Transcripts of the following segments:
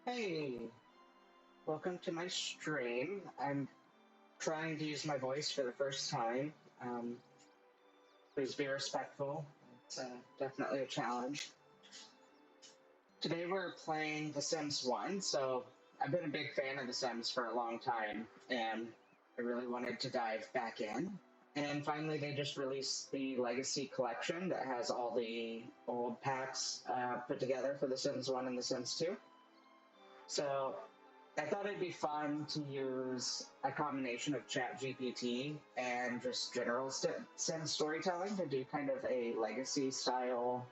Hey, welcome to my stream. I'm trying to use my voice for the first time. Um, Please be respectful. It's definitely a challenge. Today we're playing The Sims 1, so I've been a big fan of The Sims for a long time, and I really wanted to dive back in. And finally, they just released the Legacy Collection that has all the old packs put together for The Sims 1 and The Sims 2. So I thought it'd be fun to use a combination of ChatGPT and just general Sim storytelling to do kind of a legacy style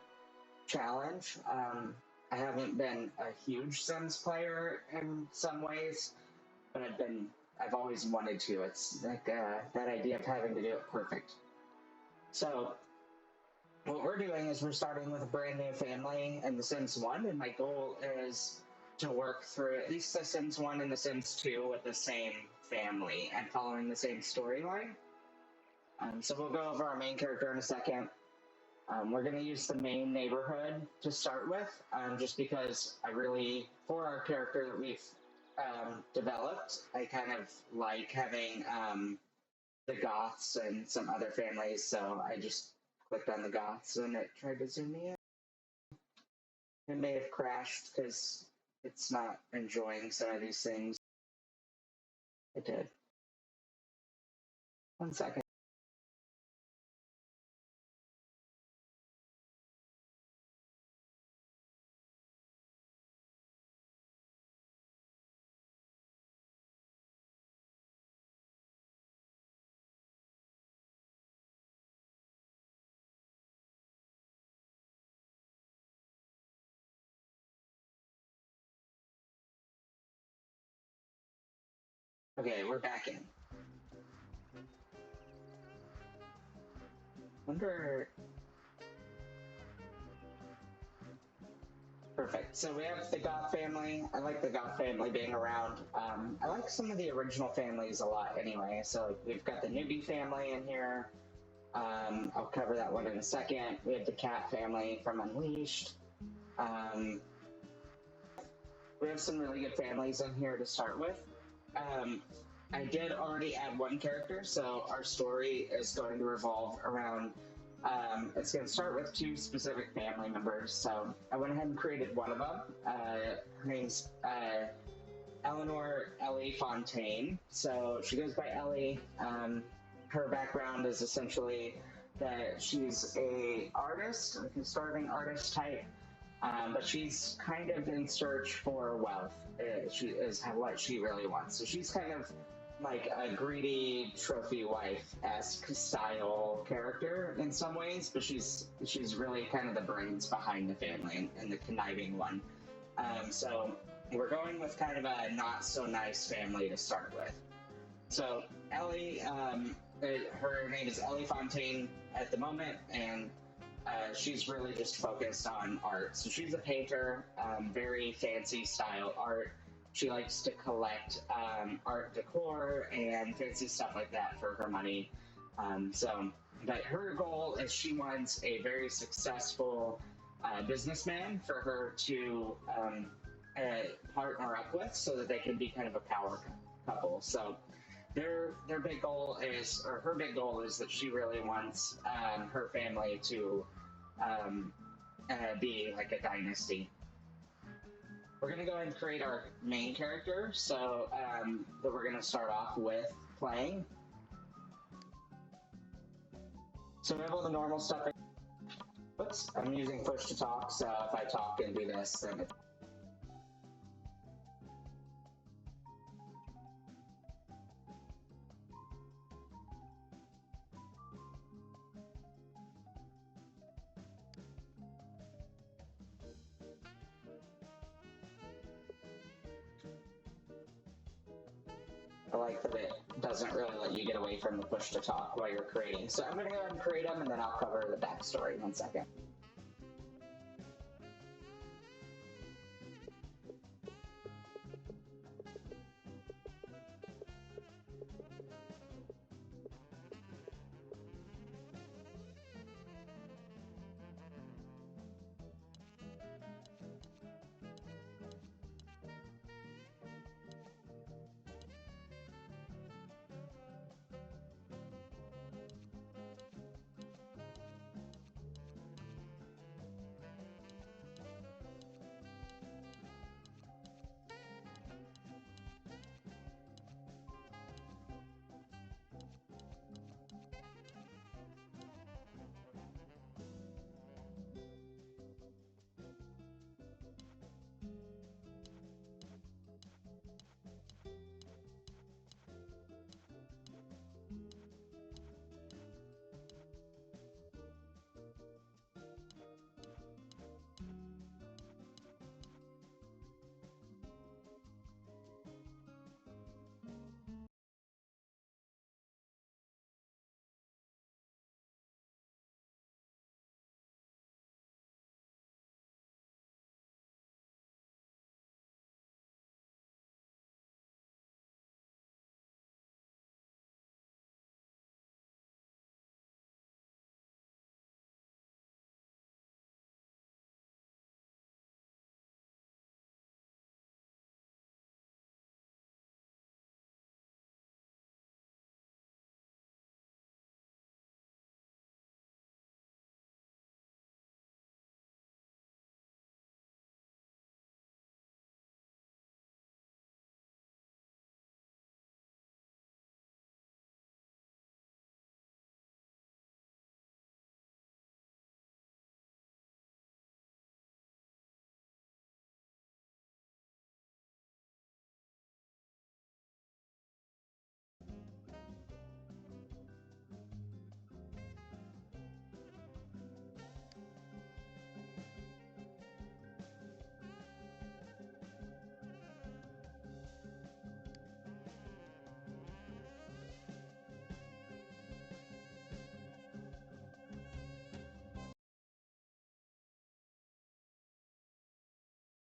challenge. I haven't been a huge Sims player in some ways, but I've always wanted to. It's like that idea of having to do it perfect. So what we're doing is we're starting with a brand new family in The Sims 1, and my goal is to work through at least The Sims 1 and The Sims 2 with the same family and following the same storyline. So we'll go over our main character in a second. We're going to use the main neighborhood to start with, just because for our character that we've developed, I kind of like having the Goths and some other families, so I just clicked on the Goths and it tried to zoom me in. It may have crashed because it's not enjoying some of these things. It did. 1 second. Okay, we're back in. Wonder. Perfect. So we have the Goth family. I like the Goth family being around. I like some of the original families a lot anyway. So we've got the Newbie family in here. I'll cover that one in a second. We have the Cat family from Unleashed. Um, we have some really good families in here to start with. I did already add one character, so our story is going to revolve around. It's going to start with two specific family members. So I went ahead and created one of them. Her name's Eleanor Ellie Fontaine. So she goes by Ellie. Her background is essentially that she's a artist, like a starving artist type, but she's kind of in search for wealth. She is what she really wants. So she's kind of like a greedy trophy wife esque style character in some ways, but she's really kind of the brains behind the family and the conniving one. So we're going with kind of a not so nice family to start with. So Ellie, her name is Ellie Fontaine at the moment, and she's really just focused on art. So she's a painter, very fancy style art. She likes to collect art decor and fancy stuff like that for her money. But her goal is she wants a very successful businessman for her to partner up with so that they can be kind of a power couple. So their big goal is, or her big goal is that she really wants her family to be like a dynasty. We're gonna go ahead and create our main character, so that we're gonna start off with playing. So we have all the normal stuff. Oops, I'm using push to talk, so if I talk and do this, then I like that it doesn't really let you get away from the push to talk while you're creating. So I'm gonna go ahead and create them, and then I'll cover the backstory in 1 second.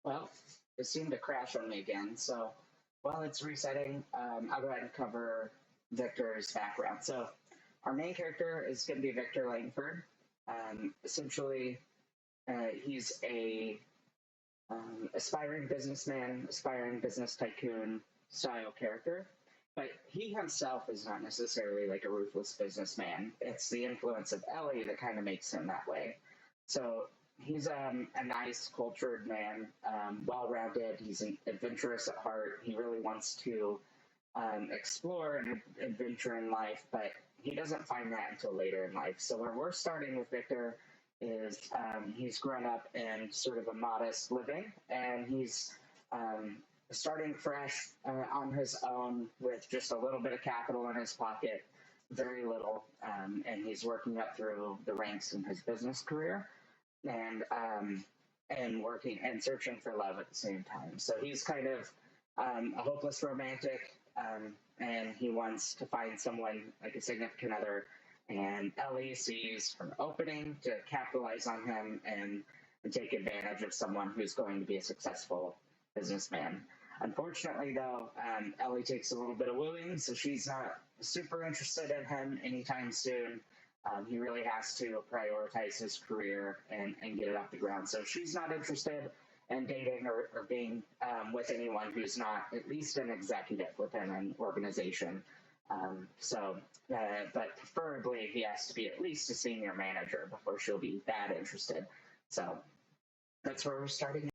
Well, it seemed to crash on me again, so while it's resetting, I'll go ahead and cover Victor's background. So, our main character is going to be Victor Langford. Essentially, he's a aspiring businessman, aspiring business tycoon style character. But he himself is not necessarily like a ruthless businessman. It's the influence of Ellie that kind of makes him that way. So he's a nice, cultured man, well rounded. He's adventurous at heart. He really wants to explore and adventure in life, but he doesn't find that until later in life. So where we're starting with Victor is he's grown up in sort of a modest living, and he's starting fresh on his own with just a little bit of capital in his pocket, very little, and he's working up through the ranks in his business career, and working and searching for love at the same time. So he's kind of a hopeless romantic, and he wants to find someone like a significant other. And Ellie sees her opening to capitalize on him and take advantage of someone who's going to be a successful businessman. Unfortunately, though, Ellie takes a little bit of wooing, so she's not super interested in him anytime soon. He really has to prioritize his career and get it off the ground. So she's not interested in dating or being with anyone who's not at least an executive within an organization. But preferably he has to be at least a senior manager before she'll be that interested. So that's where we're starting.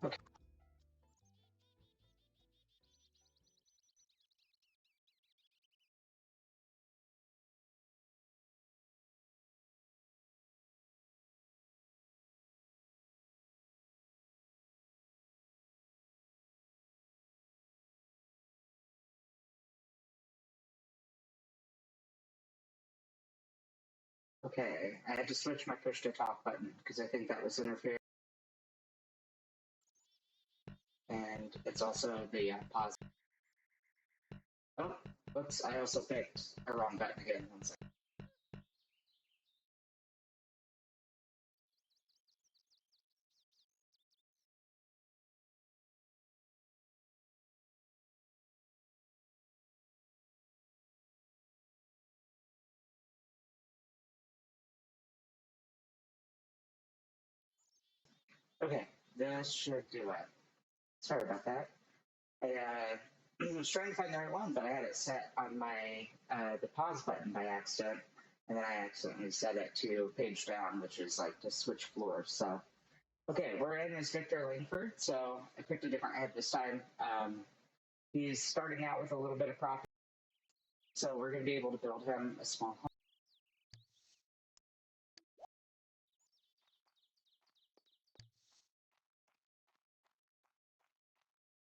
Okay. Okay, I had to switch my push to talk button because I think that was interfering. And it's also the pause. Oh, whoops, I also picked a wrong button again. One second. Okay, this should do it. Sorry about that. I was trying to find the right one, but I had it set on my the pause button by accident, and then I accidentally set it to page down, which is like to switch floors. So, okay, we're in as Victor Langford. So I picked a different head this time. He's starting out with a little bit of profit. So we're going to be able to build him a small home.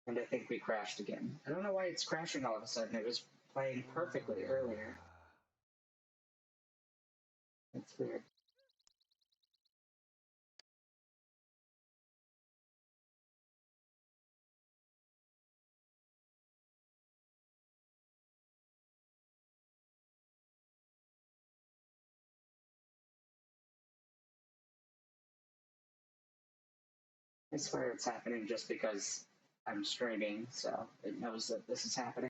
And I think we crashed again. I don't know why it's crashing all of a sudden. It was playing perfectly earlier. That's weird. I swear it's happening just because I'm streaming, so it knows that this is happening.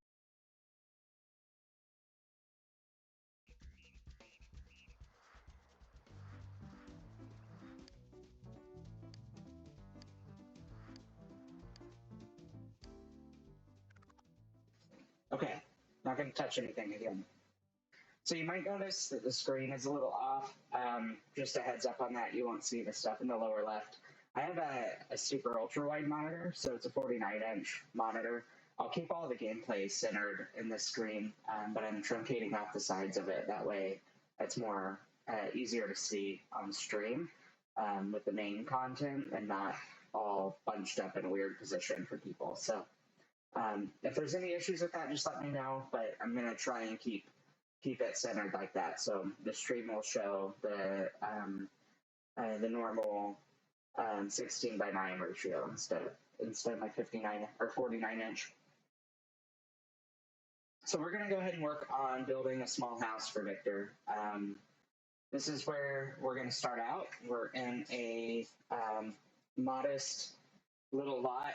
Okay, not going to touch anything again. So you might notice that the screen is a little off. Just a heads up on that, you won't see the stuff in the lower left. I have a super ultra wide monitor, so it's a 49-inch monitor. I'll keep all the gameplay centered in the screen, but I'm truncating off the sides of it. That way it's more easier to see on stream with the main content and not all bunched up in a weird position for people. So if there's any issues with that, just let me know, but I'm going to try and keep it centered like that. So the stream will show the normal 16:9 ratio instead of my 59 or 49-inch. So we're going to go ahead and work on building a small house for Victor. This is where we're going to start out. We're in a modest little lot.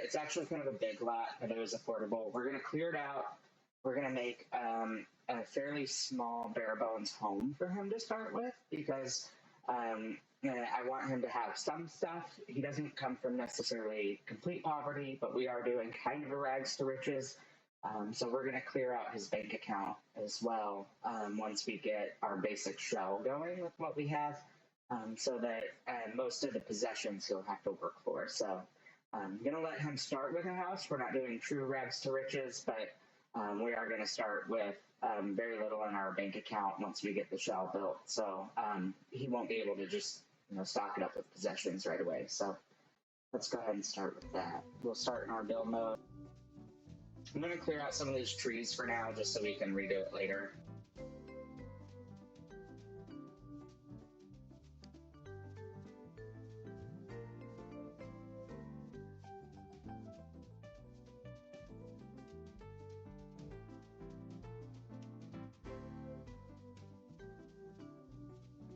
It's actually kind of a big lot, but it was affordable. We're going to clear it out. We're going to make a fairly small bare bones home for him to start with because I want him to have some stuff. He doesn't come from necessarily complete poverty, but we are doing kind of a rags to riches. So we're going to clear out his bank account as well once we get our basic shell going with what we have, so that most of the possessions he'll have to work for. So I'm going to let him start with a house. We're not doing true rags to riches, but we are going to start with very little in our bank account once we get the shell built. So he won't be able to just stock it up with possessions right away. So let's go ahead and start with that. We'll start in our build mode. I'm going to clear out some of these trees for now just so we can redo it later.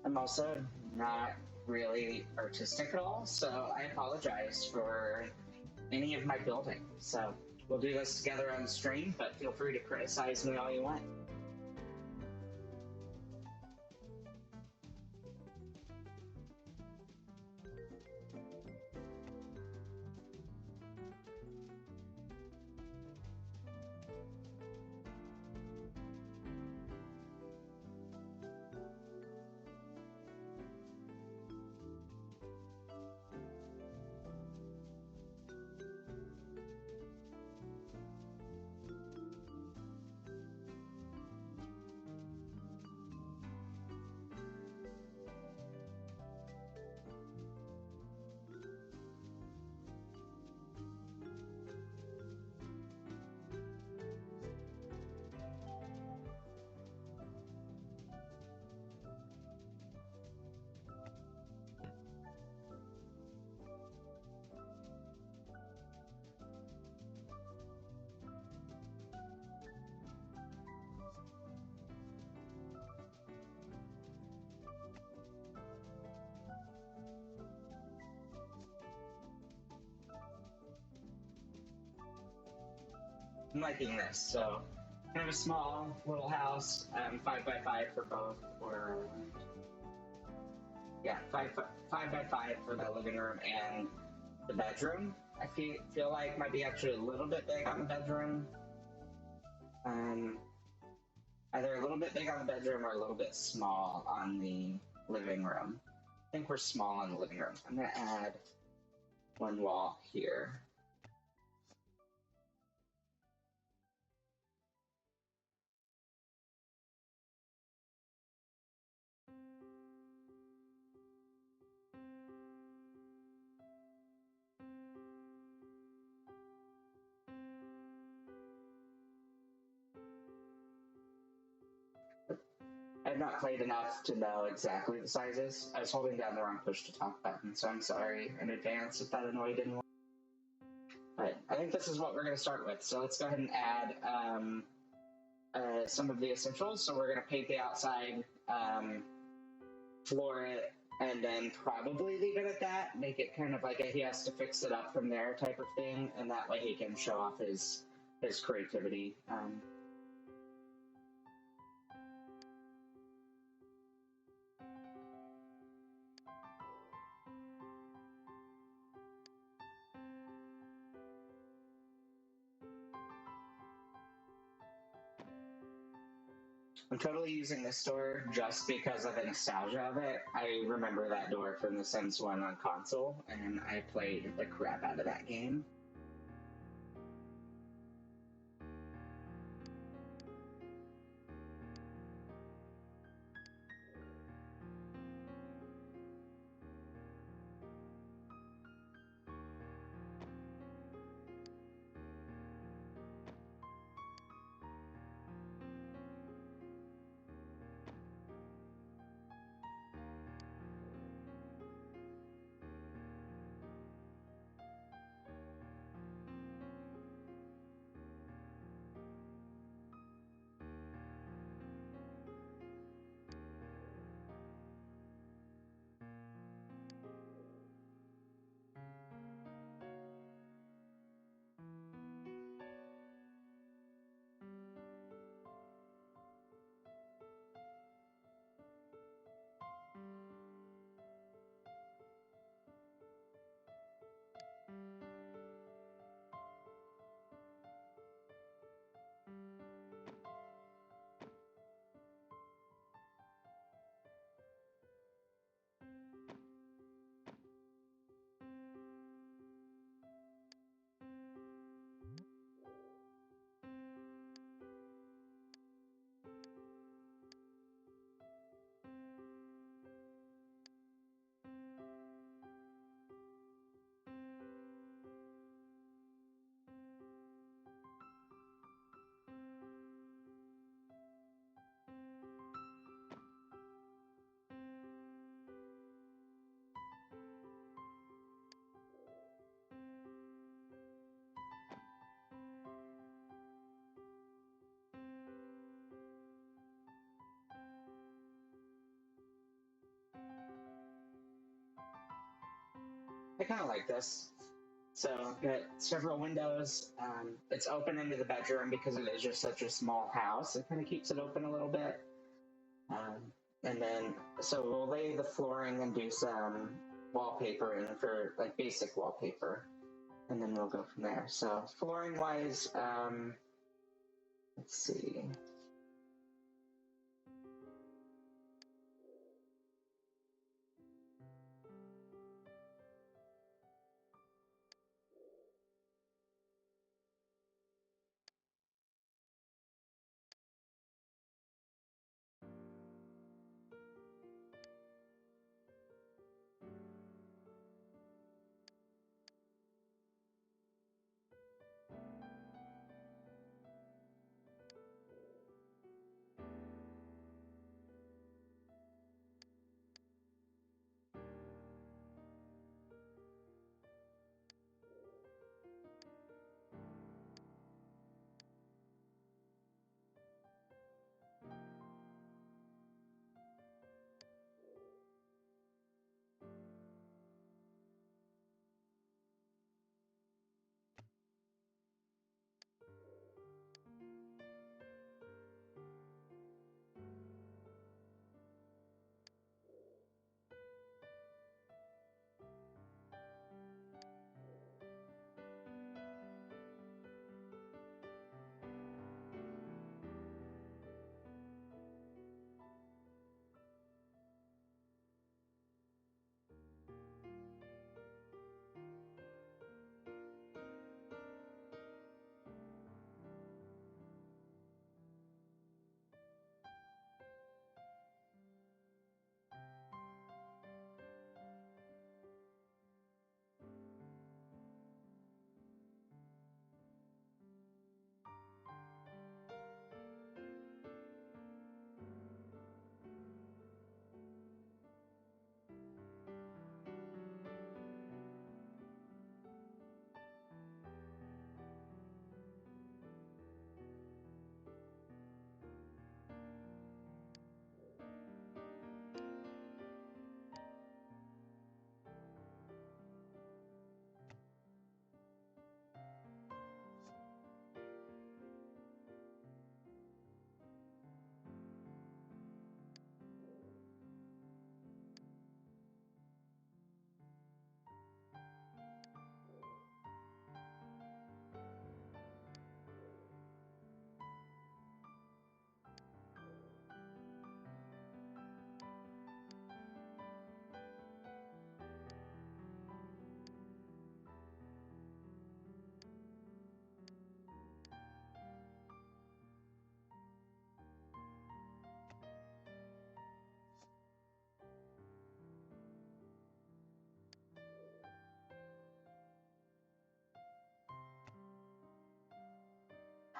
I'm also not really artistic at all, so I apologize for any of my building. So we'll do this together on the stream, but feel free to criticize me all you want. I'm liking this. So kind of a small little house, 5x5 for both, or yeah, 5x5 for the living room and the bedroom. I feel like might be actually a little bit big on the bedroom. Either a little bit big on the bedroom or a little bit small on the living room. I think we're small on the living room. I'm gonna add one wall here. not played enough to know exactly the sizes. I was holding down the wrong push to talk button, so I'm sorry in advance if that annoyed anyone. But I think this is what we're going to start with. So let's go ahead and add some of the essentials. So we're going to paint the outside, floor it, and then probably leave it at that. Make it kind of like he has to fix it up from there type of thing, and that way he can show off his creativity. I'm totally using this door just because of the nostalgia of it. I remember that door from The Sims 1 on console, and I played the crap out of that game. I kind of like this. So got several windows. It's open into the bedroom because it is just such a small house. It kind of keeps it open a little bit. And then, so we'll lay the flooring and do some wallpapering for like basic wallpaper, and then we'll go from there. So flooring wise, let's see.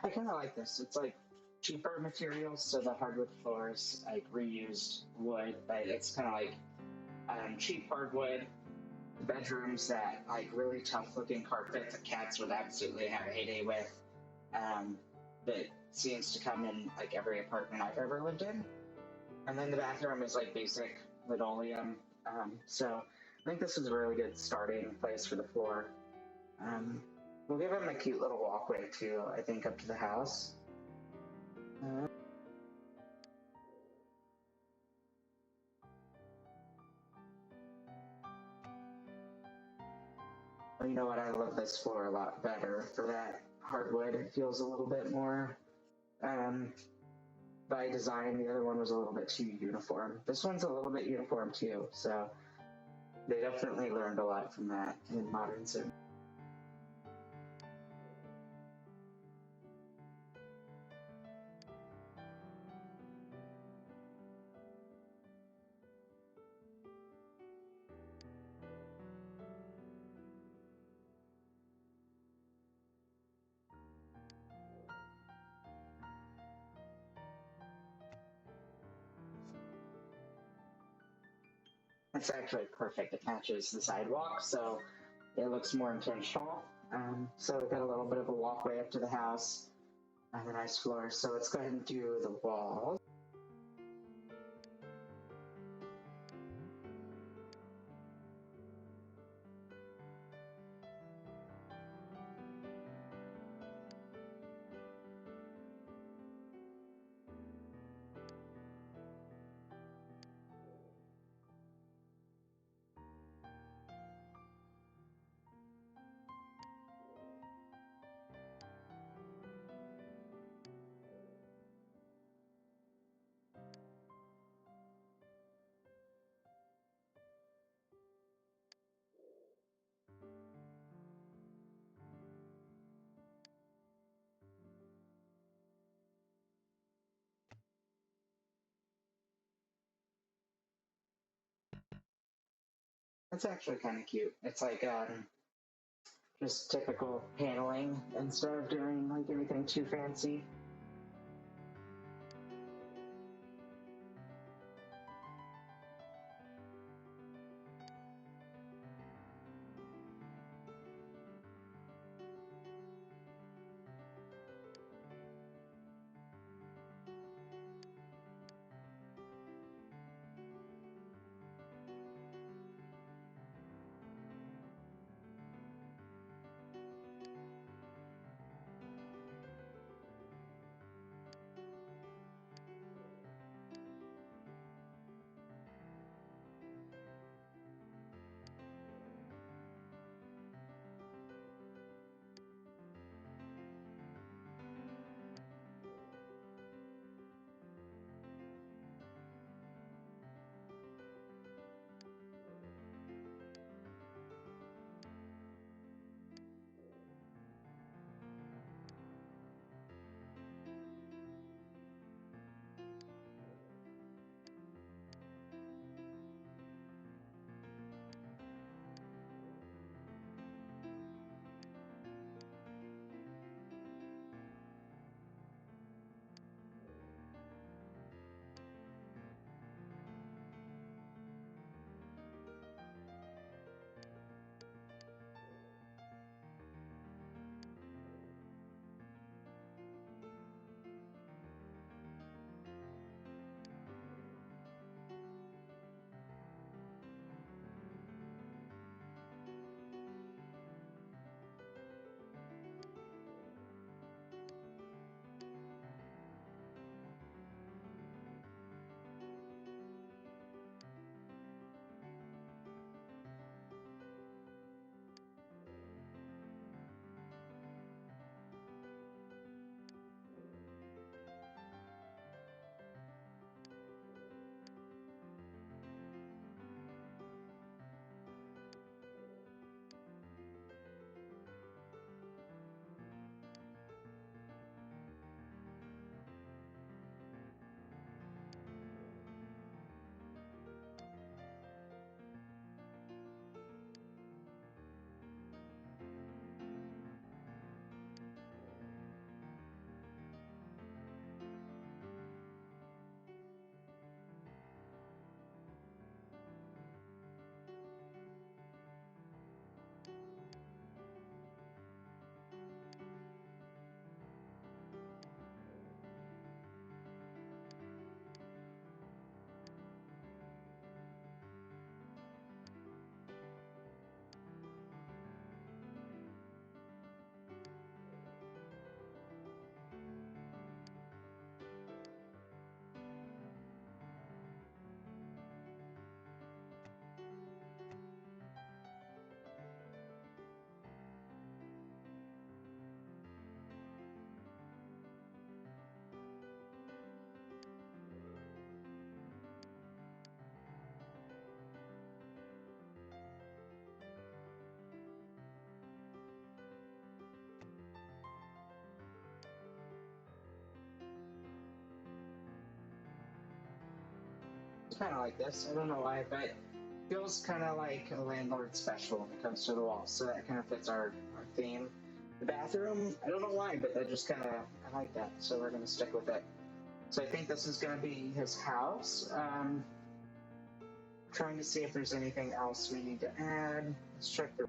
I kind of like this. It's like cheaper materials, so the hardwood floors like reused wood, but it's kind of like cheap hardwood. Bedrooms that like really tough looking carpet that cats would absolutely have a heyday with. Um, that seems to come in like every apartment I've ever lived in. And then the bathroom is like basic linoleum. So I think this is a really good starting place for the floor. Um, we'll give him a cute little walkway too, I think, up to the house. Uh, you know what? I love this floor a lot better for that hardwood. It feels a little bit more um, by design. The other one was a little bit too uniform. This one's a little bit uniform too, so they definitely learned a lot from that in Modern Sim. It's actually perfect. It matches the sidewalk, so it looks more intentional. So we've got a little bit of a walkway up to the house and a nice floor. So let's go ahead and do the walls. It's actually kind of cute. It's like just typical paneling instead of doing like anything too fancy. kind of like this. I don't know why, but it feels kind of like a landlord special when it comes to the walls. So that kind of fits our theme. The bathroom, I don't know why, but that just kind of, I like that. So we're going to stick with it. So I think this is going to be his house. Trying to see if there's anything else we need to add. Let's check the.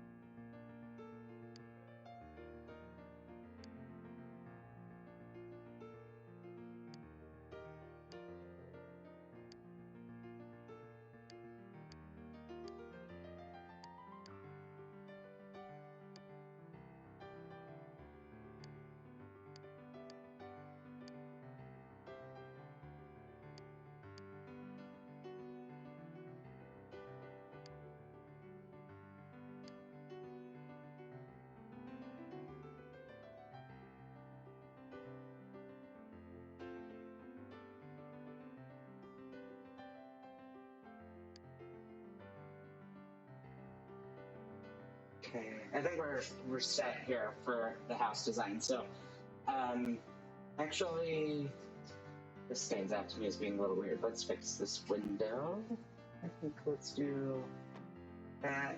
Okay, I think we're set here for the house design. So, actually, this stands out to me as being a little weird. Let's fix this window. I think let's do that.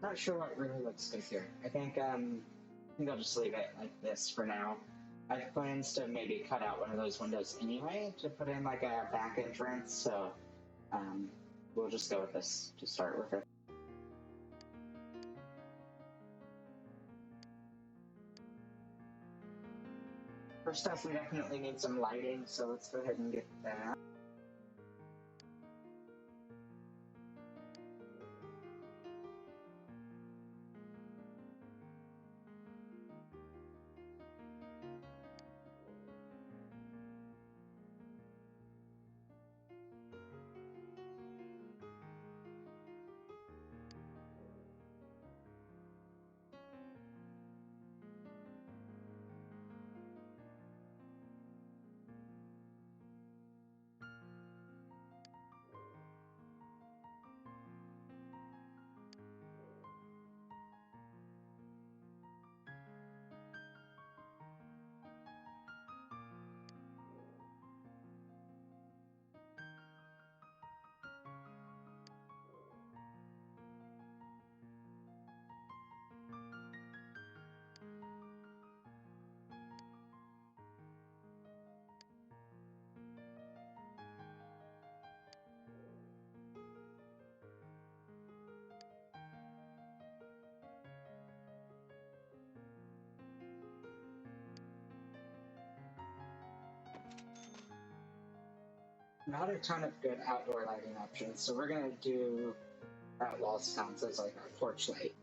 Not sure what really looks good here. I think I'll just leave it like this for now. I have plans to maybe cut out one of those windows anyway to put in like a back entrance, so we'll just go with this to start with it. First off, we definitely need some lighting, so let's go ahead and get that. Not a ton of good outdoor lighting options, so we're gonna do that wall sconce as like our porch light.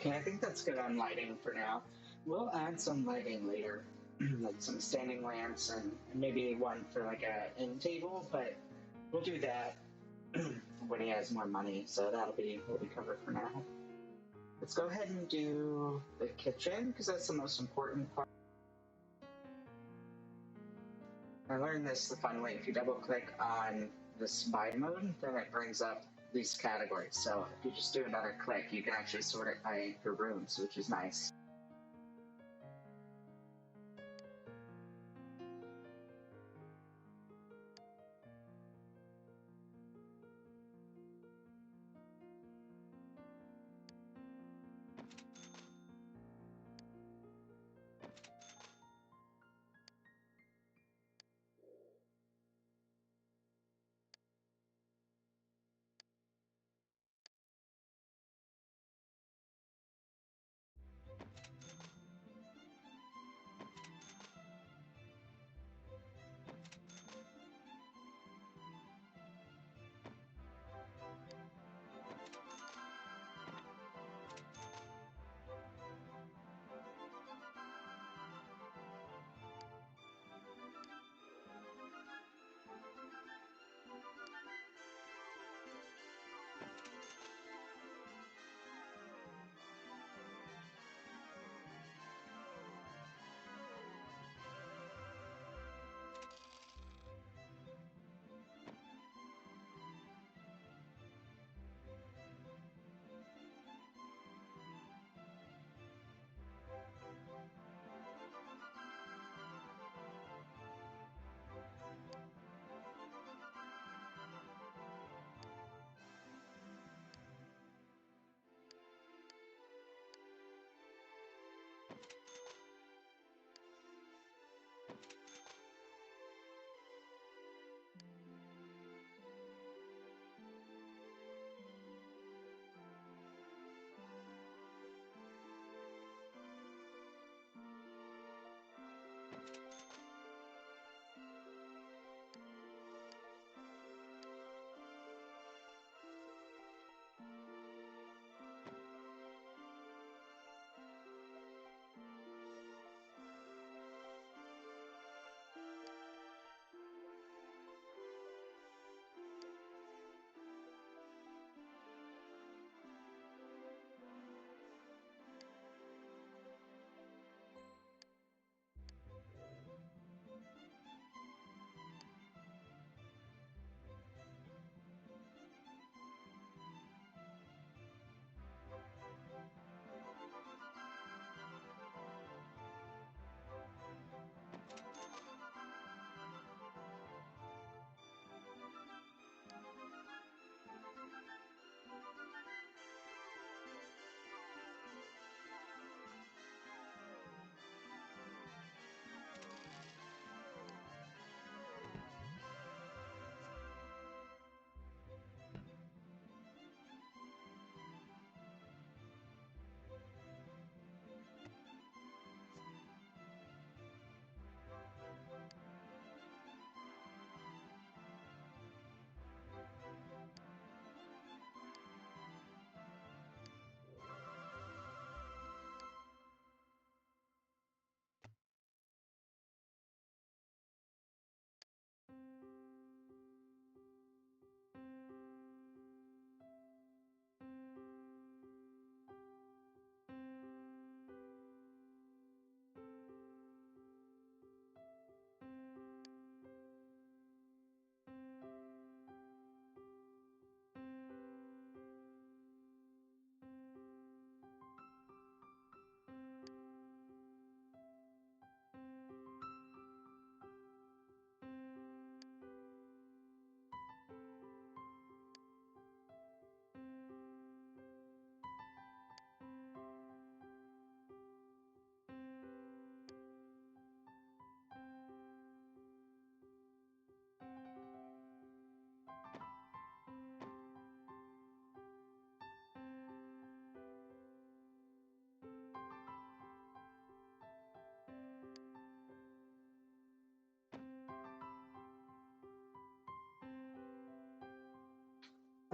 Okay, I think that's good on lighting for now. We'll add some lighting later, like some standing lamps and maybe one for like a end table, but we'll do that when he has more money. So that'll be what we cover for now. Let's go ahead and do the kitchen because that's the most important part. I learned this the fun way. If you double click on this buy mode, then it brings up these categories. So if you just do another click, you can actually sort it by your rooms, which is nice.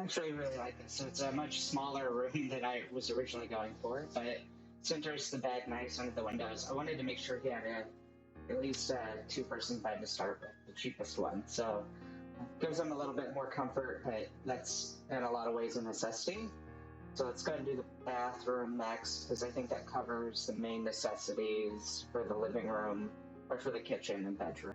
Actually, really like this. So it's a much smaller room than I was originally going for, but it centers the bed nice under the windows. I wanted to make sure he had at least a two-person bed to start with, the cheapest one. So it gives him a little bit more comfort, but that's in a lot of ways a necessity. So let's go ahead and do the bathroom next, because I think that covers the main necessities for the living room, or for the kitchen and bedroom.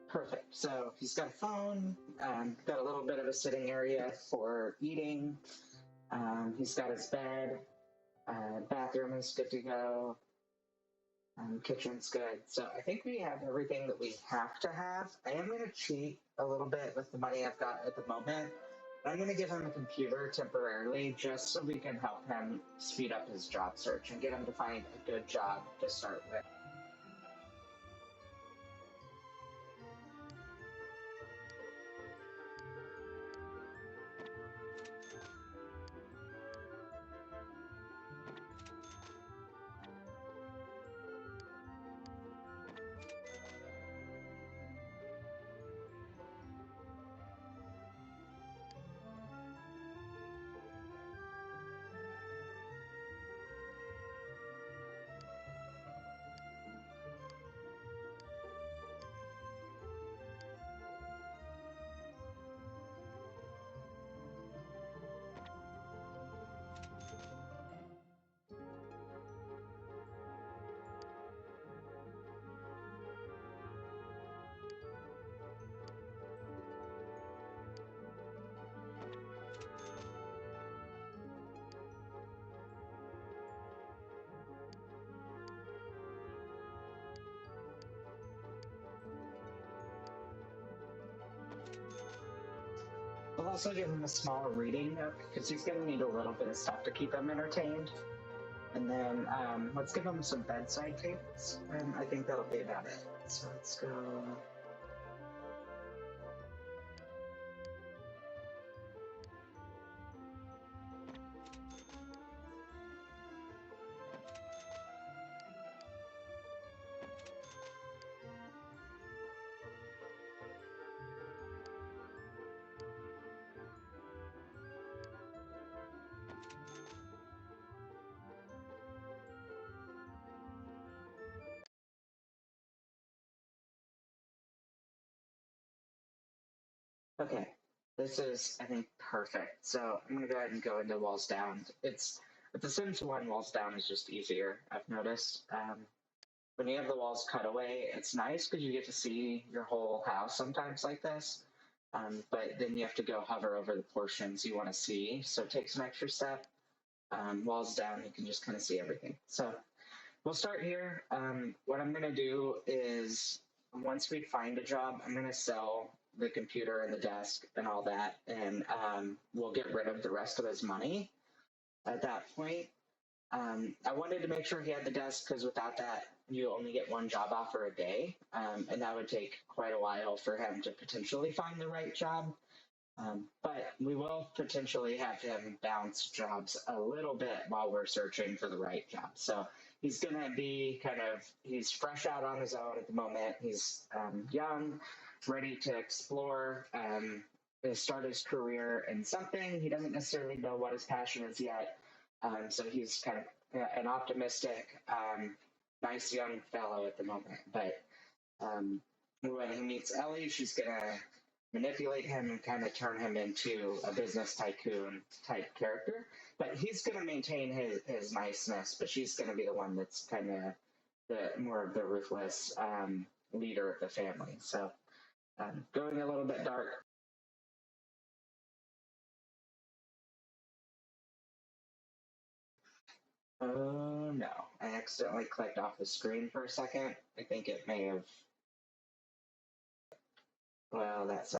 Perfect. So he's got a phone, got a little bit of a sitting area for eating. He's got his bed, bathroom is good to go, kitchen's good. So I think we have everything that we have to have. I am going to cheat a little bit with the money I've got at the moment. I'm going to give him a computer temporarily just so we can help him speed up his job search and get him to find a good job to start with. We'll also give him a small reading nook because he's going to need a little bit of stuff to keep him entertained. And then let's give him some bedside tables, and I think that'll be about it. So let's go. Okay, this is, I think, perfect. So I'm gonna go ahead and go into walls down. It's with the Sims 1, walls down is just easier, I've noticed. When you have the walls cut away, it's nice because you get to see your whole house sometimes like this. But then you have to go hover over the portions you want to see, so it takes an extra step. walls down, you can just kind of see everything. So we'll start here. What I'm going to do is once we find a job, I'm going to sell the computer and the desk and all that, and we'll get rid of the rest of his money at that point. I wanted to make sure he had the desk because without that, you only get one job offer a day, and that would take quite a while for him to potentially find the right job. But we will potentially have him bounce jobs a little bit while we're searching for the right job. So he's going to be he's fresh out on his own at the moment. He's young, ready to explore, to start his career in something. He doesn't necessarily know what his passion is yet. So he's kind of an optimistic, nice young fellow at the moment. But when he meets Ellie, she's going to manipulate him and kind of turn him into a business tycoon type character. But he's going to maintain his niceness, but she's going to be the one that's kind of the more of the ruthless leader of the family. So going a little bit dark. Oh no, I accidentally clicked off the screen for a second. I think it may have. Well, that's.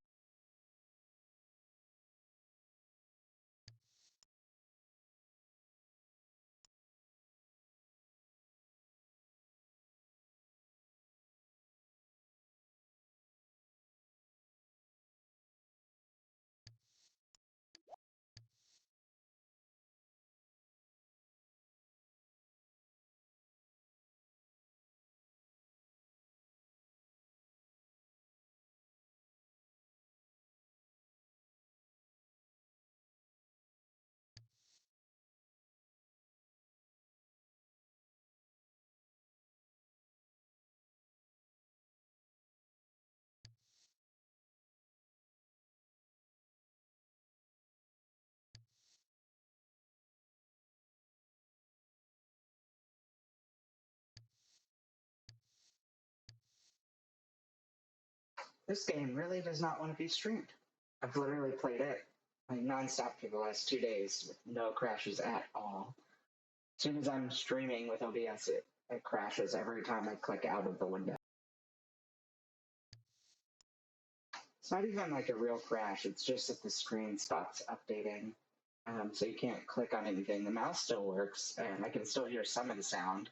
This game really does not want to be streamed. I've literally played it like nonstop for the last 2 days with no crashes at all. As soon as I'm streaming with OBS, it crashes every time I click out of the window. It's not even like a real crash, it's just that the screen stops updating. So you can't click on anything. The mouse still works, and I can still hear some of the sound.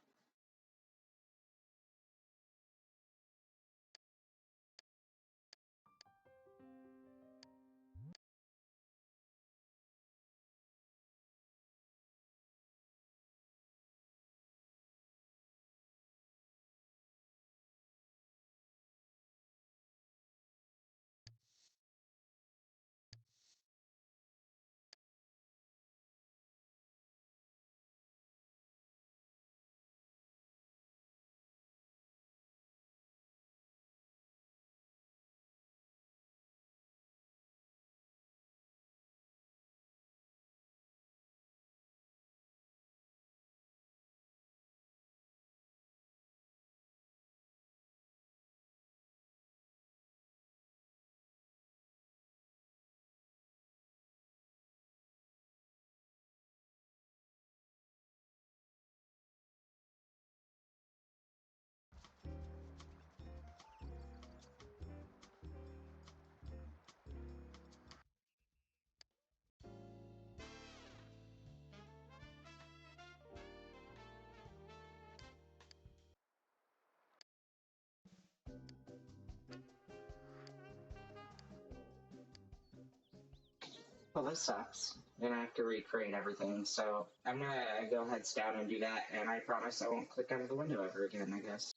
Well, this sucks. And I have to recreate everything, so I'm gonna go heads down and do that, and I promise I won't click out of the window ever again, I guess.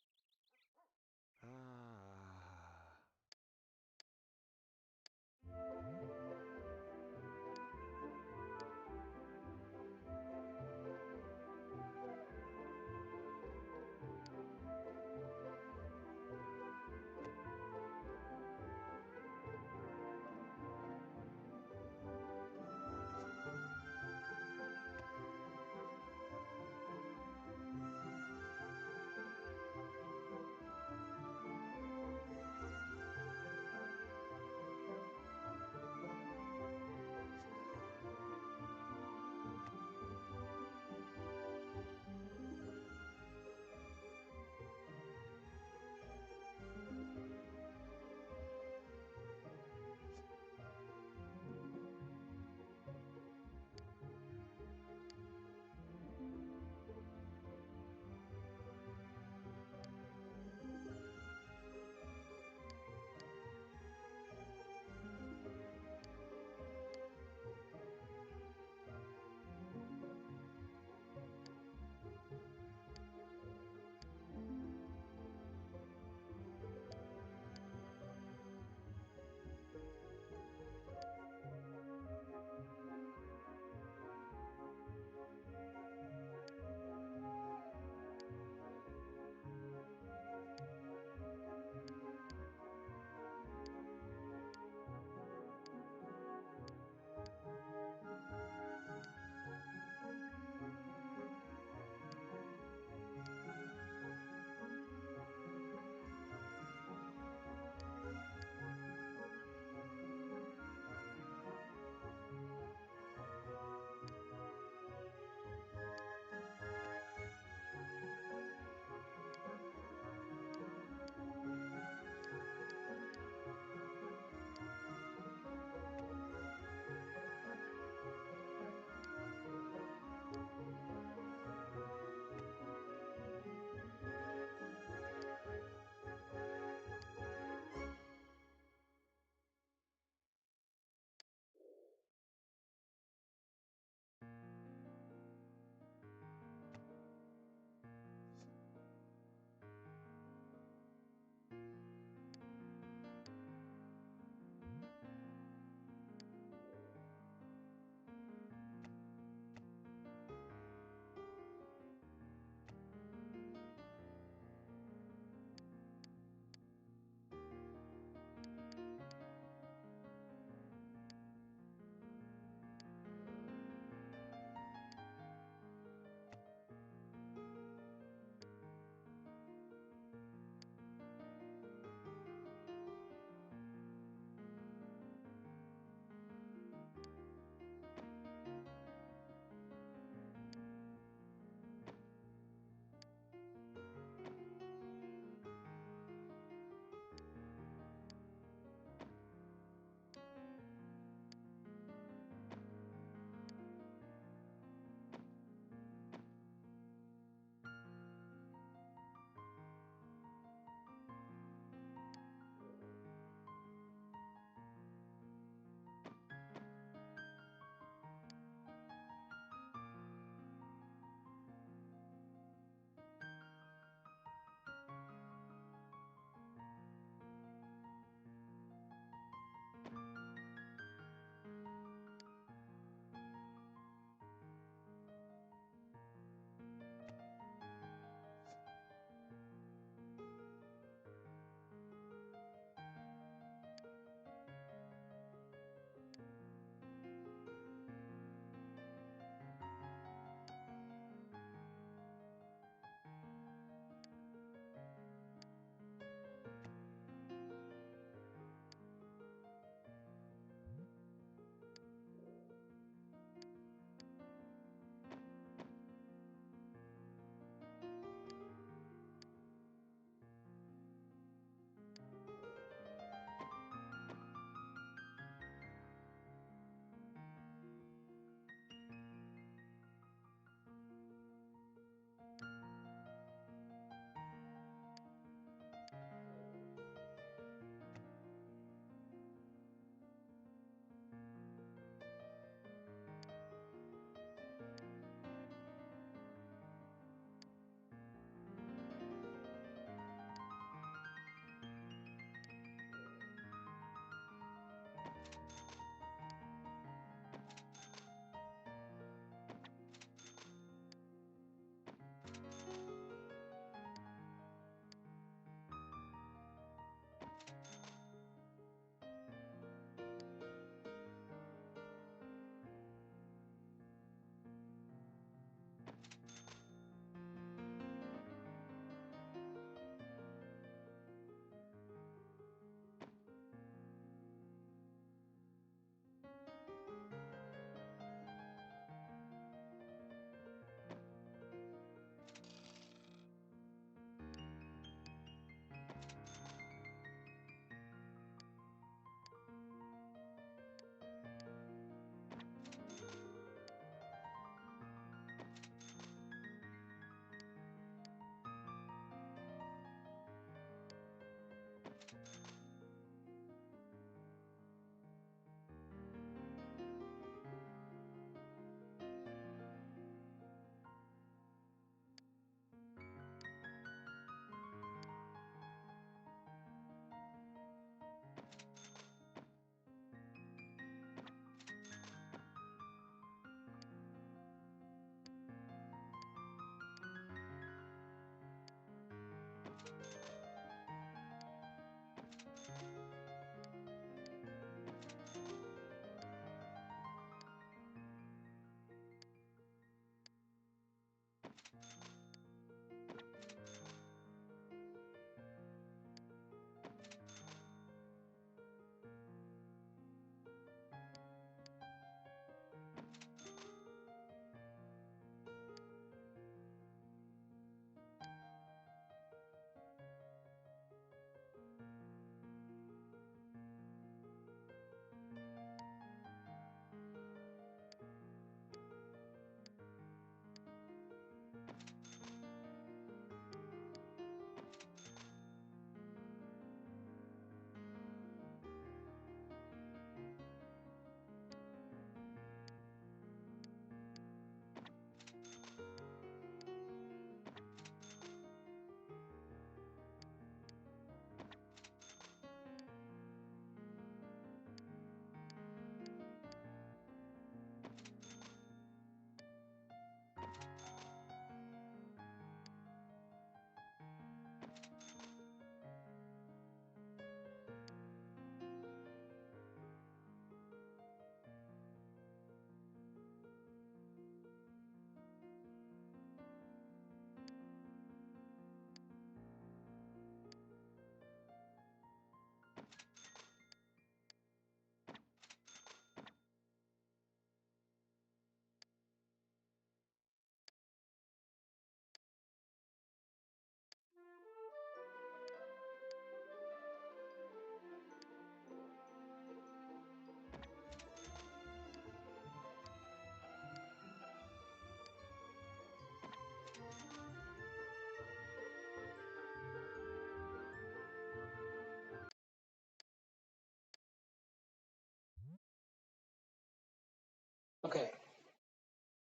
Okay,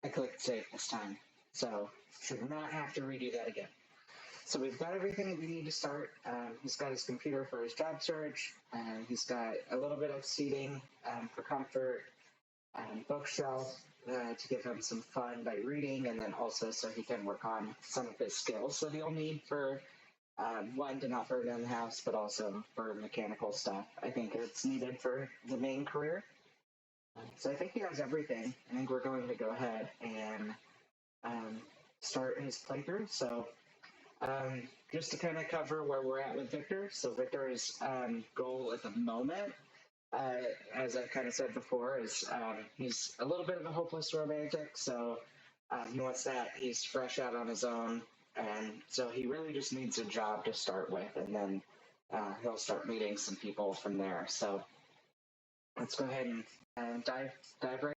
I clicked save this time, so should not have to redo that again. So we've got everything that we need to start. He's got his computer for his job search. He's got a little bit of seating for comfort, bookshelf to give him some fun by reading, and then also so he can work on some of his skills that he'll need for one, to not burn down the house, but also for mechanical stuff. I think it's needed for the main career. So I think he has everything. I think we're going to go ahead and start his playthrough. So just to kind of cover where we're at with Victor. So Victor's goal at the moment, as I kind of said before, is he's a little bit of a hopeless romantic. So he wants that. He's fresh out on his own. And so he really just needs a job to start with. And then he'll start meeting some people from there. So let's go ahead and dive right.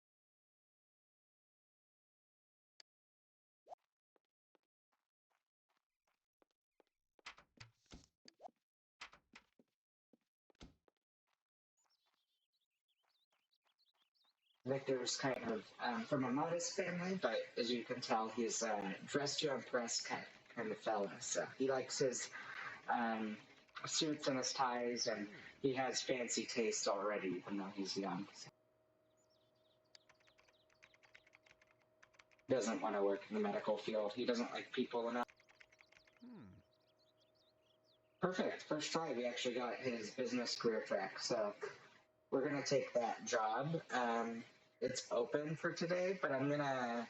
Victor's kind of from a modest family, but as you can tell, he's dressed to impress kind of fella. So he likes his suits and his ties, and he has fancy tastes already, even though he's young. So he doesn't want to work in the medical field. He doesn't like people enough. Perfect. First try, we actually got his business career track. So we're going to take that job. It's open for today, but I'm gonna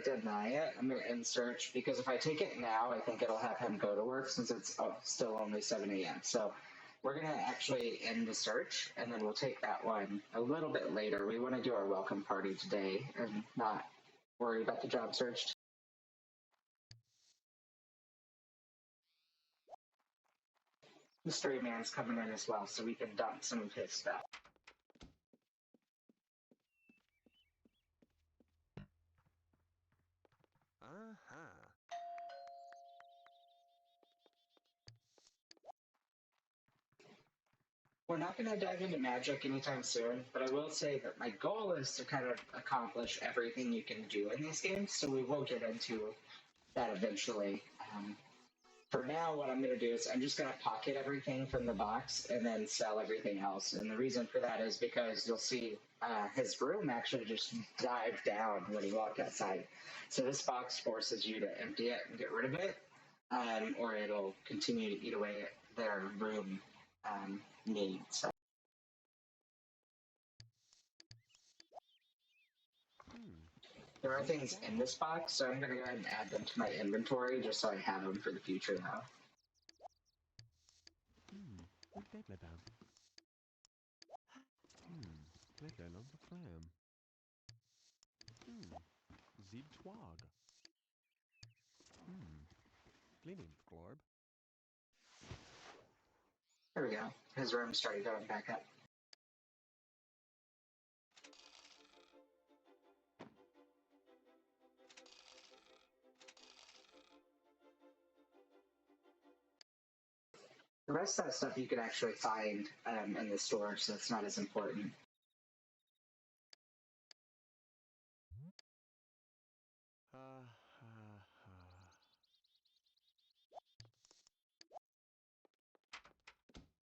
deny it. I'm gonna end search because if I take it now, I think it'll have him go to work since it's still only 7 a.m. So we're gonna actually end the search and then we'll take that one a little bit later. We want to do our welcome party today and not worry about the job search. Mystery Man's coming in as well, so we can dump some of his stuff. We're not going to dive into magic anytime soon, but I will say that my goal is to kind of accomplish everything you can do in these games, so we will get into that eventually. For now, what I'm going to do is I'm just going to pocket everything from the box and then sell everything else. And the reason for that is because you'll see his room actually just dive down when he walked outside. So this box forces you to empty it and get rid of it, or it'll continue to eat away at their room needs. So there are things in this box, so I'm going to go ahead and add them to my inventory just so I have them for the future now. There we go. His room started going back up. The rest of that stuff you can actually find in the store, so it's not as important.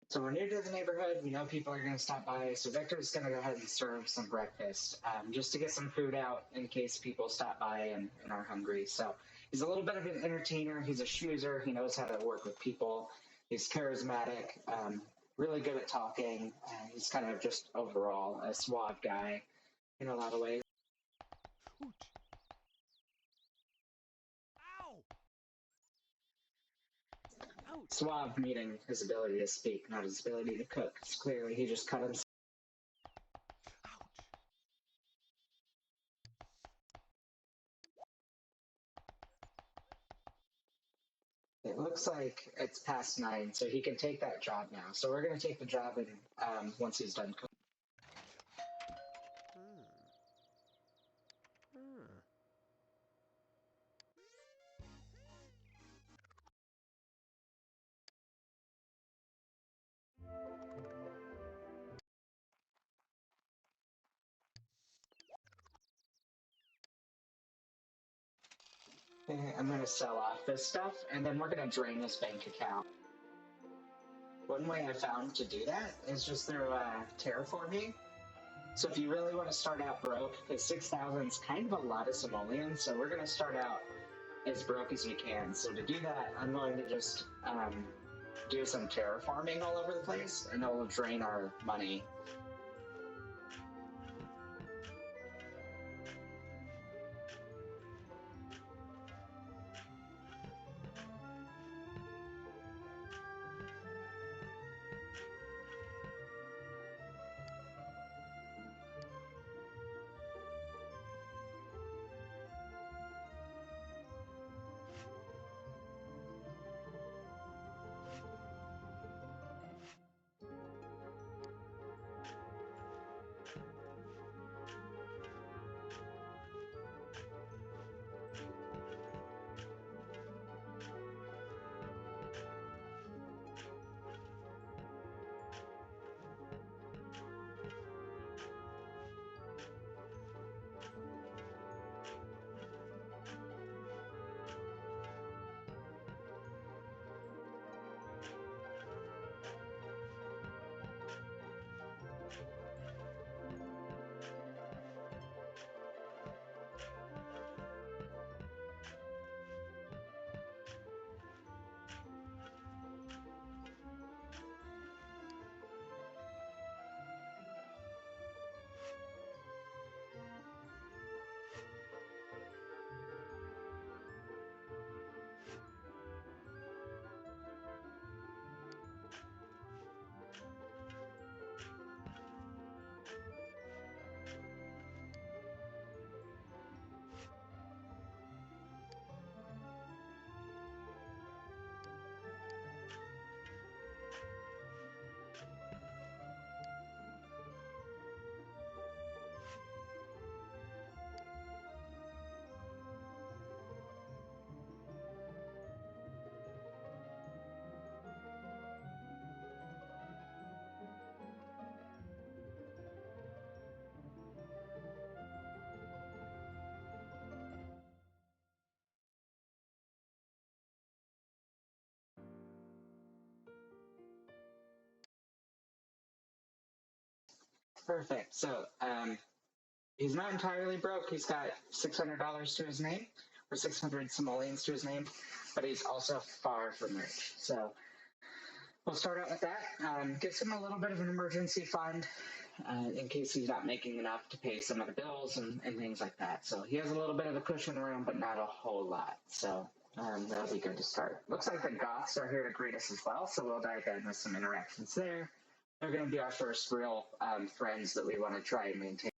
So we're new to the neighborhood. We know people are going to stop by, so Victor's going to go ahead and serve some breakfast just to get some food out in case people stop by and are hungry. So he's a little bit of an entertainer. He's a schmoozer. He knows how to work with people. He's charismatic, really good at talking. He's kind of just overall a suave guy in a lot of ways. Suave meaning his ability to speak, not his ability to cook. It's clearly he just cut himself. It looks like it's past 9, so he can take that job now. So we're going to take the job and once he's done cooking. I'm going to sell off this stuff, and then we're going to drain this bank account. One way I found to do that is just through terraforming. So if you really want to start out broke, because 6,000 is kind of a lot of simoleons, so we're going to start out as broke as we can. So to do that, I'm going to just do some terraforming all over the place, and it will drain our money. Perfect. So he's not entirely broke. He's got $600 to his name, or 600 simoleons to his name, but he's also far from rich. So we'll start out with that. Gives him a little bit of an emergency fund in case he's not making enough to pay some of the bills and things like that. So he has a little bit of a cushion room, but not a whole lot. So that'll be good to start. Looks like the Goths are here to greet us as well, so we'll dive in with some interactions there. They're going to be our first real friends that we want to try and maintain.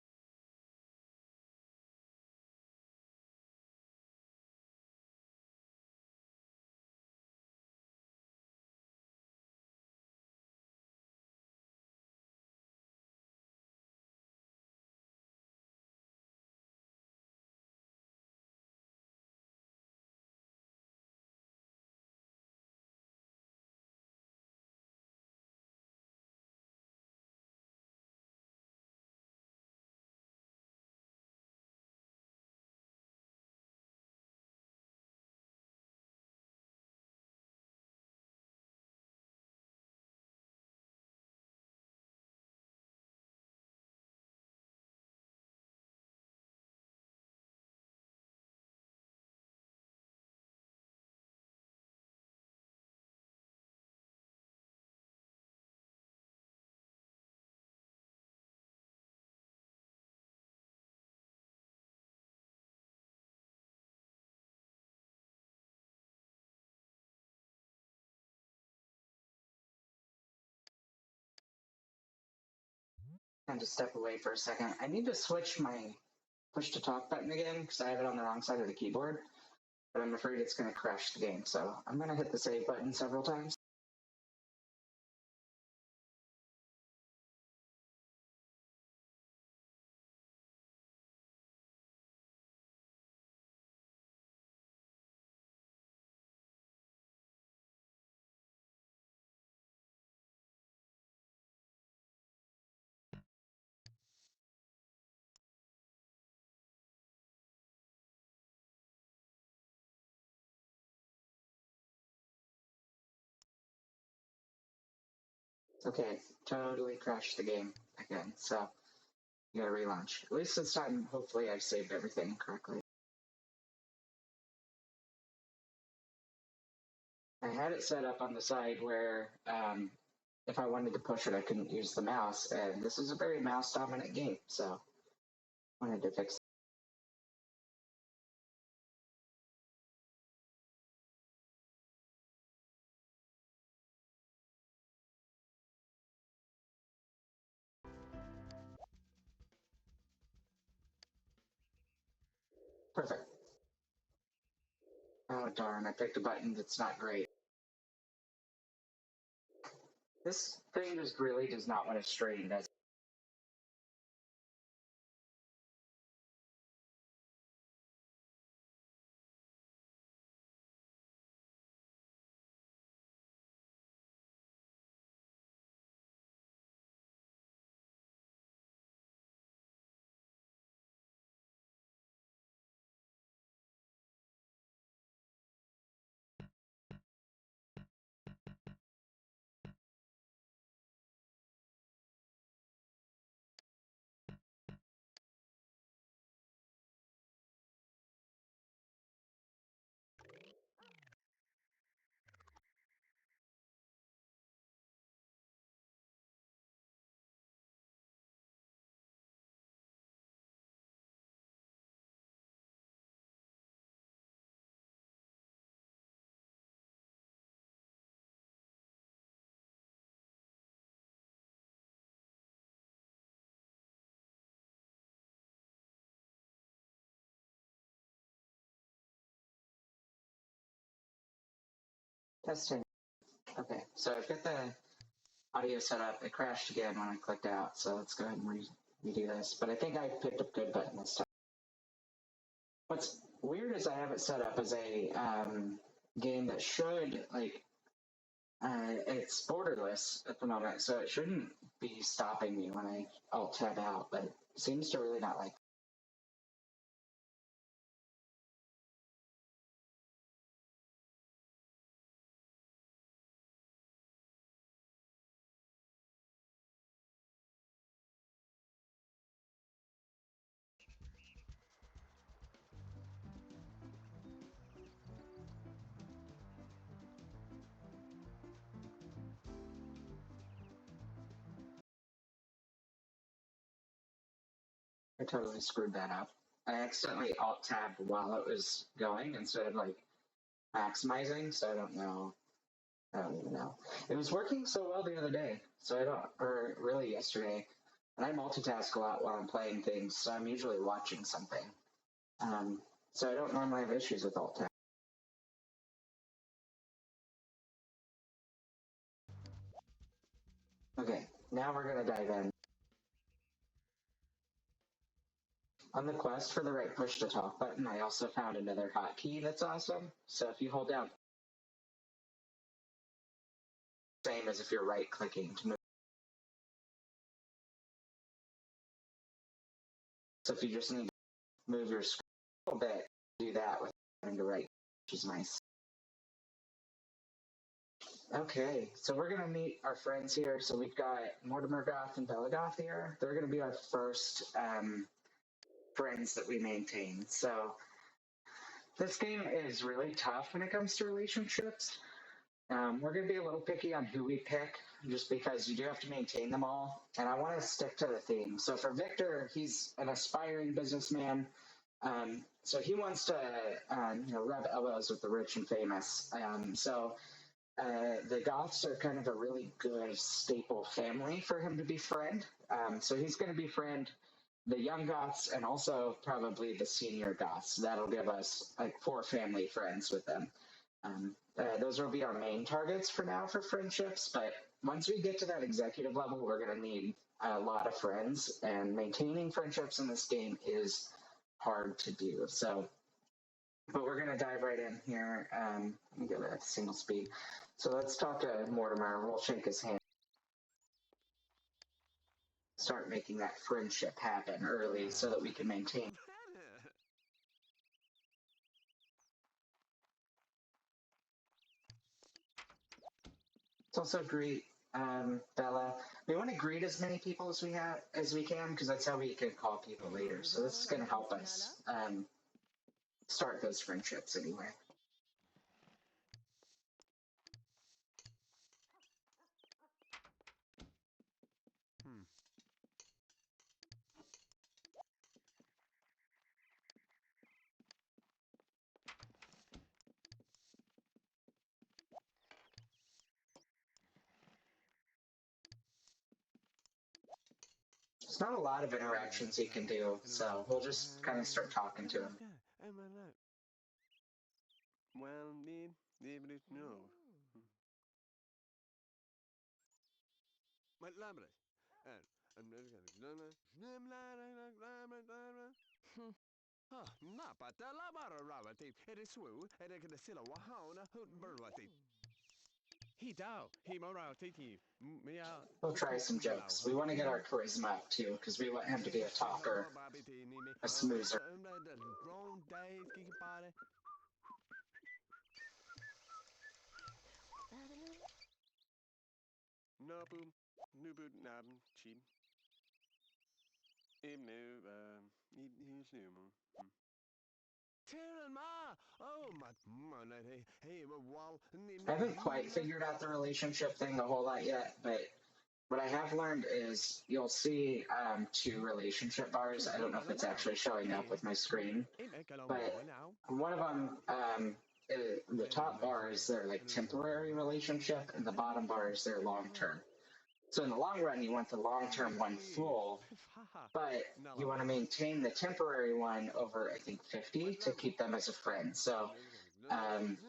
Kind of step away for a second. I need to switch my push to talk button again because I have it on the wrong side of the keyboard, but I'm afraid it's going to crash the game. So I'm going to hit the save button several times. Okay, totally crashed the game again, so you gotta relaunch. At least this time, hopefully I saved everything correctly. I had it set up on the side where if I wanted to push it, I couldn't use the mouse, and this is a very mouse-dominant game, so I wanted to fix it. Perfect. Oh darn, I picked a button that's not great. This thing just really does not want to strain, does it? Testing. Okay, so I've got the audio set up. It crashed again when I clicked out, so let's go ahead and redo this. But I think I picked a good button this time. What's weird is I have it set up as a game that should, like, it's borderless at the moment, so it shouldn't be stopping me when I alt-tab out, but it seems to really not like. I totally screwed that up. I accidentally alt-tabbed while it was going instead of, like, maximizing, so I don't know. I don't even know. It was working so well the other day, so I don't, or really yesterday. And I multitask a lot while I'm playing things, so I'm usually watching something. So I don't normally have issues with alt tab. Okay, now we're gonna dive in. On the quest for the right push to talk button, I also found another hotkey that's awesome. So if you hold down, same as if you're right clicking to move. So if you just need to move your screen a little bit, do that with having to right, which is nice. Okay, so we're gonna meet our friends here. So we've got Mortimer Goth and Belagoth here. They're gonna be our first friends that we maintain. So this game is really tough when it comes to relationships. We're going to be a little picky on who we pick, just because you do have to maintain them all, and I want to stick to the theme. So for Victor, he's an aspiring businessman, so he wants to, rub elbows with the rich and famous. The Goths are kind of a really good staple family for him to befriend. So he's going to befriend the young Goths and also probably the senior Goths. That'll give us like 4 family friends with them. Those will be our main targets for now for friendships, but once we get to that executive level, we're going to need a lot of friends, and maintaining friendships in this game is hard to do. So, but we're going to dive right in here. Let me give it a single speed. So let's talk to Mortimer. We'll shake his hand. Start making that friendship happen early so that we can maintain. It's also great Bella. We want to greet as many people as we can because that's how we can call people later. So this is going to help us start those friendships anyway. There's not a lot of interactions you can do, so we'll just kind of start talking to him. Well, need no. My lamres. And Napa the labara ravati, it is swoo, and I can silla wahauna hoot burvati. He dow, he morality, meow. We'll try some jokes. We want to get our charisma up too, because we want him to be a talker, a smoozer. Wrong days, kick body. Nabu, nubu nabum, cheap. Im new, he's new. Tyrant ma! Oh, my, hey, well, I haven't quite figured out the relationship thing a whole lot yet, but what I have learned is you'll see two relationship bars. I don't know if it's actually showing up with my screen, but one of them, the top bar is their like temporary relationship, and the bottom bar is their long term. So in the long run, you want the long term one full, but you want to maintain the temporary one over, I think, 50 to keep them as a friend. So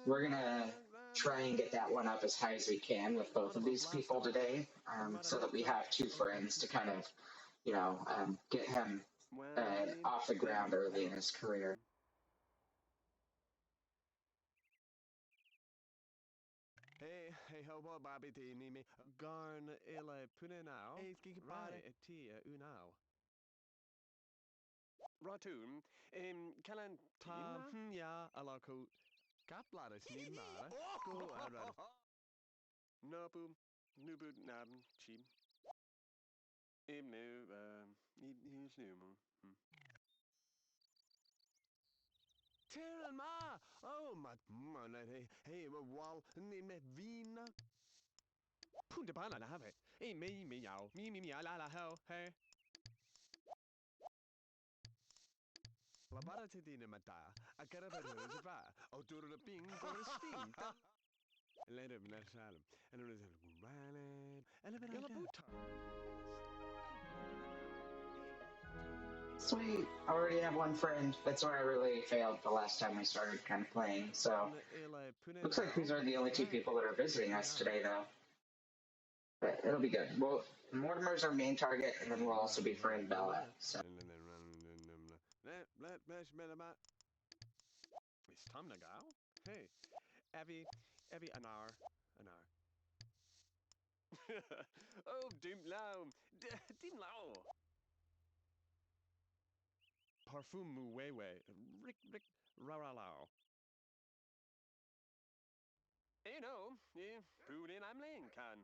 we're going to try and get that one up as high as we can with both of these people today so that we have two friends to kind of, get him off the ground early in his career. Hey, how about Bobby T. Nimi? Garn illa punenau. Hey, skiki pare etia unau. Rotun, Kalan ta, ya, alako. Kaplaris ni mara. Go arad. Nabu, nubu nab, cheap. Im new, he's new. Tyrant ma! Oh, my, hey, wall, name vina. Punta pana have it. Hey, me, meow, me, la la hell, hey. La bara tidina mata, a carapadoza va, o dura ping, dura steam. Let him let Salem, and it was a granite, and a bit of Sweet. I already have one friend. That's where I really failed the last time we started kind of playing. So looks like these are the only two people that are visiting us today, though. But it'll be good. Well, Mortimer's our main target, and then we'll also be friend Bella. So it's time to go. Hey, Evie, an hour. Oh, dim lao, dim lao. Parfum mu wewe, rick, ra lao. You know, food in I'm Lincoln.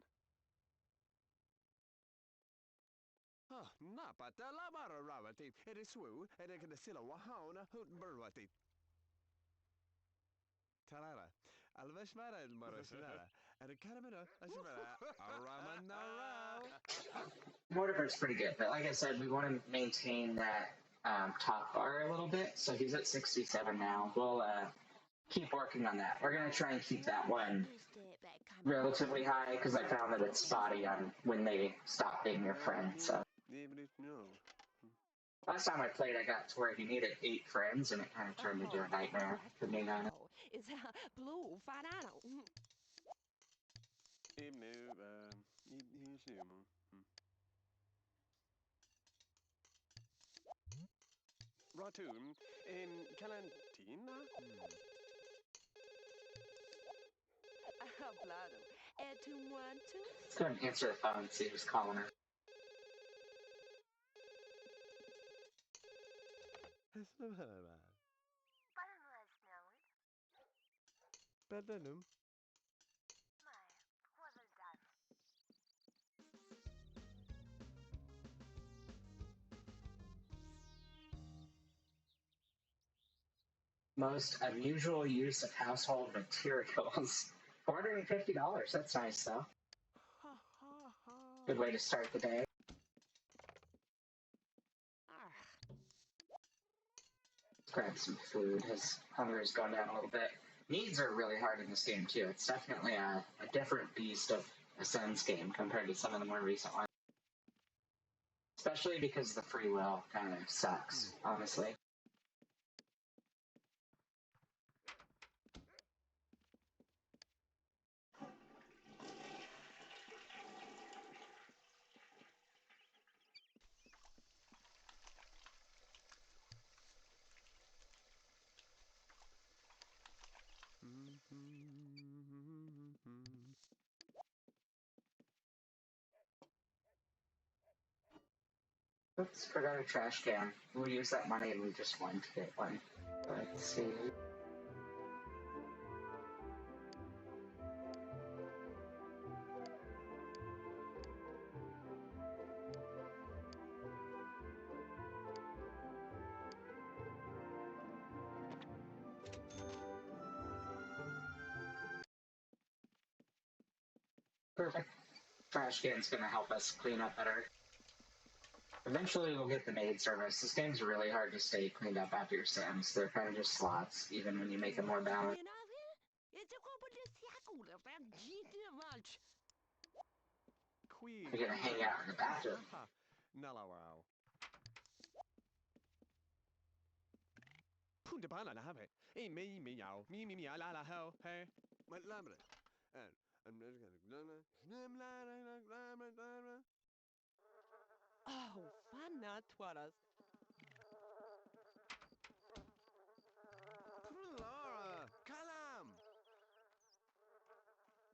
Ah, napa the labara ravati, it is swoo, and I can silla wahauna hoot burvati. Tarara. Alvashmara Morosinara. And a caramina, Mortimer's pretty good, but like I said, we want to maintain that top bar a little bit. So he's at 67 now. We'll keep working on that. We're gonna try and keep that one relatively high because I found that it's spotty on when they stop being your friend. So last time I played, I got to where he needed 8 friends, and it kind of turned into a nightmare for me. On it. It's blue banana. Rotun, Calantina? Hablado. Et tu want to? Let's go ahead and answer the phone and see who's calling her. Bedanum. Most unusual use of household materials. $450. That's nice, though. Good way to start the day. Grab some food. His hunger has gone down a little bit. Needs are really hard in this game, too. It's definitely a different beast of a Sens game compared to some of the more recent ones. Especially because the free will kind of sucks, honestly. Oops, forgot a trash can. We'll use that money and we just won to get one. Let's see. Perfect. Trash can's gonna help us clean up better. Eventually we'll get the maid service. This game's really hard to stay cleaned up after your Sims. They're kind of just slots, even when you make them more balanced. We're gonna hang out in the bathroom. Nalawao. Punta Pana have it. Me meow. Me meow la la hell. Hey. My lambre. And I'm just gonna. Oh, fana toilas. Laura. Kalam.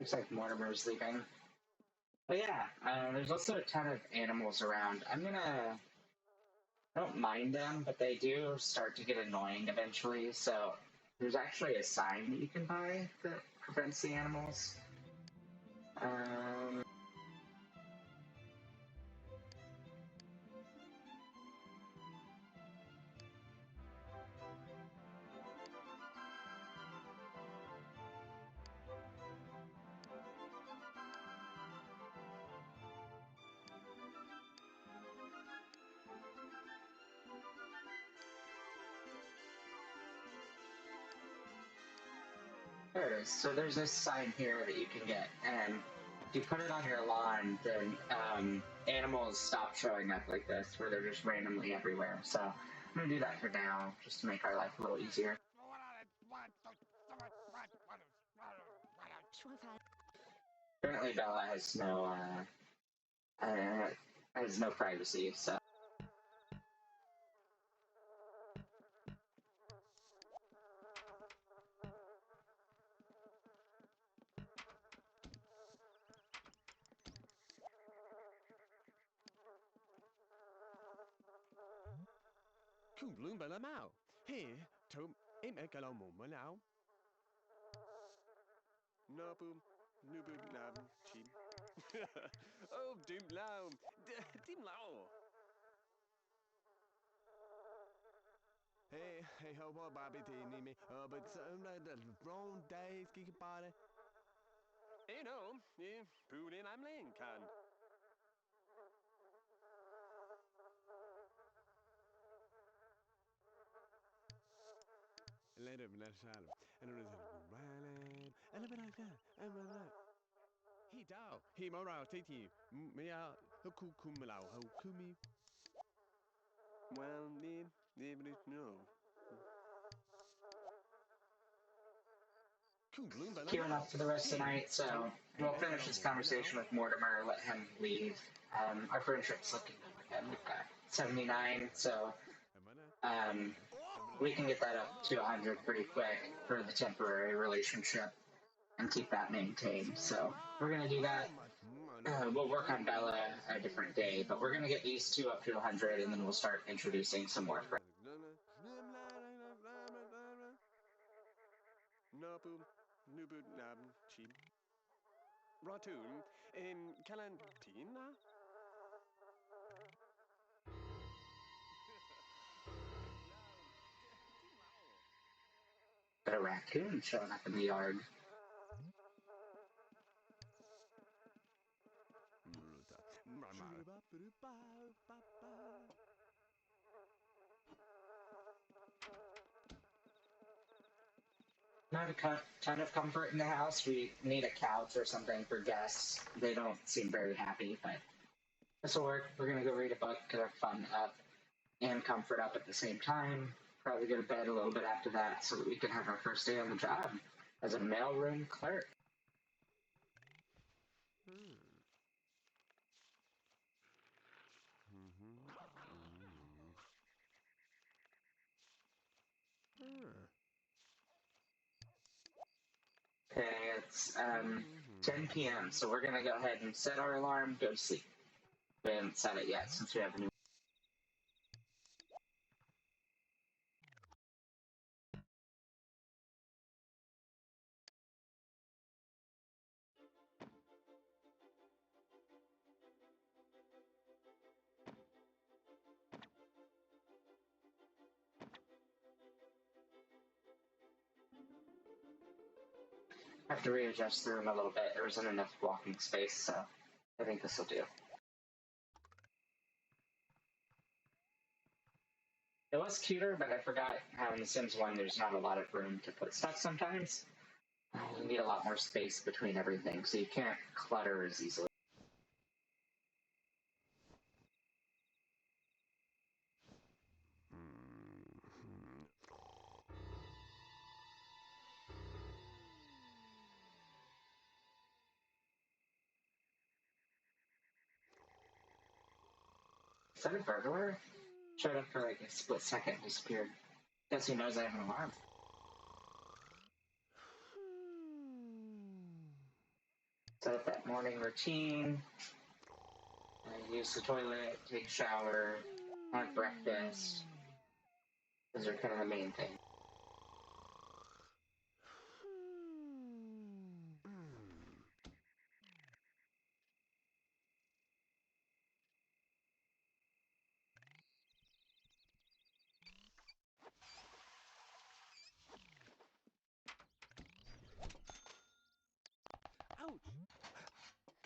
Looks like Mortimer's leaving. But yeah, there's also a ton of animals around. I don't mind them, but they do start to get annoying eventually. So there's actually a sign that you can buy that prevents the animals. There it is. So there's this sign here that you can get, and if you put it on your lawn, then animals stop showing up like this, where they're just randomly everywhere. So I'm gonna do that for now, just to make our life a little easier. Currently, Bella has no privacy, so. Kung bloom bala mao. Hey, to make a moment now. No boom. No boom lam chim. Oh, dim lao. Dim lao. Hey, how about Bobby Tini me? But some the wrong days, kick body. You know, put in I'm Lincoln. Later, Minasal. And it was Ryan. And a bit like that. And that. He dow. He morale titi. Mea. Hukukumlao. Hukumi. Well, need no. Queuing up for the rest of the night, so we'll finish this conversation with Mortimer, let him leave. Our friendship's looking good with him. We've got 79, so we can get that up to 100 pretty quick for the temporary relationship and keep that maintained. So we're going to do that. We'll work on Bella a different day, but we're going to get these two up to 100, and then we'll start introducing some more friends. Nabum, nubud nab chim. Ratoon in Calantina? Got a raccoon showing up in the yard. Not a ton of comfort in the house. We need a couch or something for guests. They don't seem very happy, but this will work. We're gonna go read a book, get our fun up and comfort up at the same time. Probably go to bed a little bit after that so that we can have our first day on the job as a mailroom clerk. Okay, it's 10 p.m. So we're gonna go ahead and set our alarm, go to sleep. We haven't set it yet since we have a new. I have to readjust the room a little bit. There wasn't enough walking space, so I think this will do. It was cuter, but I forgot how in The Sims 1 there's not a lot of room to put stuff sometimes. You need a lot more space between everything, so you can't clutter as easily. Is that a burglar? Showed up for like a split second, disappeared. Guess he knows I have an alarm. Set up that morning routine. Use the toilet, take a shower, have breakfast. Those are kind of the main things.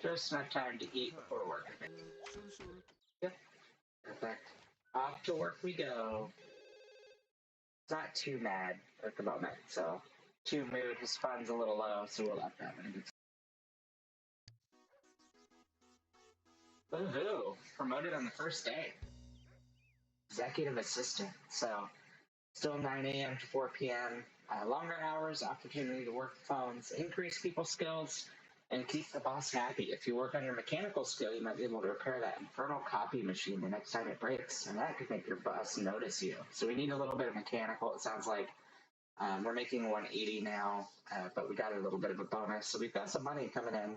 Just enough time to eat before work. Yep, perfect. Off to work we go. It's not too mad at the moment, so 2 mood, his fun's a little low, so we'll let that one. Woohoo! Promoted on the first day. Executive assistant. So still 9 a.m. to 4 p.m. Longer hours, opportunity to work phones, increase people's skills, and keep the boss happy. If you work on your mechanical skill, you might be able to repair that infernal copy machine the next time it breaks, and that could make your boss notice you. So we need a little bit of mechanical. It sounds like we're making 180 now, but we got a little bit of a bonus, so we've got some money coming in.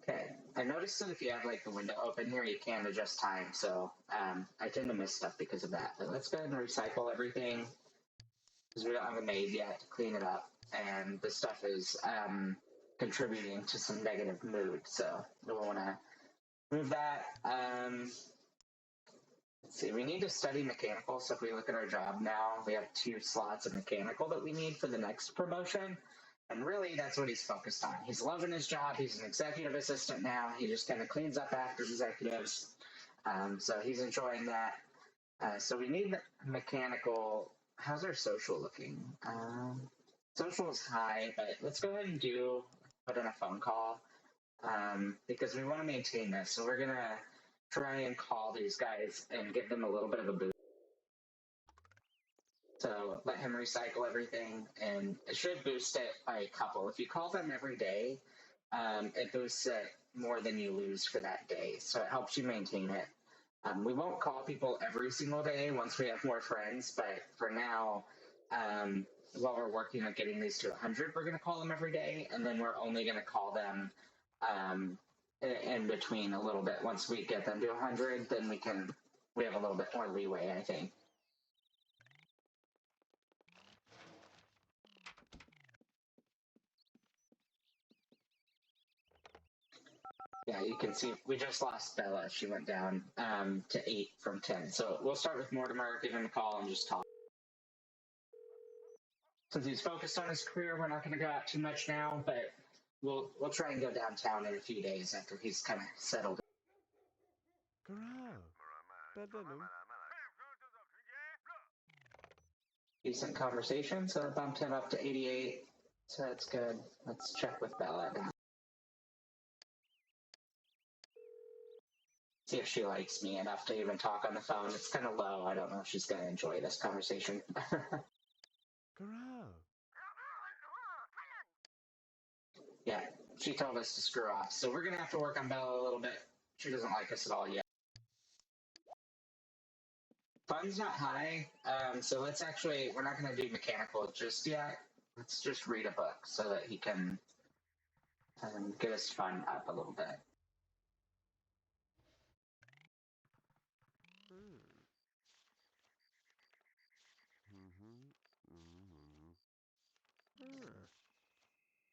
Okay, I noticed that if you have like the window open here, you can adjust time. So I tend to miss stuff because of that. But let's go ahead and recycle everything because we don't have a maid yet to clean it up, and this stuff is contributing to some negative mood. So we'll want to move that. Let's see. We need to study mechanical. So if we look at our job now, we have 2 slots of mechanical that we need for the next promotion. And really, that's what he's focused on. He's loving his job. He's an executive assistant now. He just kind of cleans up after executives. So he's enjoying that. So we need mechanical. How's our social looking? Social is high, but let's go ahead and put in a phone call because we want to maintain this. So we're going to try and call these guys and give them a little bit of a boost. So let him recycle everything, and it should boost it by a couple. If you call them every day, it boosts it more than you lose for that day. So it helps you maintain it. We won't call people every single day once we have more friends, but for now, while we're working on getting these to 100, we're going to call them every day, and then we're only going to call them in between a little bit. Once we get them to 100, then we have a little bit more leeway, I think. Yeah, you can see we just lost Bella. She went down to 8 from 10. So we'll start with Mortimer, give him a call, and just talk. Since he's focused on his career, we're not going to go out too much now, but we'll try and go downtown in a few days after he's kind of settled. Decent conversation, so I bumped him up to 88. So that's good. Let's check with Bella now. See if she likes me enough to even talk on the phone. It's kind of low. I don't know if she's going to enjoy this conversation. Yeah, she told us to screw off. So we're going to have to work on Bella a little bit. She doesn't like us at all yet. Fun's not high, so let's actually, we're not going to do mechanical just yet. Let's just read a book so that he can get his fun up a little bit.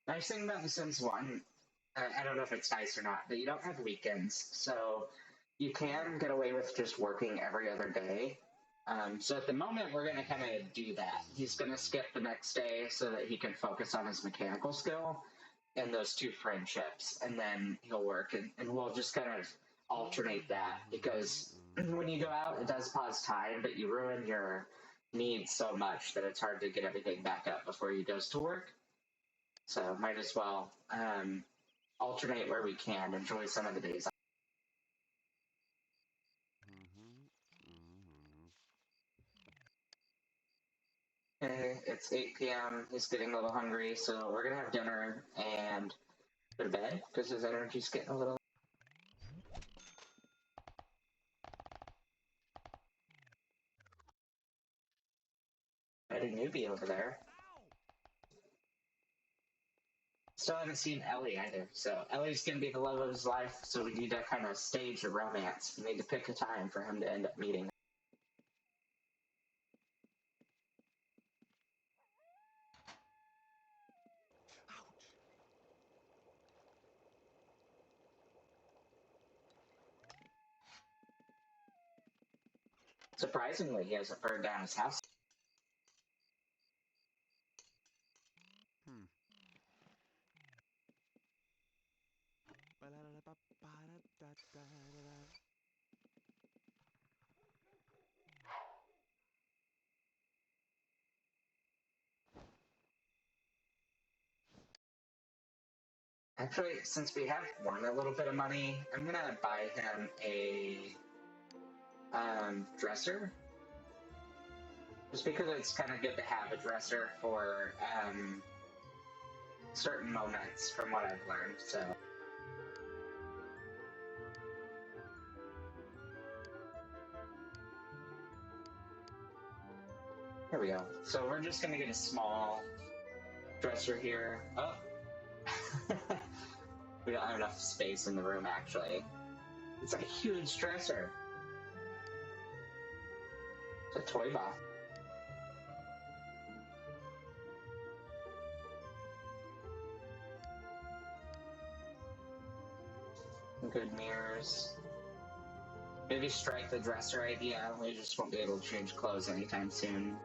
Nice thing about The Sims 1, I don't know if it's nice or not, but you don't have weekends, so you can get away with just working every other day. So at the moment, we're going to kind of do that. He's going to skip the next day so that he can focus on his mechanical skill and those 2 friendships, and then he'll work, and we'll just kind of alternate that, because when you go out, it does pause time, but you ruin your needs so much that it's hard to get everything back up before he goes to work. So might as well alternate where we can, enjoy some of the days. It's 8 p.m. He's getting a little hungry, so we're going to have dinner and go to bed because his energy's getting a little... I didn't newbie over there. Still haven't seen Ellie either, so Ellie's going to be the love of his life, so we need to kind of stage a romance. We need to pick a time for him to end up meeting. Surprisingly, he hasn't burned down his house. Actually, since we have won a little bit of money, I'm going to buy him a dresser. Just because it's kind of good to have a dresser for certain moments from what I've learned, so. Here we go. So we're just going to get a small dresser here. Oh. We don't have enough space in the room, actually. It's a huge dresser. It's a toy box. Good mirrors. Maybe strike the dresser idea. We just won't be able to change clothes anytime soon.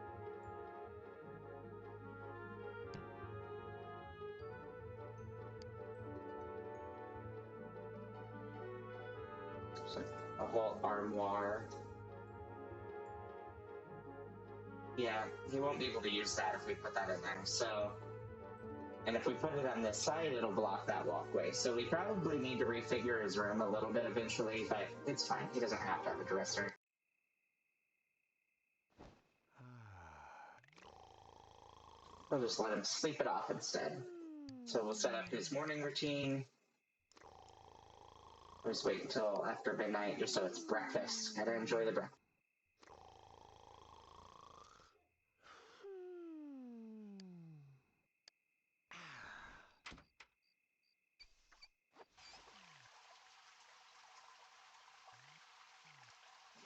So, a whole armoire. Yeah, he won't be able to use that if we put that in there, so... And if we put it on this side, it'll block that walkway. So we probably need to refigure his room a little bit eventually, but it's fine. He doesn't have to have a dresser. We'll just let him sleep it off instead. So we'll set up his morning routine. We'll just wait until after midnight just so it's breakfast. Gotta enjoy the breakfast.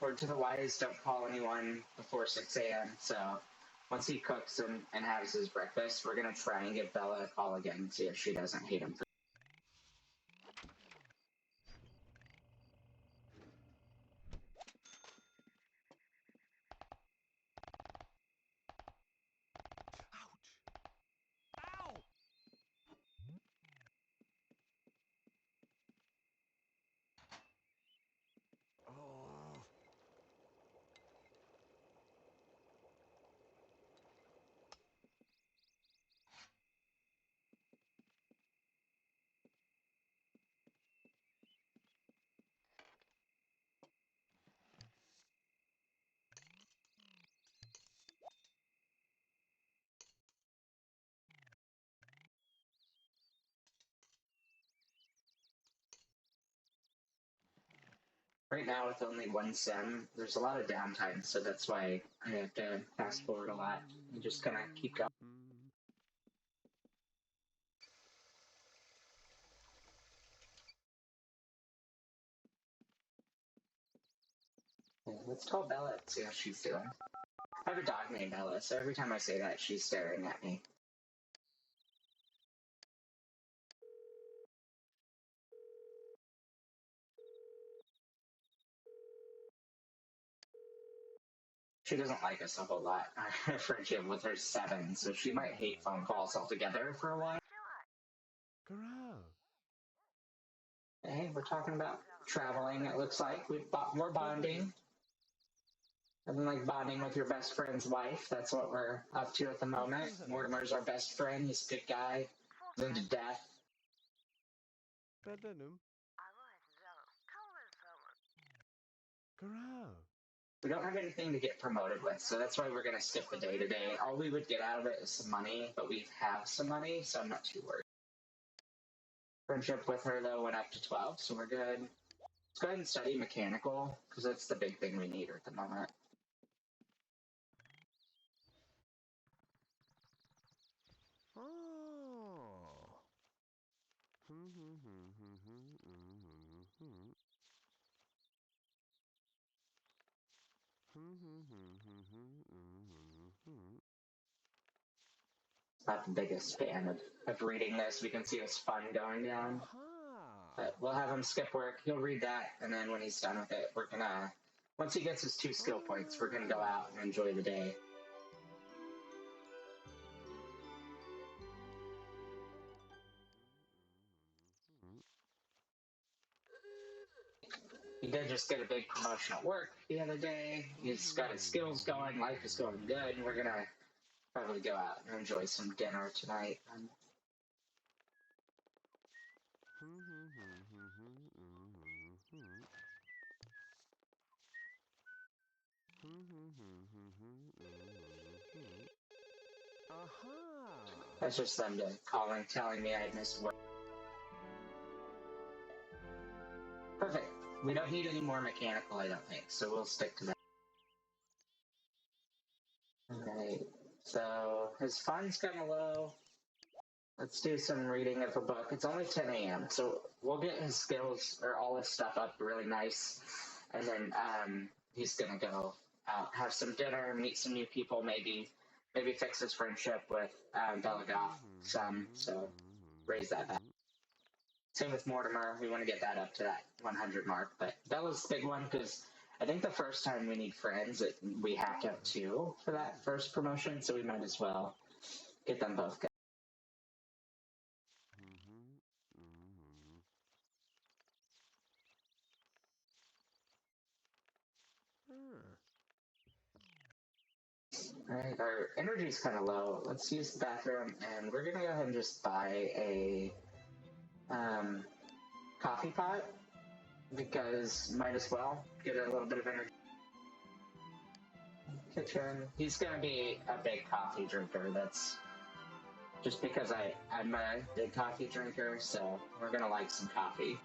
Word to the wise, don't call anyone before 6 a.m. So once he cooks and has his breakfast, we're going to try and give Bella a call again and see if she doesn't hate him. Right now, with only one sim, there's a lot of downtime, so that's why I have to fast forward a lot and just kind of keep going. Let's call Bella and see how she's doing. I have a dog named Bella, so every time I say that, she's staring at me. She doesn't like us a whole lot. Our friendship with her 7, so she might hate phone calls altogether for a while. Hey, we're talking about traveling, it looks like. We're bonding. Nothing like bonding with your best friend's wife. That's what we're up to at the moment. Mortimer's our best friend. He's a good guy. He's into death. We don't have anything to get promoted with, so that's why we're going to skip the day today. All we would get out of it is some money, but we have some money, so I'm not too worried. Friendship with her, though, went up to 12, so we're good. Let's go ahead and study mechanical, because that's the big thing we need at the moment. Not the biggest fan of reading this. We can see his fun going down. But we'll have him skip work. He'll read that, and then when he's done with it, we're gonna... Once he gets his 2 skill points, we're gonna go out and enjoy the day. He did just get a big promotion at work the other day. He's got his skills going. Life is going good. And we're gonna probably go out and enjoy some dinner tonight. That's just them calling, telling me I missed work. Perfect. We don't need any more mechanical, I don't think, so we'll stick to that. Alright, so his fun's kind of low. Let's do some reading of a book. It's only 10 a.m., so we'll get his skills, or all his stuff up really nice, and then he's gonna go out, have some dinner, meet some new people, maybe fix his friendship with Bella Goth some, so raise that back. Same with Mortimer, we want to get that up to that 100 mark, but Bella's the big one, because I think the first time we need friends, we have to have 2 for that first promotion, so we might as well get them both going. Alright, our energy's kind of low. Let's use the bathroom, and we're gonna go ahead and just buy a coffee pot, because might as well get a little bit of energy. Kitchen. He's gonna be a big coffee drinker. That's just because I'm a big coffee drinker, so we're gonna like some coffee.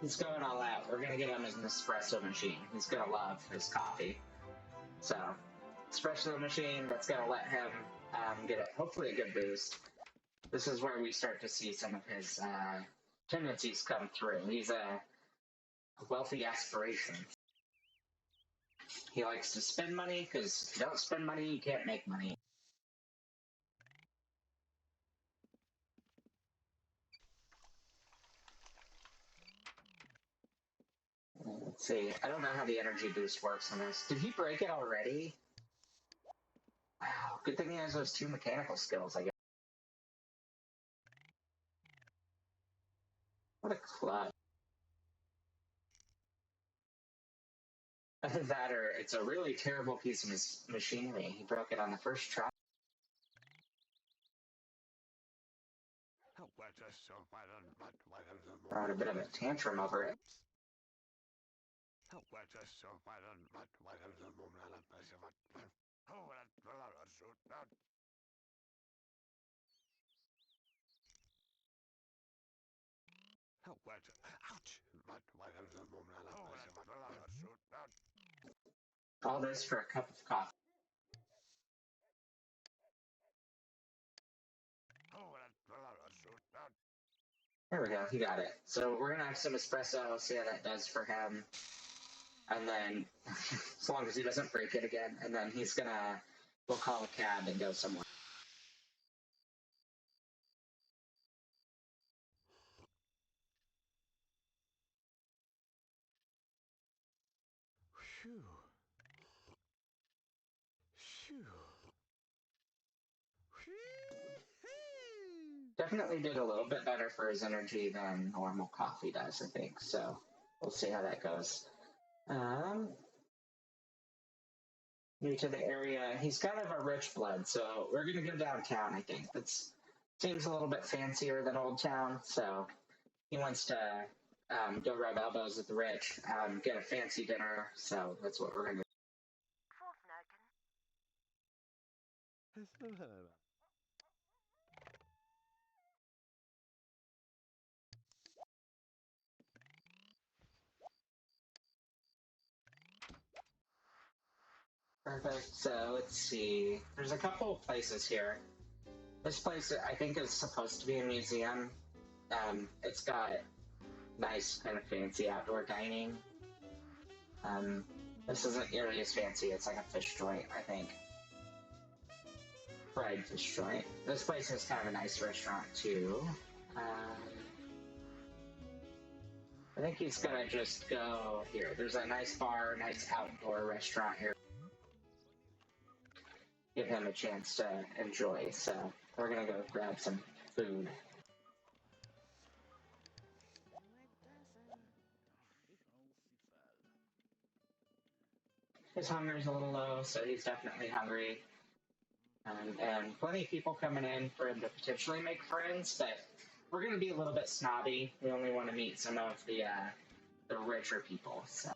He's going all out. We're gonna get him an espresso machine. He's gonna love his coffee. So, espresso machine, that's gonna let him get hopefully a good boost. This is where we start to see some of his tendencies come through. He's a wealthy aspiration. He likes to spend money, because if you don't spend money, you can't make money. Let's see. I don't know how the energy boost works on this. Did he break it already? Wow. Good thing he has those 2 mechanical skills, I guess. What a clutch. Either that or it's a really terrible piece of machinery. He broke it on the first try. Brought a bit of a tantrum over it. Ouch! All this for a cup of coffee. There we go, he got it. So we're gonna have some espresso, see how that does for him. And then, as long as he doesn't break it again, and then we'll call a cab and go somewhere. Phew. Phew. Definitely did a little bit better for his energy than normal coffee does, I think. So we'll see how that goes. New to the area. He's kind of a rich blood, so we're gonna go downtown, I think. That seems a little bit fancier than Old Town, so he wants to go rub elbows with the rich, get a fancy dinner, so that's what we're gonna do. Perfect. So let's see. There's a couple of places here. This place I think is supposed to be a museum. It's got nice kind of fancy outdoor dining. This isn't nearly as fancy. It's like a fish joint, I think. Fried fish joint. This place is kind of a nice restaurant too. I think he's gonna just go here. There's a nice bar, nice outdoor restaurant here. Give him a chance to enjoy. So we're gonna go grab some food. His hunger's a little low, so he's definitely hungry. And plenty of people coming in for him to potentially make friends, but we're going to be a little bit snobby. We only want to meet some of the richer people. So.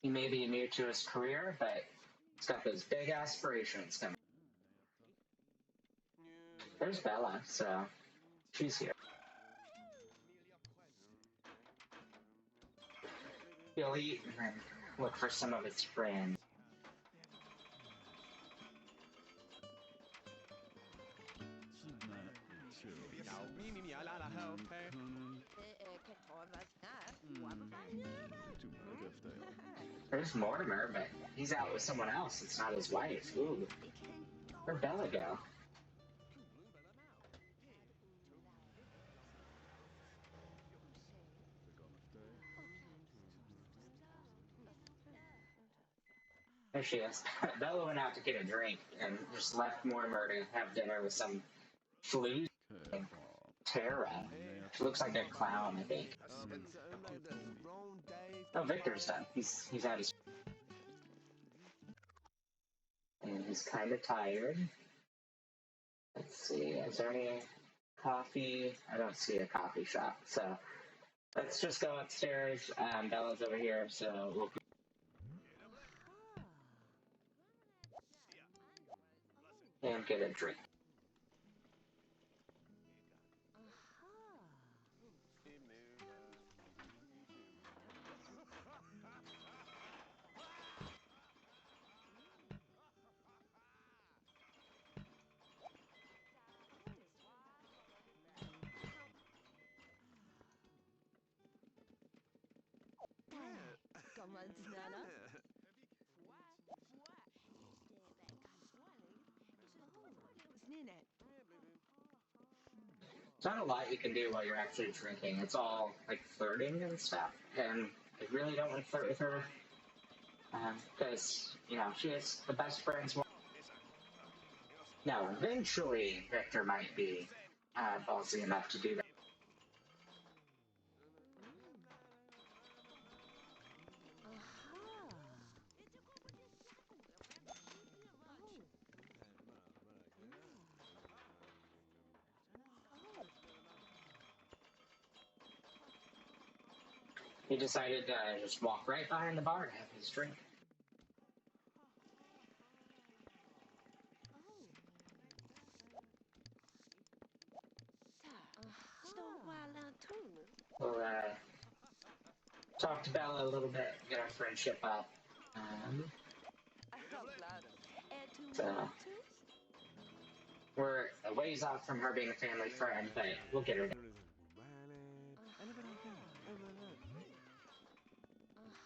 He may be new to his career, but he's got those big aspirations coming. There's Bella, so she's here. He'll eat and then look for some of his friends. There's Mortimer, but he's out with someone else. It's not his wife. Ooh. Where'd Bella go? There she is. Bella went out to get a drink and just left Mortimer to have dinner with some flute Tara. She looks like a clown, I think. Oh, Victor's done. He's had his... And he's kind of tired. Let's see, is there any coffee? I don't see a coffee shop, so let's just go upstairs. Bella's over here, so we'll... And get a drink. There's not a lot you can do while you're actually drinking. It's all like flirting and stuff, and I really don't want to flirt with her because she is the best friends. Now, eventually, Victor might be ballsy enough to do that. He decided to just walk right behind the bar to have his drink. We'll talk to Bella a little bit, get our friendship up. So we're a ways off from her being a family friend, but we'll get her.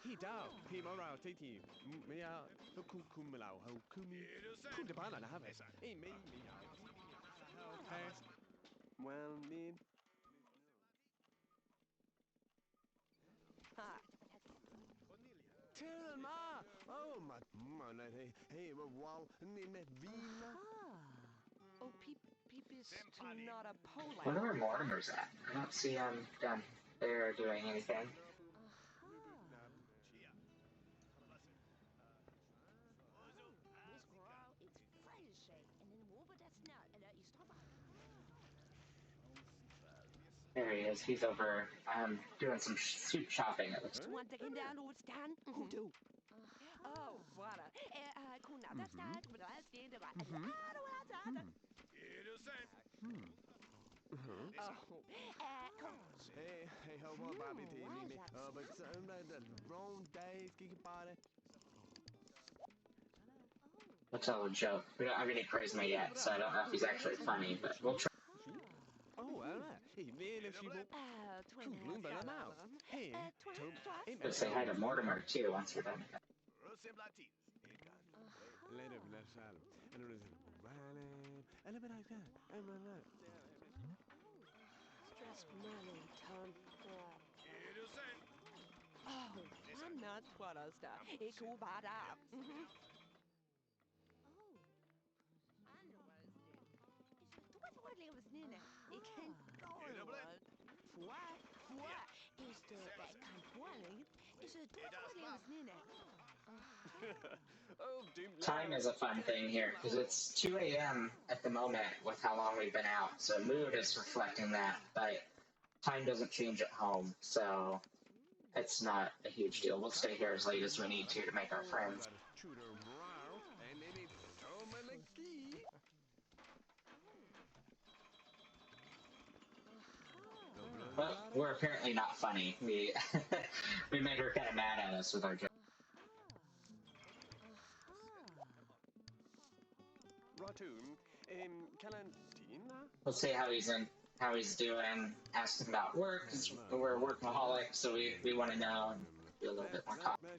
He down, he morale, titi, me out, the cuckoo lao, how kumi, cook the banana have it. Hey, me, pass. Well, mean. Tell ma, oh, my, hey, wall, name it Vina. Oh, peep is to not a Poland. Wonder where Mortimer's at. I don't see him down there doing anything. There he is. He's over doing some soup shopping. It looks. Want to get down, Lord Stan? Who do? Oh, voilà. Hey, how about Bobby T? But the wrong days, kick body. Looks all a joke. We don't have any charisma yet, so I don't know if he's actually funny, but we'll try. Oh, hey, man, if she will. Bloom by now. Hey, Let's say hi to Mortimer too once we're done. Later, let's and it was and a bit like that. Stress money, Tom. Oh, I'm not what I was that. It go bad up. Time is a fun thing here because it's 2 a.m. at the moment with how long we've been out, so mood is reflecting that, but time doesn't change at home, so it's not a huge deal. We'll stay here as late as we need to make our friends. Well, we're apparently not funny. We we made her kind of mad at us with our joke. We'll see how he's doing. Ask him about work. 'Cause we're workaholics, so we want to know and be a little bit more confident.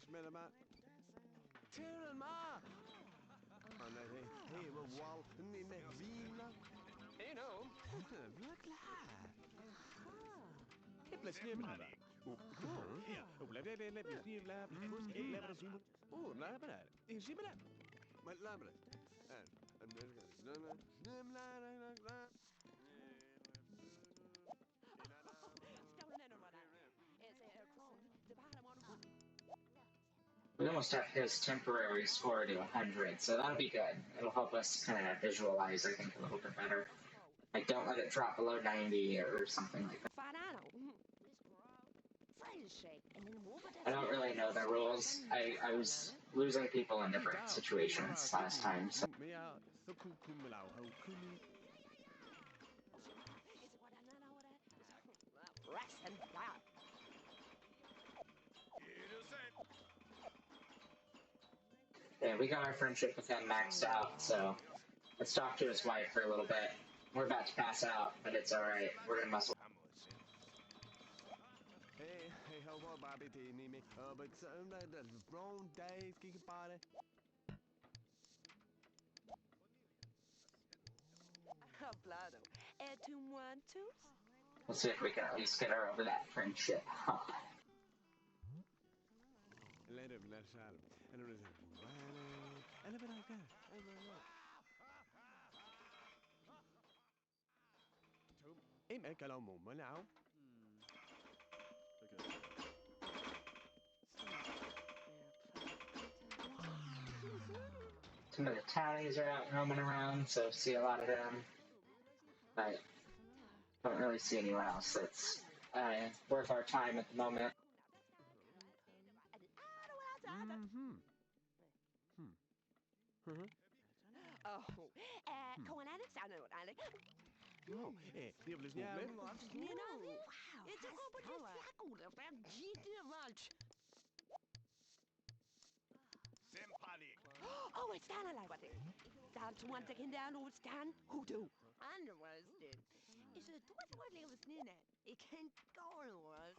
We almost have his temporary score to 100, so that'll be good. It'll help us kind of visualize, I think, a little bit better. Like, don't let it drop below 90 or something like that. I don't really know the rules. I was losing people in different situations last time, so. Yeah, we got our friendship with him maxed out, so let's talk to his wife for a little bit. We're about to pass out, but it's alright. We're gonna muscle. Hey, how about Bobby T? But the wrong days, kick body. We'll see if we can at least get her over that friendship hump. Later, let's and it was and a bit like that. Hey, make a moment now. Some of the townies are out roaming around, so see a lot of them. But don't really see anyone else that's worth our time at the moment. Mm-hmm. Hmm. Oh, Cohen Alex, I know, Alex. Oh, det blev snublet. Wow, it's a whole bunch of flackle of them. Oh, it's Dan, I like what it. Dan to one second down, oh, it's Dan. Who do? I know what it's did. It's a what little snin at. It can't go anywhere.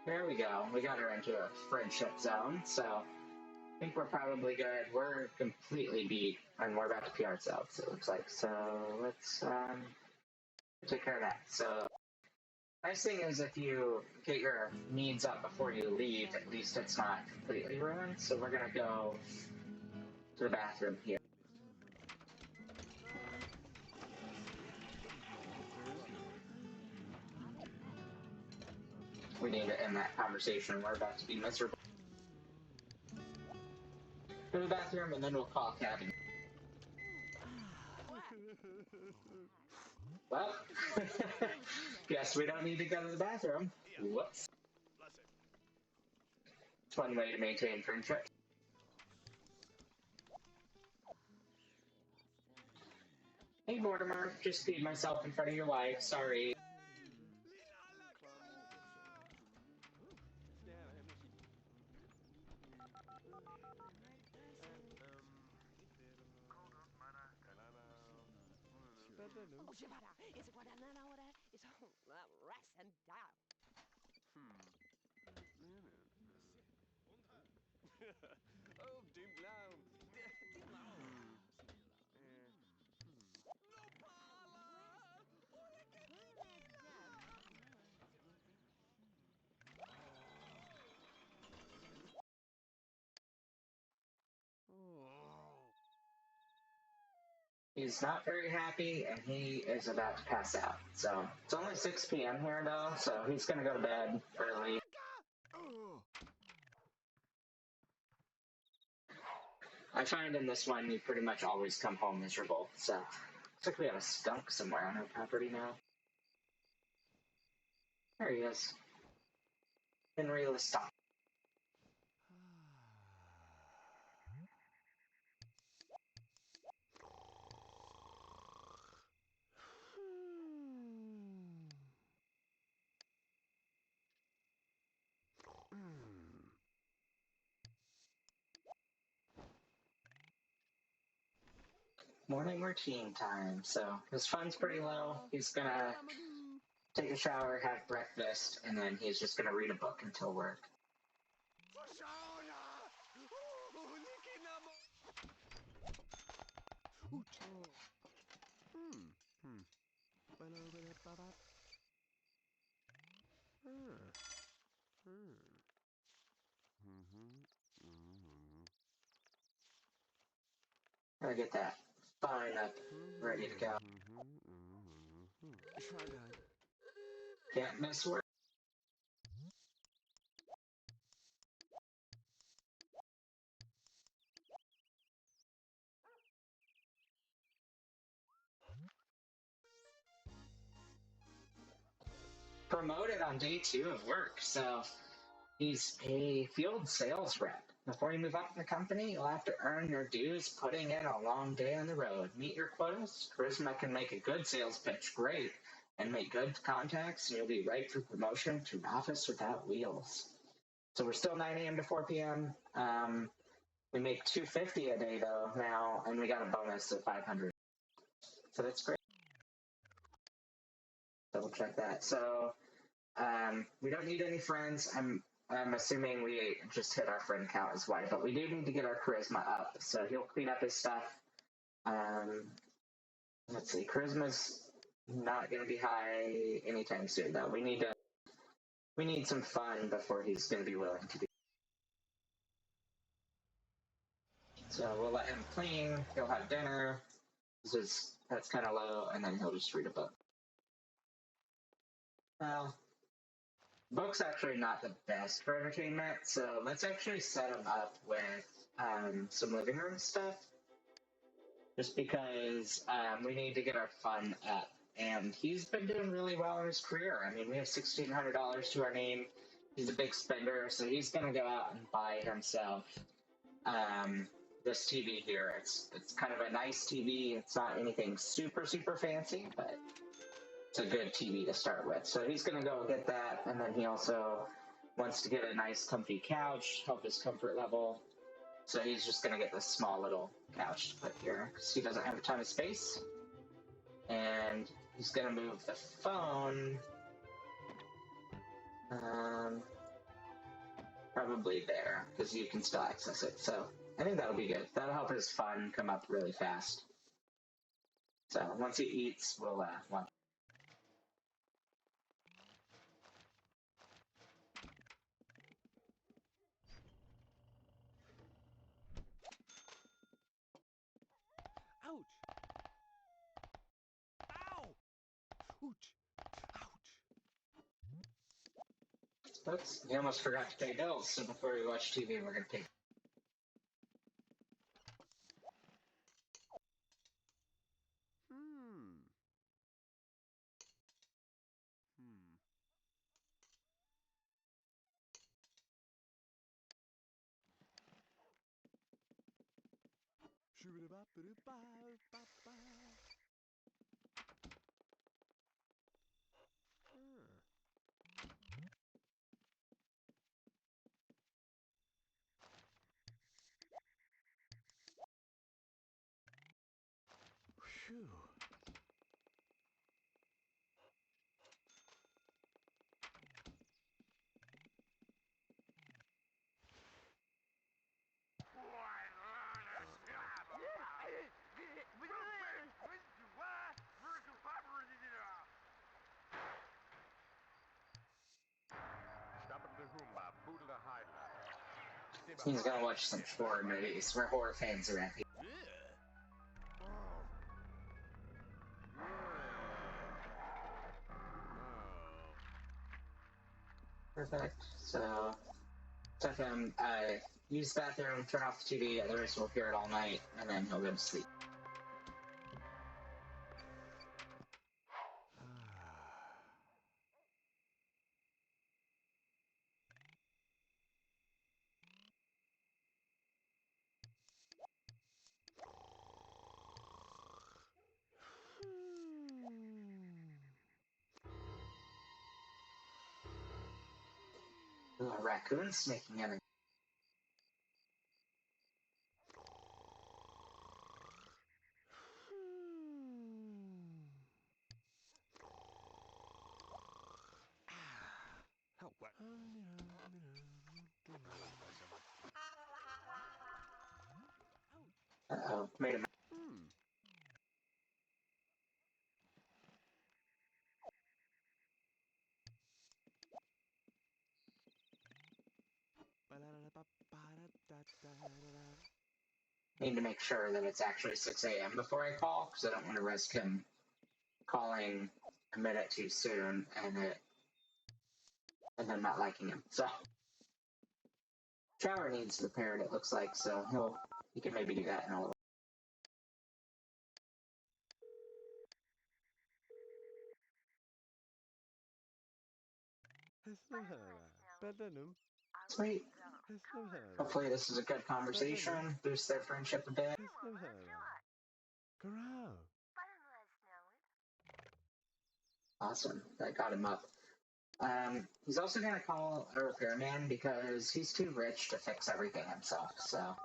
There we go. We got her into a friendship zone, so I think we're probably good. We're completely beat, and we're about to pee ourselves, it looks like. So let's take care of that. So nice thing is if you get your needs up before you leave, at least it's not completely ruined. So we're gonna go to the bathroom here. We need to end that conversation. We're about to be miserable. Go to the bathroom and then we'll call cabin. Well, guess we don't need to go to the bathroom. Whoops. It's one way to maintain friendship. Hey Mortimer, just peed myself in front of your wife. Sorry. Oh, Shivada, it's what I know what it's all rest and die. Oh, dim loud. Dim loud. He's not very happy and he is about to pass out. So it's only 6 p.m. here though, so he's gonna go to bed early. I find in this one you pretty much always come home miserable. So looks like we have a skunk somewhere on our property now. There he is. Henry Lestat. Morning routine time. So his fun's pretty low. He's gonna take a shower, have breakfast, and then he's just gonna read a book until work. Gotta get that fine up, ready to go. Try that. Can't miss work. Promoted on day 2 of work, so he's a field sales rep. Before you move up in the company, you'll have to earn your dues putting in a long day on the road. Meet your quotas. Charisma can make a good sales pitch great and make good contacts, and you'll be right for promotion to an office without wheels. So we're still 9 a.m. to 4 p.m. We make $250 a day though now, and we got a bonus of $500. So that's great. Double check that. So we don't need any friends. I'm assuming we just hit our friend count as white, but we do need to get our charisma up. So he'll clean up his stuff. Let's see, charisma's not going to be high anytime soon, though. We need some fun before he's going to be willing to do. So we'll let him clean. He'll have dinner. That's kind of low, and then he'll just read a book. Well, book's actually not the best for entertainment, so let's actually set him up with some living room stuff. Just because we need to get our fun up. And he's been doing really well in his career. I mean, we have $1,600 to our name. he's a big spender, so he's gonna go out and buy himself this TV here. It's kind of a nice TV. It's not anything super fancy, but it's a good TV to start with. So he's gonna go get that, and then he also wants to get a nice comfy couch, help his comfort level. So he's just gonna get this small little couch to put here because he doesn't have a ton of space. And he's gonna move the phone probably there because you can still access it. So I think that'll be good. That'll help his fun come up really fast. So once he eats, we'll watch. Ouch! Ow! Ouch! Ouch! Oops, he almost forgot to pay bills. So before we watch TV, we're gonna pay. Hmm. Hmm. Shoo-ba-da-ba-ba-da-ba-ba-ba. Phew. He's gonna watch some horror movies. We're horror fans around here. Perfect. So, let him use the bathroom, turn off the TV, otherwise we'll hear it all night, and then he'll go to sleep. Ooh, a raccoon sneaking in. How what? Uh-oh, made him. Hmm. Need to make sure that it's actually 6 a.m. before I call, because I don't want to risk him calling a minute too soon and then not liking him. So shower needs repaired, it looks like, so he can maybe do that in a little. Sweet. Hopefully this is a good conversation, boost their friendship a bit. Awesome, that got him up. He's also gonna call a repairman because he's too rich to fix everything himself, so.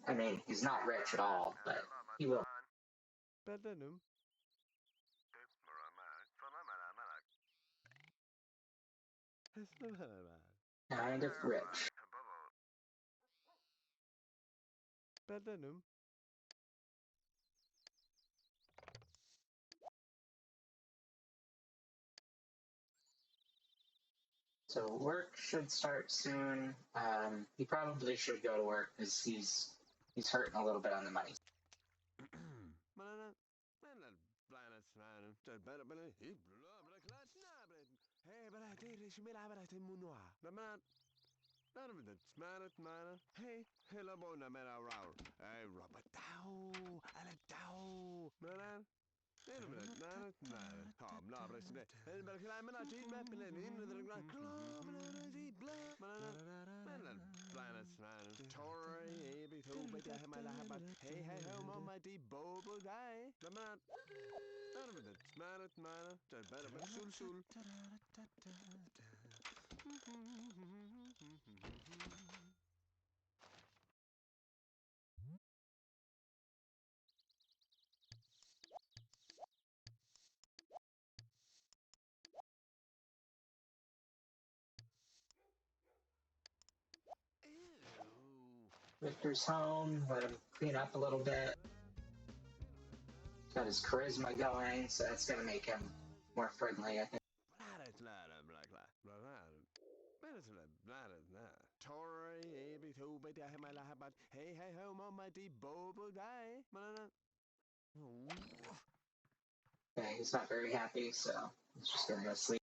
I mean, he's not rich at all, but he will. Kind of rich. So work should start soon. He probably should go to work because he's hurting a little bit on the money. Hey, hela bona mera raur. Hey, rabatao, alatao. Manan. Wait a minute, Tom, no, listen. But can I not eat my pillow in the glass? Planet, Tory, be told by the Hamala, hey, hey, home on my deep bobo guy. The man, sul. Victor's home. Let him clean up a little bit. Got his charisma going, so that's gonna make him more friendly, I think. Tory, be told by the Hamala, hey, hey, home on my deep bobo guy. Okay, he's not very happy, so he's just gonna go sleep.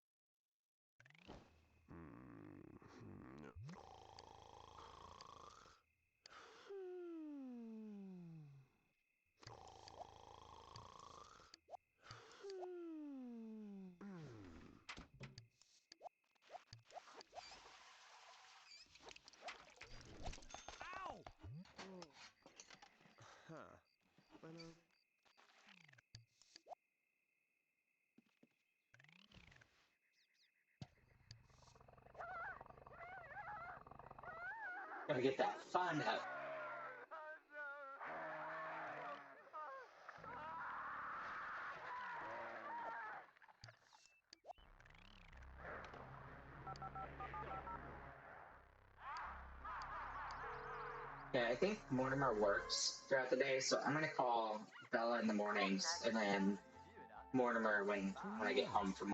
Huh. Bueno. Gotta get that fun out. Yeah, I think Mortimer works throughout the day, so I'm gonna call Bella in the mornings, and then Mortimer when I get home from.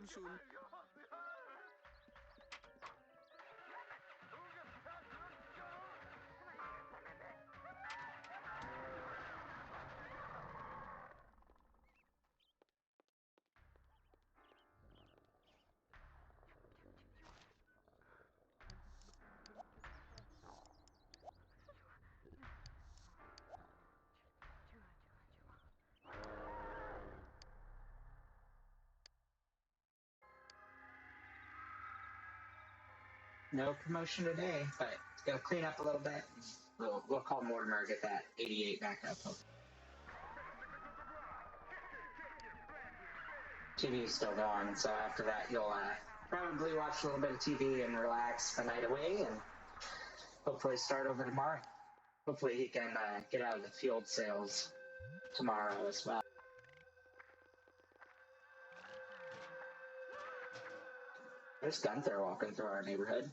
Sul. No promotion today, but gonna clean up a little bit. We'll call Mortimer, get that 88 back up. TV is still going, so after that he'll probably watch a little bit of TV and relax the night away, and hopefully start over tomorrow. Hopefully he can get out of the field sales tomorrow as well. There's Gunther walking through our neighborhood.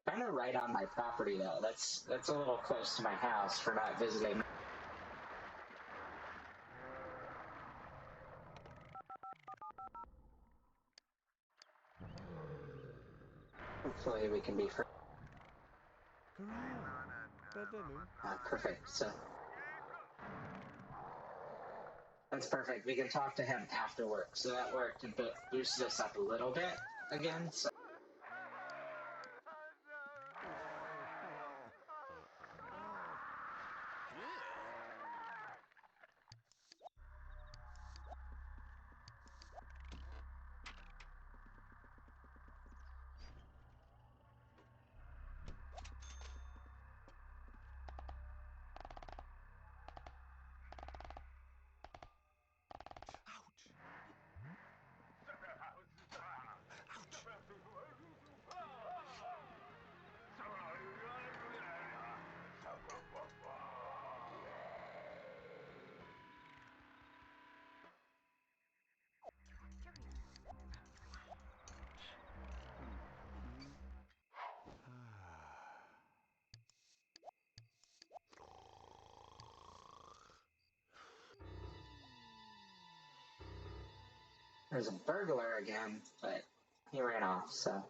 Kind of right on my property though. That's a little close to my house for not visiting. Hopefully we can be friends. Perfect. So that's perfect. We can talk to him after work. So that worked and boosted us up a little bit again. So there's a burglar again, but he ran off, so.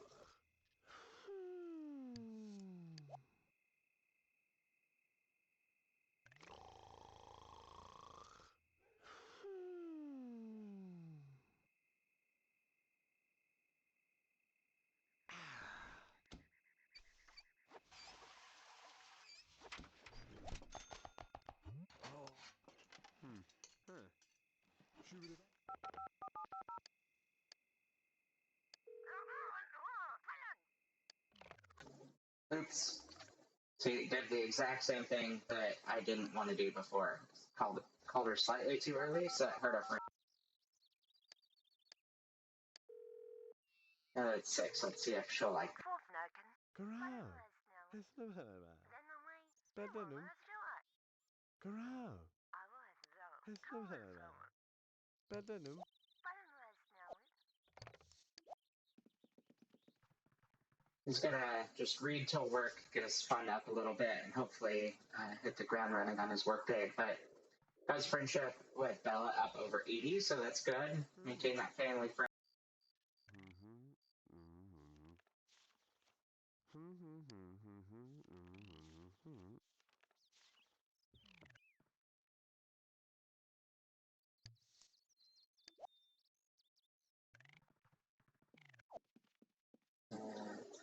Oops. So he did the exact same thing that I didn't want to do before. Called her slightly too early, so it hurt our friend. It's 6. Let's see if she'll like it. Garau. Hesnababa. Bedanum. Garau. Hesnababa. Bedanum. He's gonna just read till work, get his fun up a little bit, and hopefully hit the ground running on his workday. But got his friendship with Bella up over 80, so that's good. Maintain that family friend.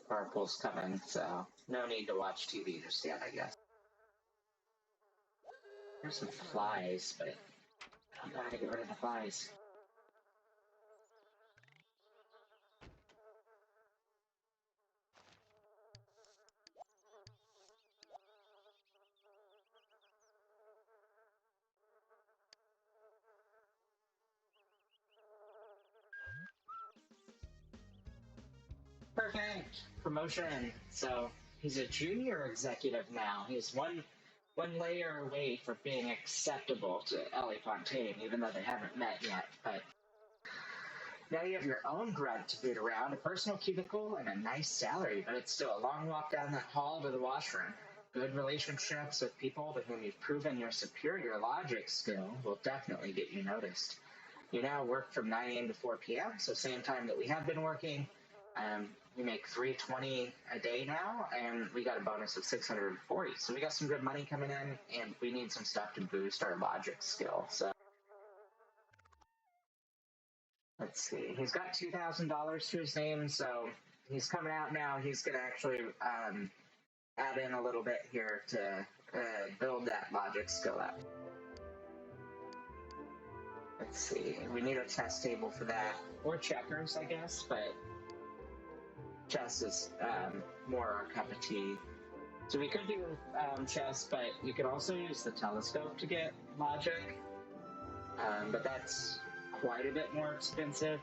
Carpool's coming, so no need to watch TV just yet, I guess. There's some flies, but I gotta get rid of the flies. Perfect! Promotion! So, he's a junior executive now. He's one layer away from being acceptable to Ellie Fontaine, even though they haven't met yet. But now you have your own grunt to boot around, a personal cubicle, and a nice salary, but it's still a long walk down that hall to the washroom. Good relationships with people to whom you've proven your superior logic skill will definitely get you noticed. You now work from 9 a.m. to 4 p.m., so same time that we have been working. We make $320 a day now, and we got a bonus of 640. So we got some good money coming in, and we need some stuff to boost our logic skill. So let's see. He's got $2,000 to his name, so he's coming out now. He's gonna actually add in a little bit here to build that logic skill up. Let's see. We need a chess table for that, or checkers, I guess, but chess is more our cup of tea. So we could do chess, but you could also use the telescope to get logic, but that's quite a bit more expensive.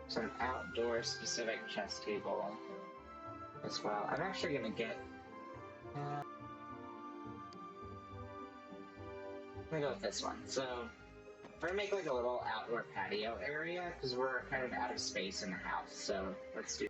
Some outdoor specific chess table as well. I'm actually going to get... I'm going to go with this one. So we're going to make like a little outdoor patio area because we're kind of out of space in the house. So let's do...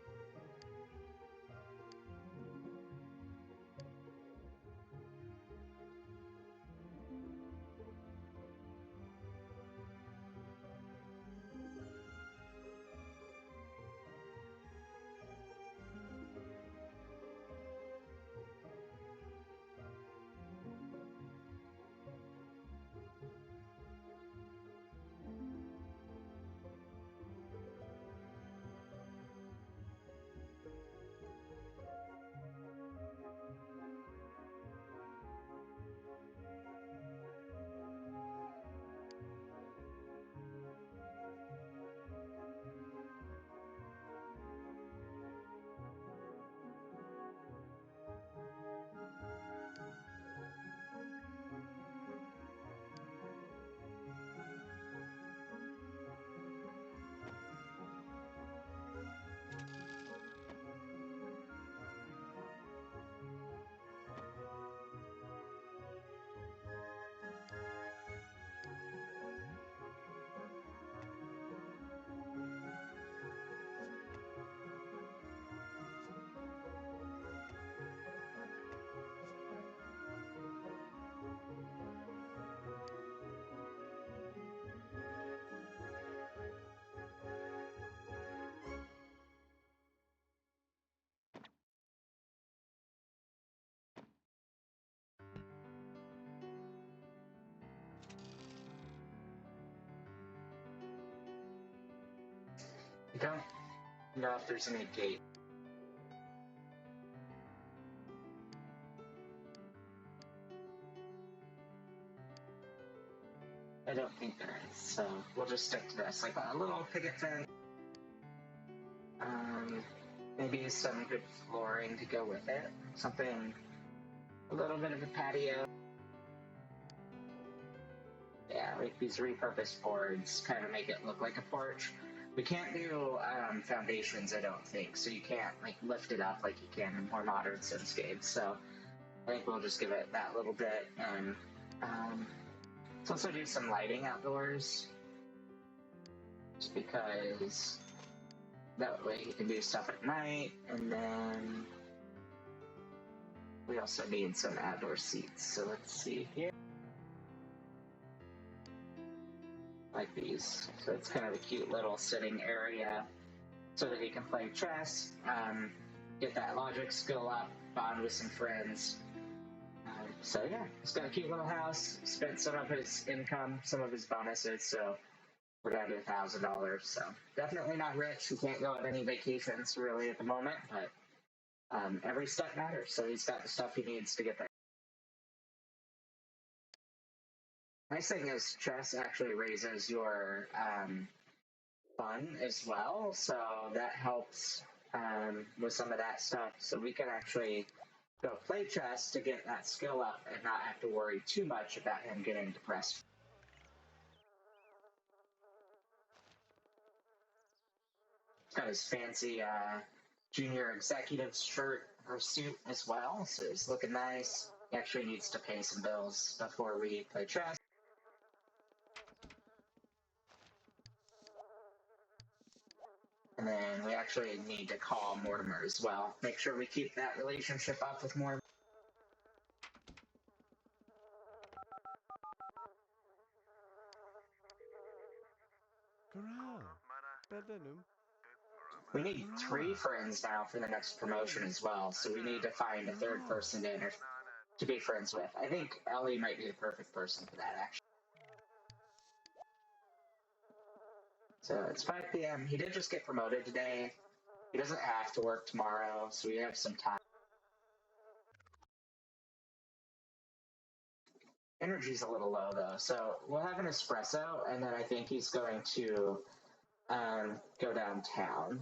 don't know if there's any gate. I don't think there is, so we'll just stick to this. Like a little picket fence. Maybe some good flooring to go with it. Something, a little bit of a patio. Yeah, like these repurposed boards kind of make it look like a porch. We can't do foundations, I don't think, so you can't like lift it up like you can in more modern Sims games. So I think we'll just give it that little bit, and let's also do some lighting outdoors, just because that way you can do stuff at night. And then we also need some outdoor seats. So let's see here. Like these. So it's kind of a cute little sitting area so that he can play chess, get that logic skill up, bond with some friends. So yeah, he's got a cute little house, spent some of his income, some of his bonuses, so we're down to $1,000. So definitely not rich. He can't go on any vacations really at the moment, but every step matters. So he's got the stuff he needs to get there. Nice thing is chess actually raises your fun as well, so that helps with some of that stuff. So we can actually go play chess to get that skill up and not have to worry too much about him getting depressed. He's got his fancy junior executive shirt or suit as well, so he's looking nice. He actually needs to pay some bills before we play chess. And then we actually need to call Mortimer as well. Make sure we keep that relationship up with Mortimer. We need 3 friends now for the next promotion as well, so we need to find a 3rd person to be friends with. I think Ellie might be the perfect person for that, actually. So it's 5 p.m. He did just get promoted today. He doesn't have to work tomorrow, so we have some time. Energy's a little low, though, so we'll have an espresso, and then I think he's going to go downtown.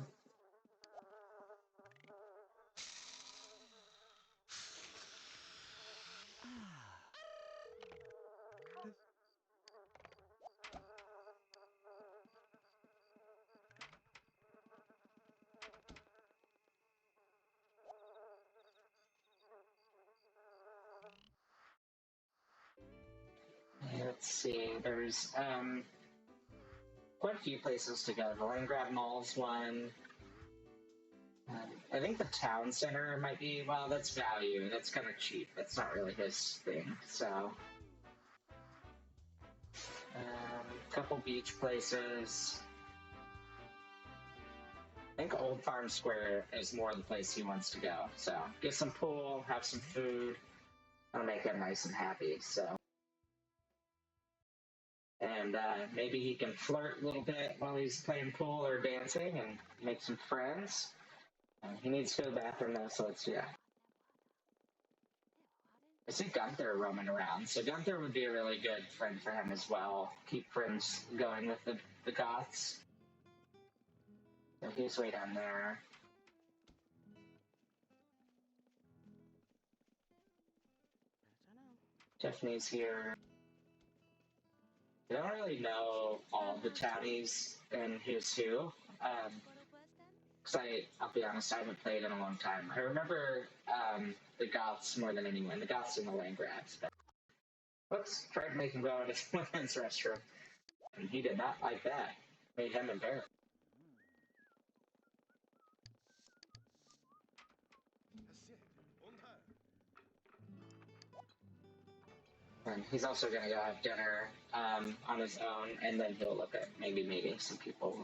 Let's see, there's quite a few places to go. The Landgrab Mall's one. I think the town center might be, well, that's value. That's kind of cheap. That's not really his thing, so. A couple beach places. I think Old Farm Square is more the place he wants to go. So get some pool, have some food. That'll make him nice and happy, so. And maybe he can flirt a little bit while he's playing pool or dancing and make some friends. He needs to go to the bathroom though, so let's do that. I see Gunther roaming around, so Gunther would be a really good friend for him as well. Keep friends going with the Goths. So he's way down there. Tiffany's here. I don't really know all the townies and who's who. Because I'll be honest, I haven't played in a long time. I remember the Goths more than anyone. The Goths and the Landgrabs. But whoops, tried to make him go into the women's restroom. And he did not like that. Made him embarrassed. And he's also going to go have dinner on his own, and then he'll look at maybe meeting some people.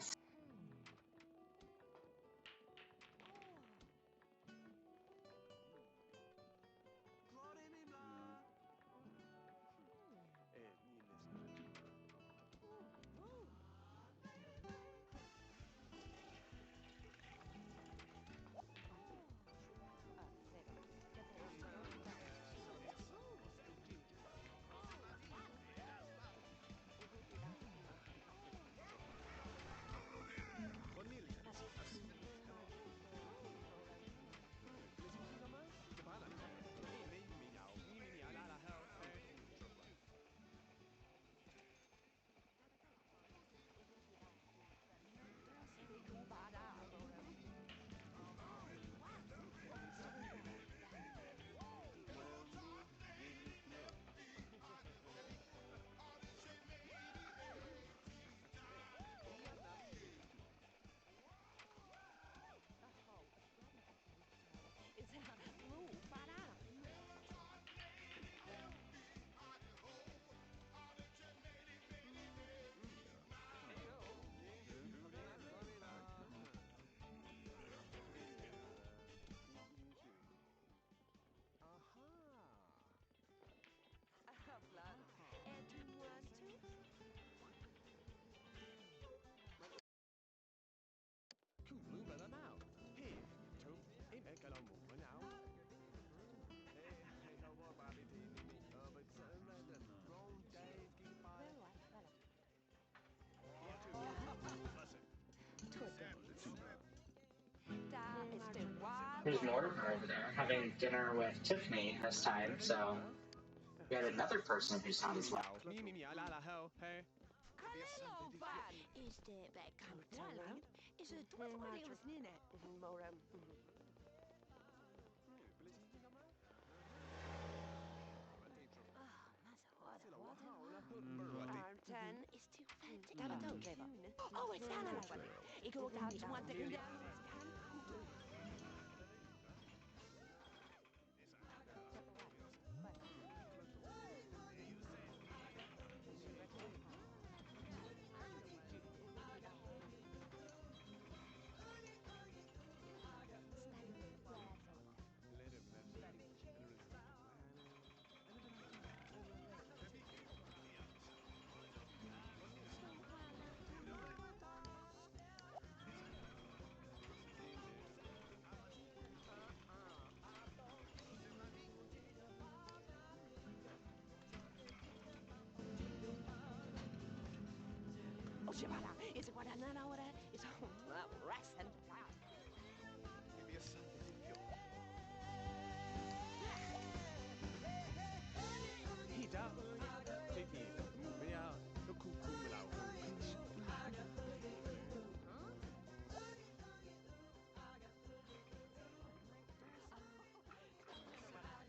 There's Mortimer over there having dinner with Tiffany this time, so we had another person who's not as well. Hello, fan. Is det hvad kapital? Is det du tror det er snene? Ten is too fancy. Oh, it's down a lot. Ik ook daar 20 in down. Shibara, is it what I know what it's rest and Hita, Tiki, Mia, Kukulau.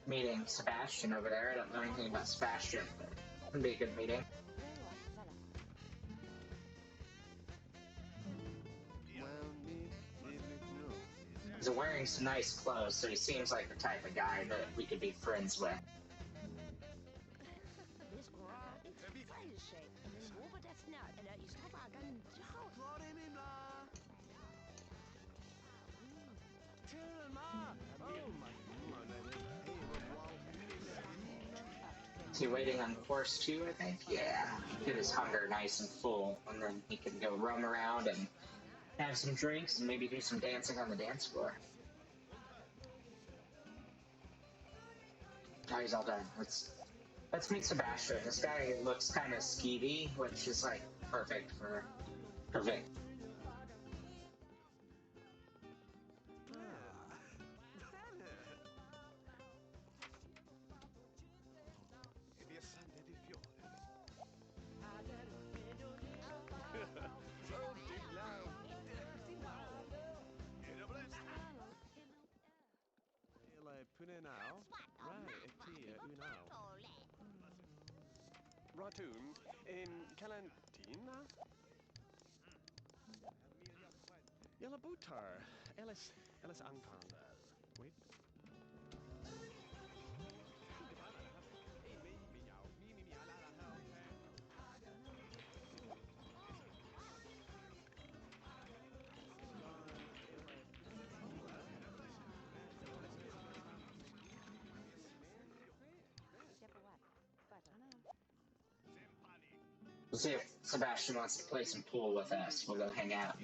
Meeting Sebastian over there. I don't know anything about Sebastian, but it'll be a good meeting. He's wearing some nice clothes, so he seems like the type of guy that we could be friends with. this bra it's fine shape. But that's not and you stop I can Is he waiting on course 2, I think? Yeah. Get his hunger nice and full, and then he can go roam around and have some drinks and maybe do some dancing on the dance floor. Oh, he's all done. Let's meet Sebastian. This guy looks kind of skeevy, which is like perfect for Vic. Ratoon in Calantina? Yalla Butar, Ellis Ankan. Wait. We'll see if Sebastian wants to play some pool with us. We'll go hang out.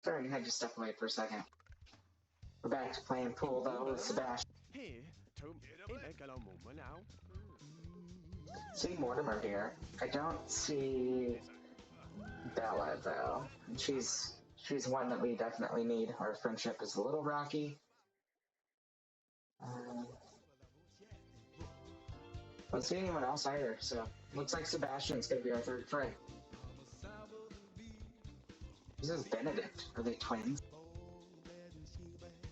Sorry, I had to step away for a second. We're back to playing pool though with Sebastian. Hey, Tom, make a moment now. See Mortimer here. I don't see Bella though. And she's one that we definitely need. Our friendship is a little rocky. Don't see anyone else either, so looks like Sebastian's gonna be our third friend. This is Benedict. Are they twins?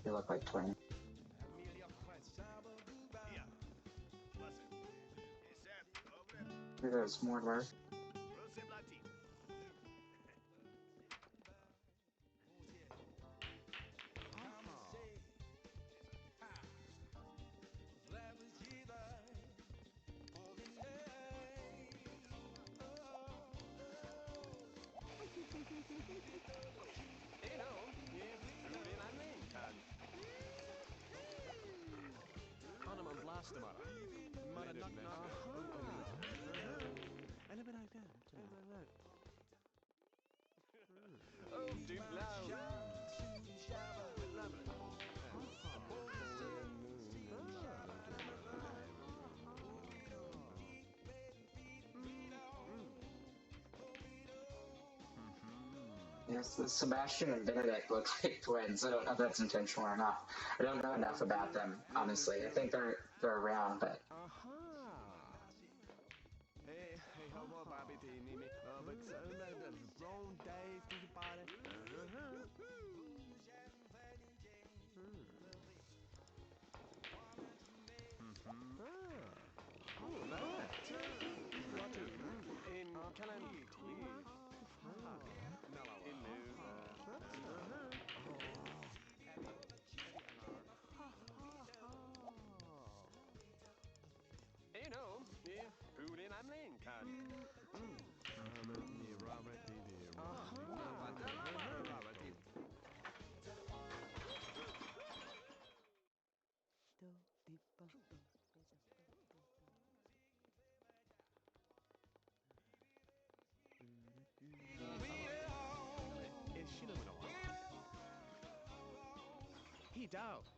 They look like twins. Here goes Mortimer. Yes, Sebastian and Benedict look like twins. I don't know if that's intentional or not. I don't know enough about them, honestly. I think they're around, but Hey, how about Bobby T? But the wrong day to the party.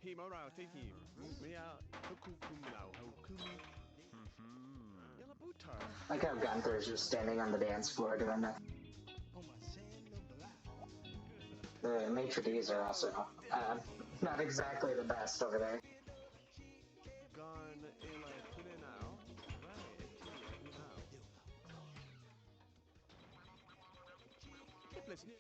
He morale tiki. Mia hukukumlau hukum. Yalla butar. like how Gunther's just standing on the dance floor doing that. The maitre d's are also not exactly the best over there. Gone put it now. Right. Listen.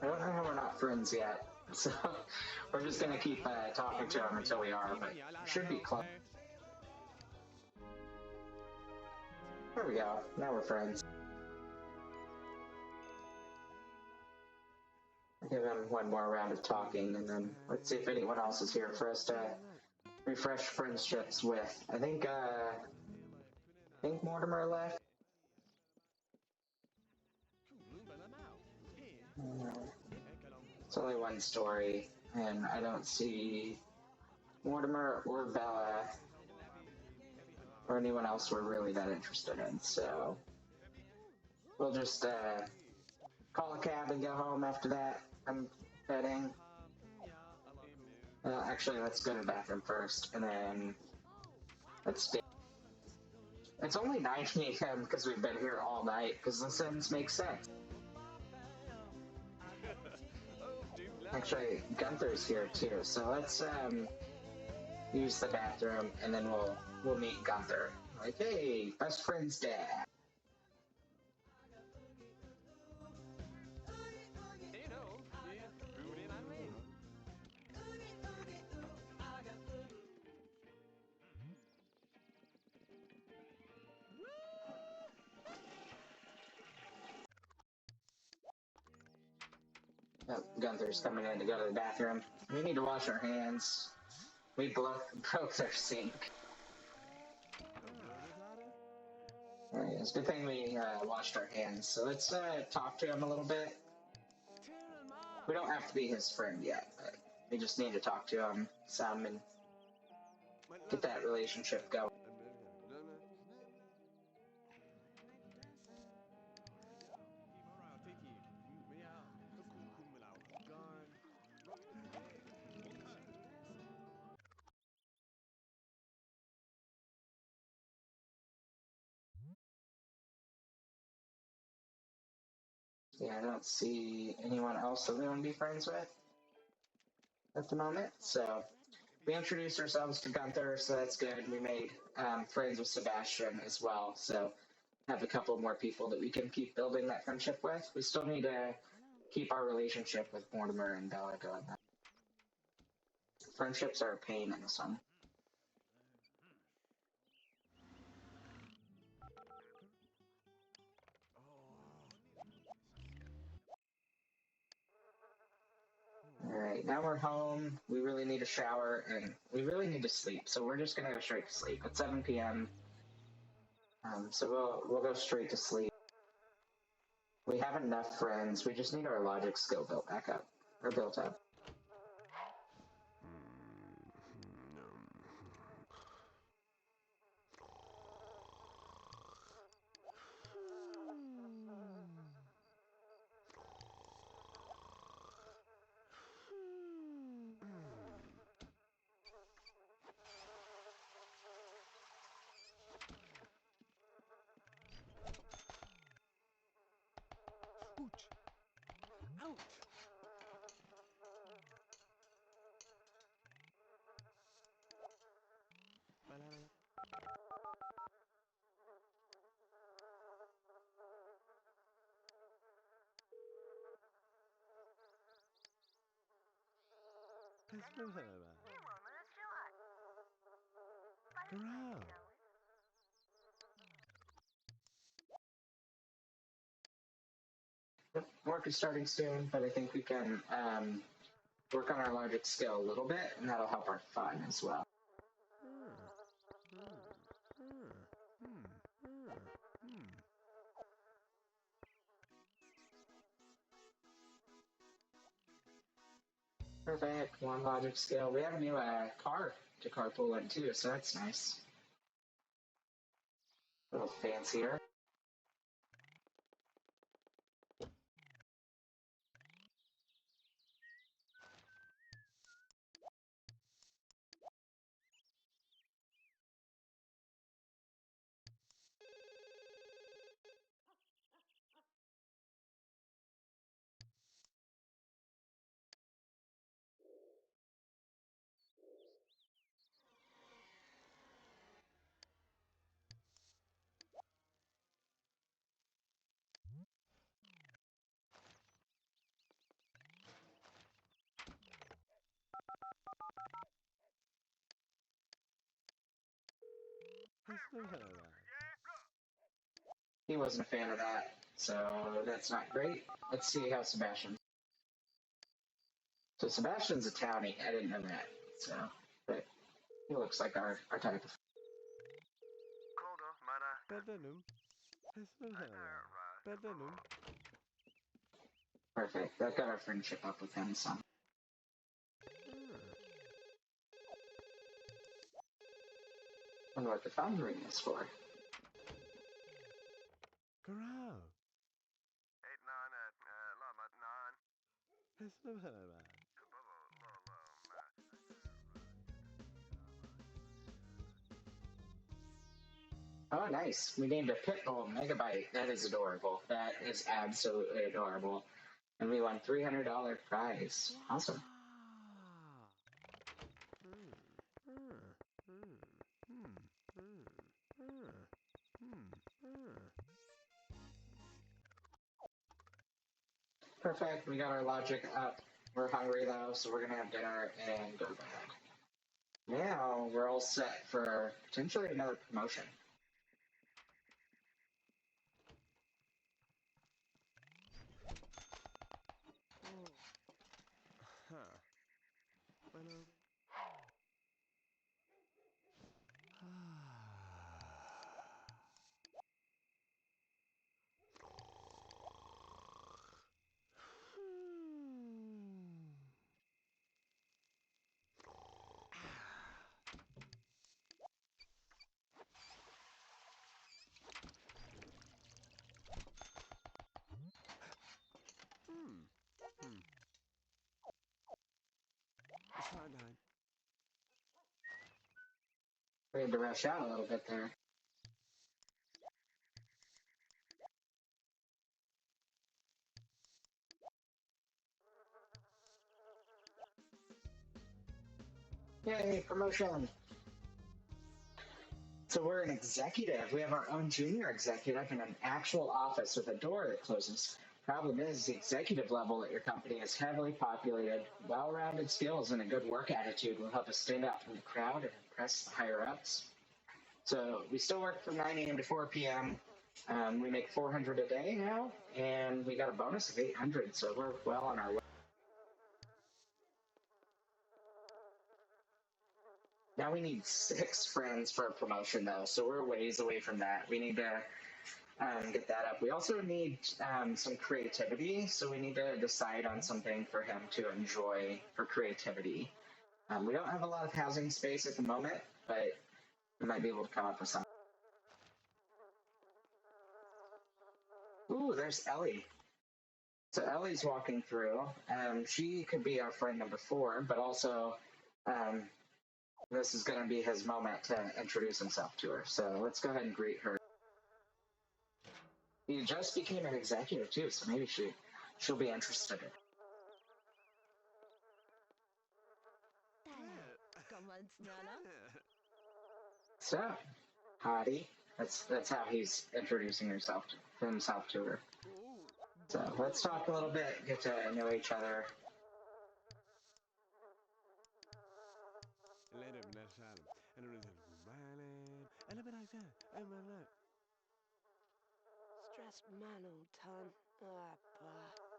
I don't know how we're not friends yet, so we're just gonna keep talking to him until we are, but should be close. There we go. Now we're friends. I'll give him one more round of talking, and then let's see if anyone else is here for us to refresh friendships with. I think Mortimer left. It's only one story, and I don't see Mortimer or Bella or anyone else we're really that interested in, so we'll just call a cab and go home after that. I'm heading. Actually, let's go to the bathroom first, and then let's stay. It's only 9 a.m. because we've been here all night, because the Sims make sense. Actually, Gunther's here too, so let's use the bathroom, and then we'll meet Gunther. Like, hey, best friend's dad. Oh, Gunther's coming in to go to the bathroom. We need to wash our hands. We both are sync. Alright, it's a good thing we washed our hands. So let's talk to him a little bit. We don't have to be his friend yet, but we just need to talk to him some and get that relationship going. Yeah, I don't see anyone else that we want to be friends with at the moment. So we introduced ourselves to Gunther, so that's good. We made friends with Sebastian as well, so have a couple more people that we can keep building that friendship with. We still need to keep our relationship with Mortimer and Bella going. Friendships are a pain in this one. Alright, now we're home. We really need a shower and we really need to sleep, so we're just gonna go straight to sleep. It's 7 p.m. So we'll go straight to sleep. We have enough friends. We just need our logic skill built back up or built up. Out! Growl. Work is starting soon, but I think we can work on our logic skill a little bit, and that'll help our fun as well. Perfect. One logic skill. We have a new car to carpool in too, so that's nice. A little fancier. He wasn't a fan of that, so that's not great. Let's see how Sebastian. So Sebastian's a townie. I didn't know that. So, but he looks like our type of. Perfect. That got our friendship up with him some. Wonder what the phone ring is for. Growl. Oh, nice. We named a Pitbull Megabyte. That is adorable. That is absolutely adorable. And we won $300 prize. Awesome. Perfect. We got our logic up. We're hungry though, so we're gonna have dinner and go to bed. Now we're all set for potentially another promotion. We had to rush out a little bit there. Yay, promotion! So we're an executive. We have our own junior executive in an actual office with a door that closes. Problem is, the executive level at your company is heavily populated. Well-rounded skills and a good work attitude will help us stand out from the crowd and impress the higher-ups. So we still work from 9 a.m. to 4 p.m. We make 400 a day now, and we got a bonus of 800, so we're well on our way. Now we need 6 friends for a promotion, though, so we're ways away from that. We need to get that up. We also need some creativity, so we need to decide on something for him to enjoy for creativity. We don't have a lot of housing space at the moment, but we might be able to come up with something. Ooh, there's Ellie. So Ellie's walking through. She could be our friend number 4, but also this is going to be his moment to introduce himself to her. So let's go ahead and greet her. He just became an executive too, so maybe she'll be interested in it. So, hottie. That's how he's introducing himself to her. So let's talk a little bit, get to know each other. Stressed man all time. Ah,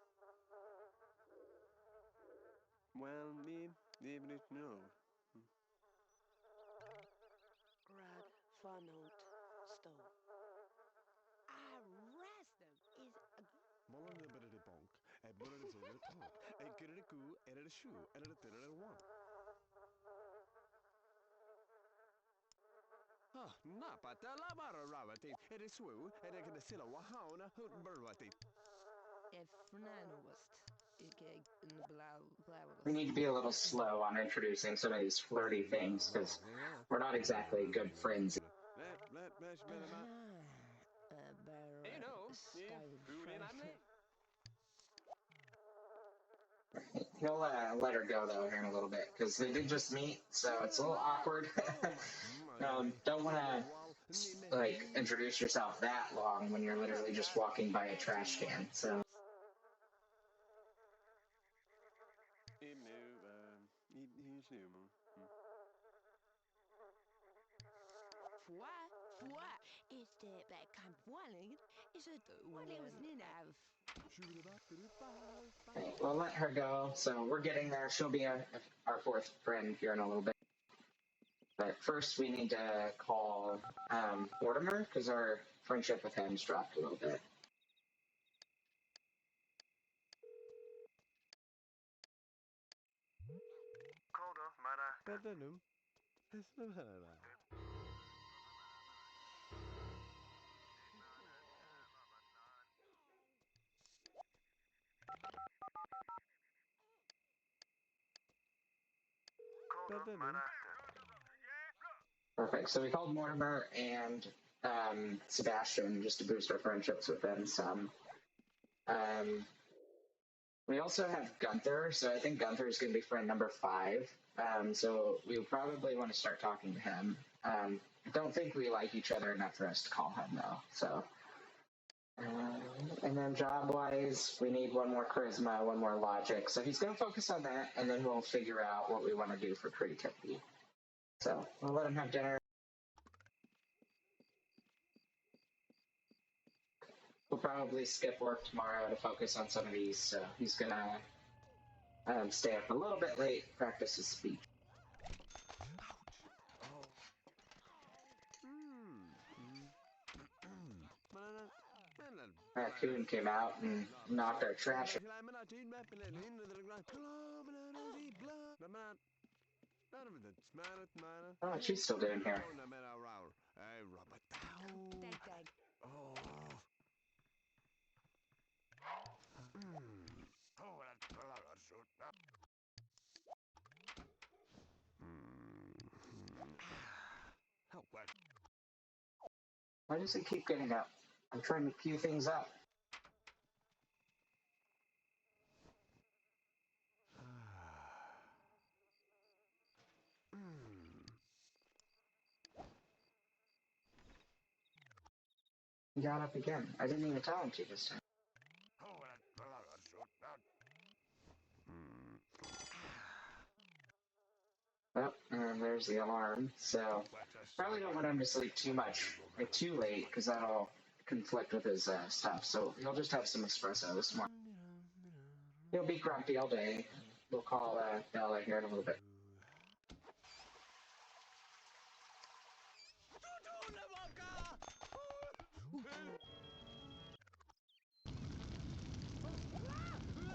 bah. Well, even if no. Grad Farnold Stowe. I rest them is a Mollen de bere de bonk, bullen de zere de top, kere de koe, de shoe, de tere de one. Napa, te la bara ravati, de swoo, de kan de silla wahauna, hut burwati. if Fernando was in the blau. We need to be a little slow on introducing some of these flirty things because we're not exactly good friends. He'll let her go though here in a little bit because they did just meet, so it's a little awkward. Don't want to like introduce yourself that long when you're literally just walking by a trash can. So. Is det hvad kan boiling? Is it what it was in of? We'll let her go. So we're getting there. She'll be our 4th friend here in a little bit. But first, we need to call Mortimer because our friendship with him's dropped a little bit. Perfect. So we called Mortimer and Sebastian just to boost our friendships with them some. We also have Gunther, so I think Gunther is going to be friend number 5. So we probably want to start talking to him. I don't think we like each other enough for us to call him though. So, and then job-wise, we need 1 more charisma, 1 more logic. So he's going to focus on that, and then we'll figure out what we want to do for creativity. So we'll let him have dinner. We'll probably skip work tomorrow to focus on some of these, so he's gonna stay up a little bit late, practice his speech. Raccoon came out and knocked our trash. Oh, she's still doing here. Why does it keep getting up? I'm trying to queue things up. He got up again. I didn't even tell him to this time. Oh, and there's the alarm. So, probably don't want him to sleep too much, or too late, because that'll conflict with his stuff. So, he'll just have some espresso this morning. He'll be grumpy all day. We'll call Bella here in a little bit.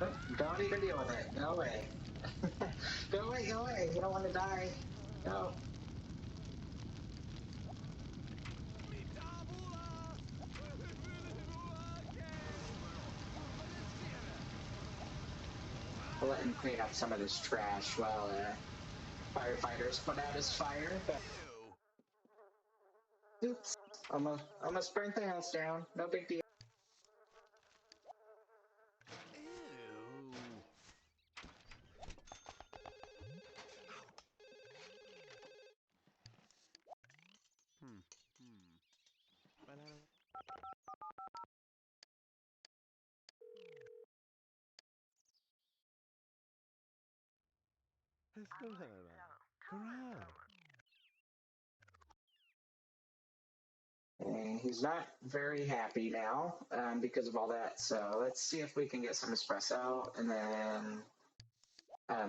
Oh, don't even deal with it. Go away. Go away, go away. You don't want to die. Go. We'll let him clean up some of this trash while firefighters put out his fire. But... Oops. Almost burnt the house down. No big deal. And he's not very happy now because of all that. So let's see if we can get some espresso and then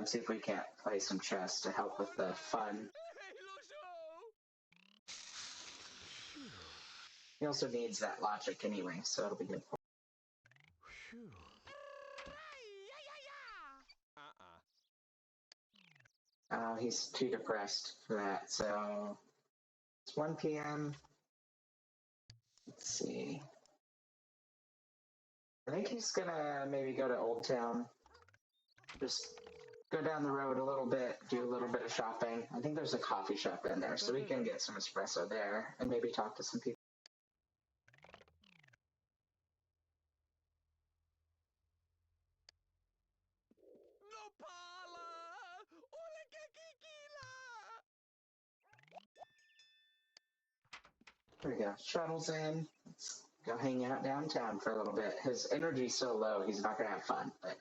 see if we can't play some chess to help with the fun. He also needs that logic anyway, so it'll be good for him. He's too depressed for that, so it's 1 p.m. Let's see. I think he's gonna maybe go to Old Town. Just go down the road a little bit, do a little bit of shopping. I think there's a coffee shop in there, so we can get some espresso there and maybe talk to some people. There we go. Shuttle's in. Let's go hang out downtown for a little bit. His energy's so low, he's not gonna have fun. But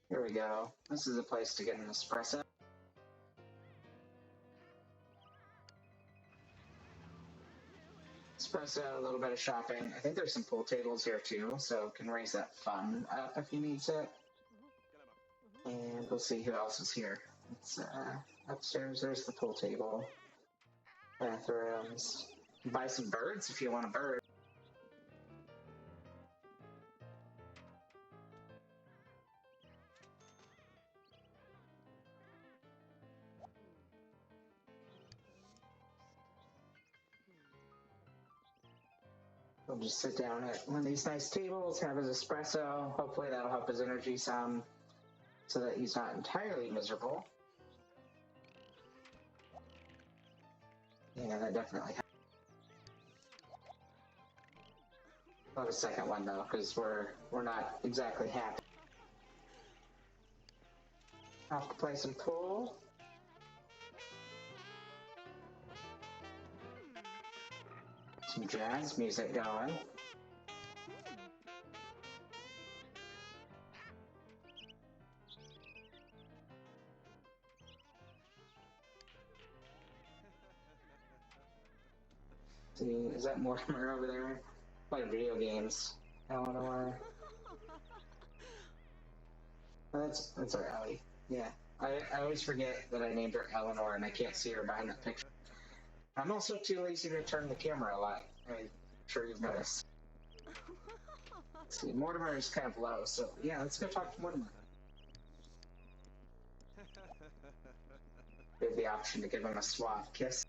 here we go. This is a place to get an espresso. Espresso, a little bit of shopping. I think there's some pool tables here too, so can raise that fun up if he needs it. And we'll see who else is here. It's upstairs. There's the pool table. Bathrooms. Buy some birds if you want a bird. He'll just sit down at one of these nice tables, have his espresso. Hopefully that'll help his energy some so that he's not entirely miserable. Yeah, that definitely helps. Not a second one though, because we're not exactly happy. Off to play some pool. Some jazz music going. See, is that Mortimer over there? Playing video games. Eleanor. Oh, that's our Ellie. Yeah. I always forget that I named her Eleanor and I can't see her behind that picture. I'm also too lazy to turn the camera a lot. I'm sure you've noticed. Let's see, Mortimer is kind of low, so yeah, let's go talk to Mortimer. We have the option to give him a suave kiss.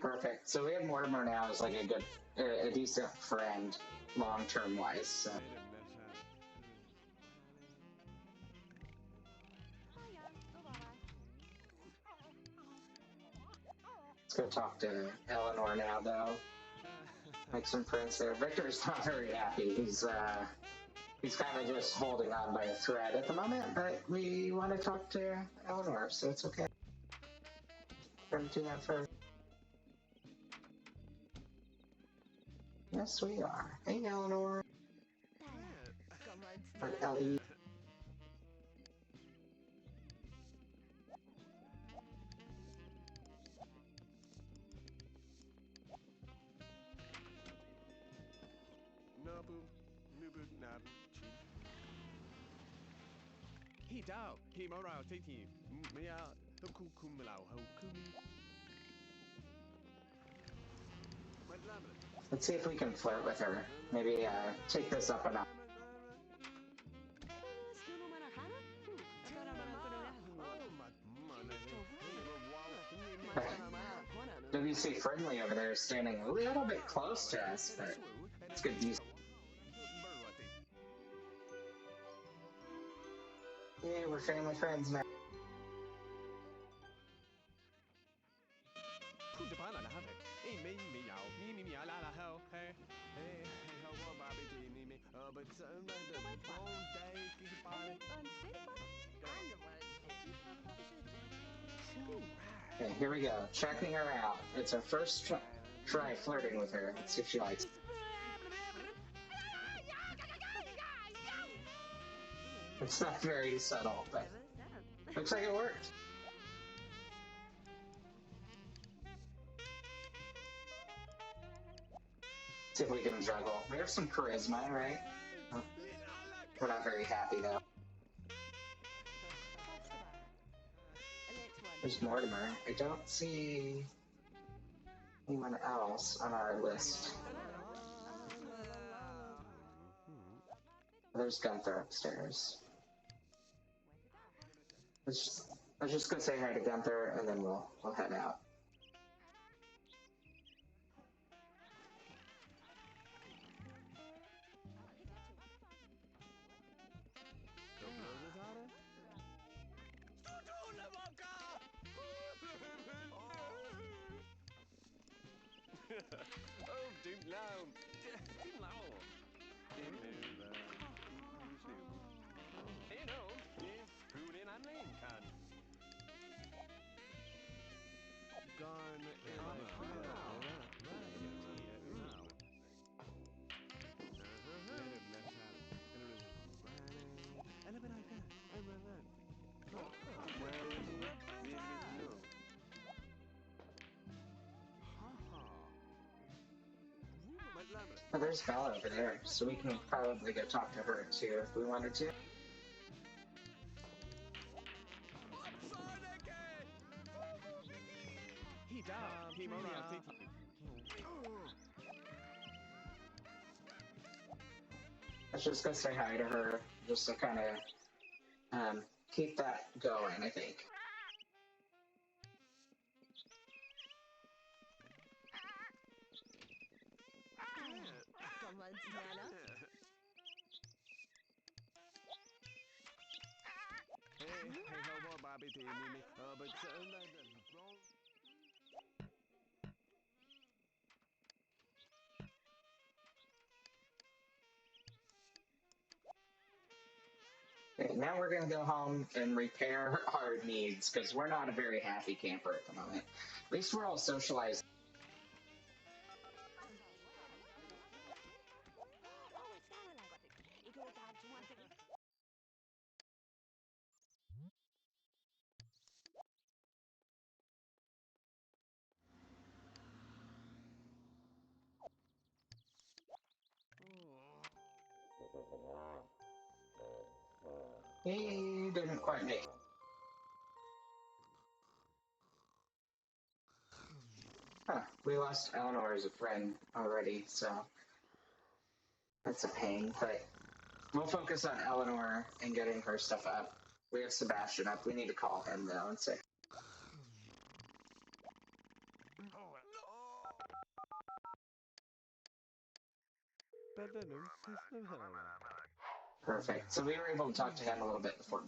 Perfect. So we have Mortimer now as like a good, a decent friend, long-term wise. So. Let's go talk to Eleanor now, though. Make some prints there. Victor's not very happy. He's kind of just holding on by a thread at the moment, but we want to talk to Eleanor, so it's okay. We're going to do that first. Yes, we are. Hey, Eleanor. Or Ellie. Let's see if we can flirt with her. Maybe take this up a notch. WC Friendly over there is standing a little bit close to us, but it's good use. Yeah, we're family friends now. Okay, here we go. Checking her out. It's our first try flirting with her. Let's see if she likes it. It's not very subtle, but looks like it worked. See if we can juggle. We have some charisma, right? Oh, we're not very happy, though. There's Mortimer. I don't see anyone else on our list. There's Gunther upstairs. Let's just go say hi to Gunther, and then we'll head out. Oh, there's Bella over there, so we can probably go talk to her too if we wanted to. Let's just go say hi to her, just to kind of keep that going, I think. Okay, now we're gonna go home and repair our needs, because we're not a very happy camper at the moment. At least we're all socialized. Oh, it's kind of like what it goes down to one thing. He didn't quite make it. Huh, we lost Eleanor as a friend already, so that's a pain, but we'll focus on Eleanor and getting her stuff up. We have Sebastian up. We need to call him, though, and say, Bedenum system här. perfect. So we were able to talk to him a little bit before.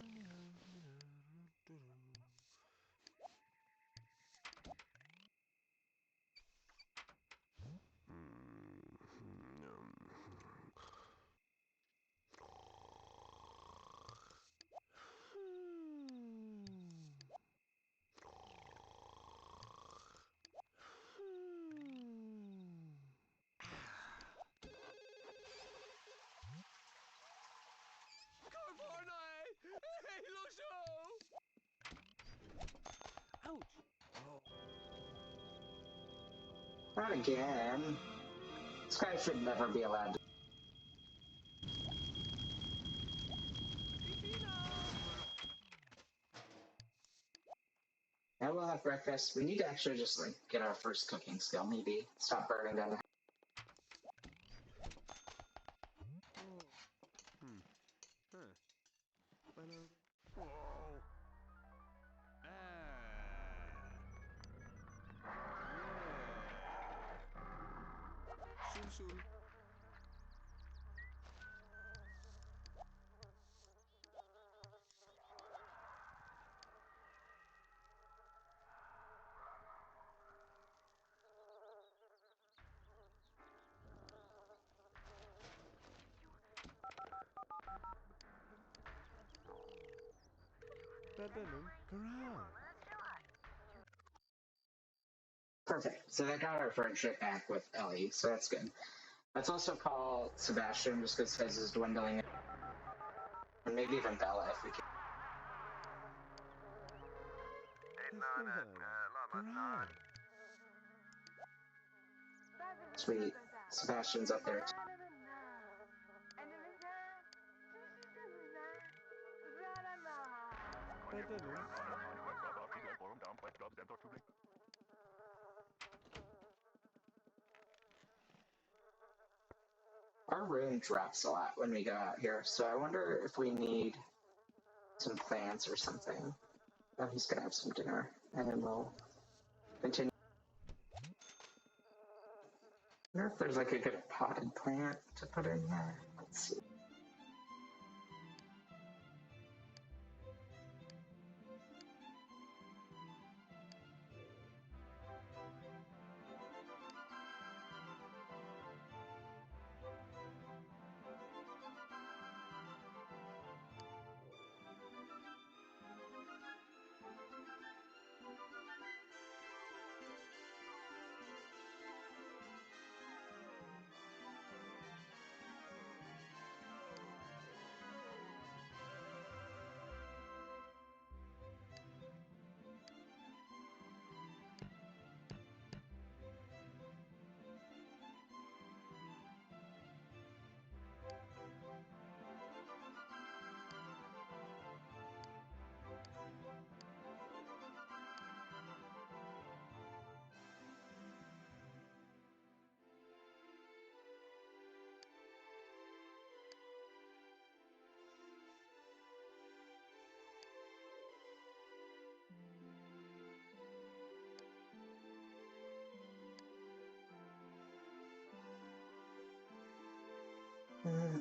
Ouch! Not again. This guy should never be allowed to. Now we'll have breakfast. We need to actually just, like, get our first cooking skill, maybe. Stop burning down the Sul. Bedenum garage. Perfect. So that got our friendship back with Ellie, so that's good. Let's also call Sebastian, just because his is dwindling. And maybe even Bella, if we can. Garage. Sweet. Sebastian's up there. Bedenum. Our room drops a lot when we go out here, so I wonder if we need some plants or something. Oh, he's gonna have some dinner, and then we'll continue. I wonder if there's like a good potted plant to put in there. Let's see.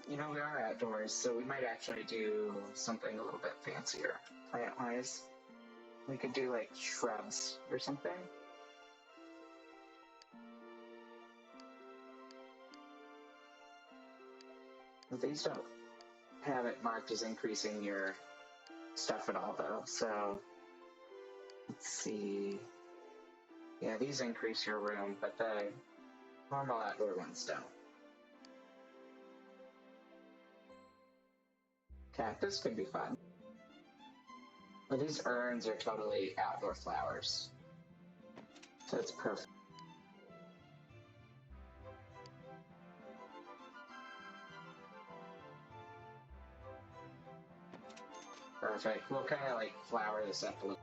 You know, we are outdoors, so we might actually do something a little bit fancier plant-wise. We could do like shrubs or something. These don't have it marked as increasing your stuff at all, though. So, let's see. Yeah, these increase your room, but the normal outdoor ones don't. Cactus could be fun. But these urns are totally outdoor flowers. So it's perfect. Perfect. We'll kind of like flower this up a little.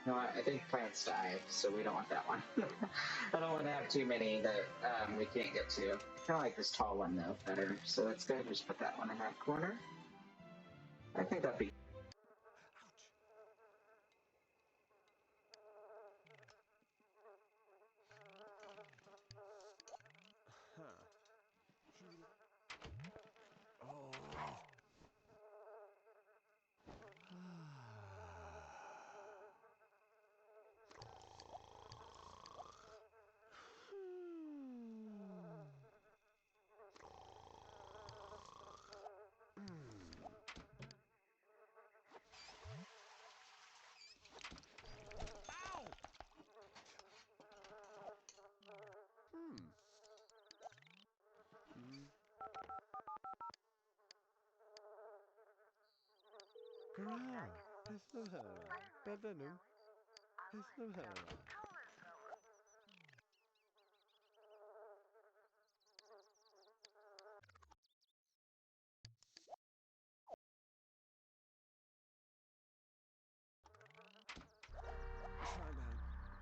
You know what? I think plants die, so we don't want that one. I don't want to have too many that we can't get to. I kind of like this tall one though better, so that's good. Just put that one in that corner. I think that'd be.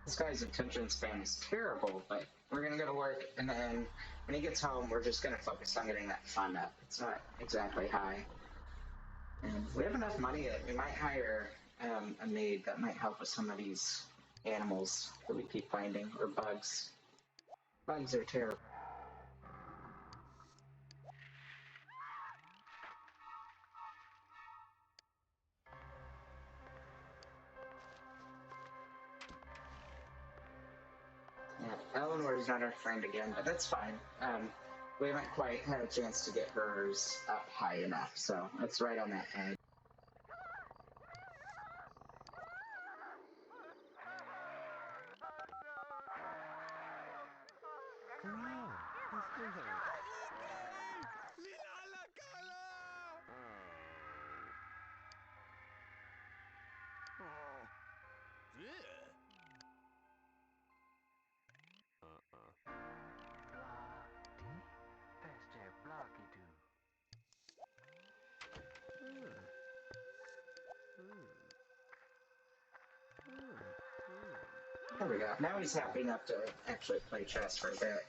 This guy's attention span is terrible, but we're gonna go to work, and then when he gets home, we're just gonna focus on getting that fun up. It's not exactly high. And we have enough money that we might hire a maid that might help with some of these animals that we keep finding, or bugs. Bugs are terrible. Yeah, Eleanor's not our friend again, but that's fine. We haven't quite had a chance to get hers up high enough, so it's right on that edge. There we go. Now he's happy enough to actually play chess for a bit.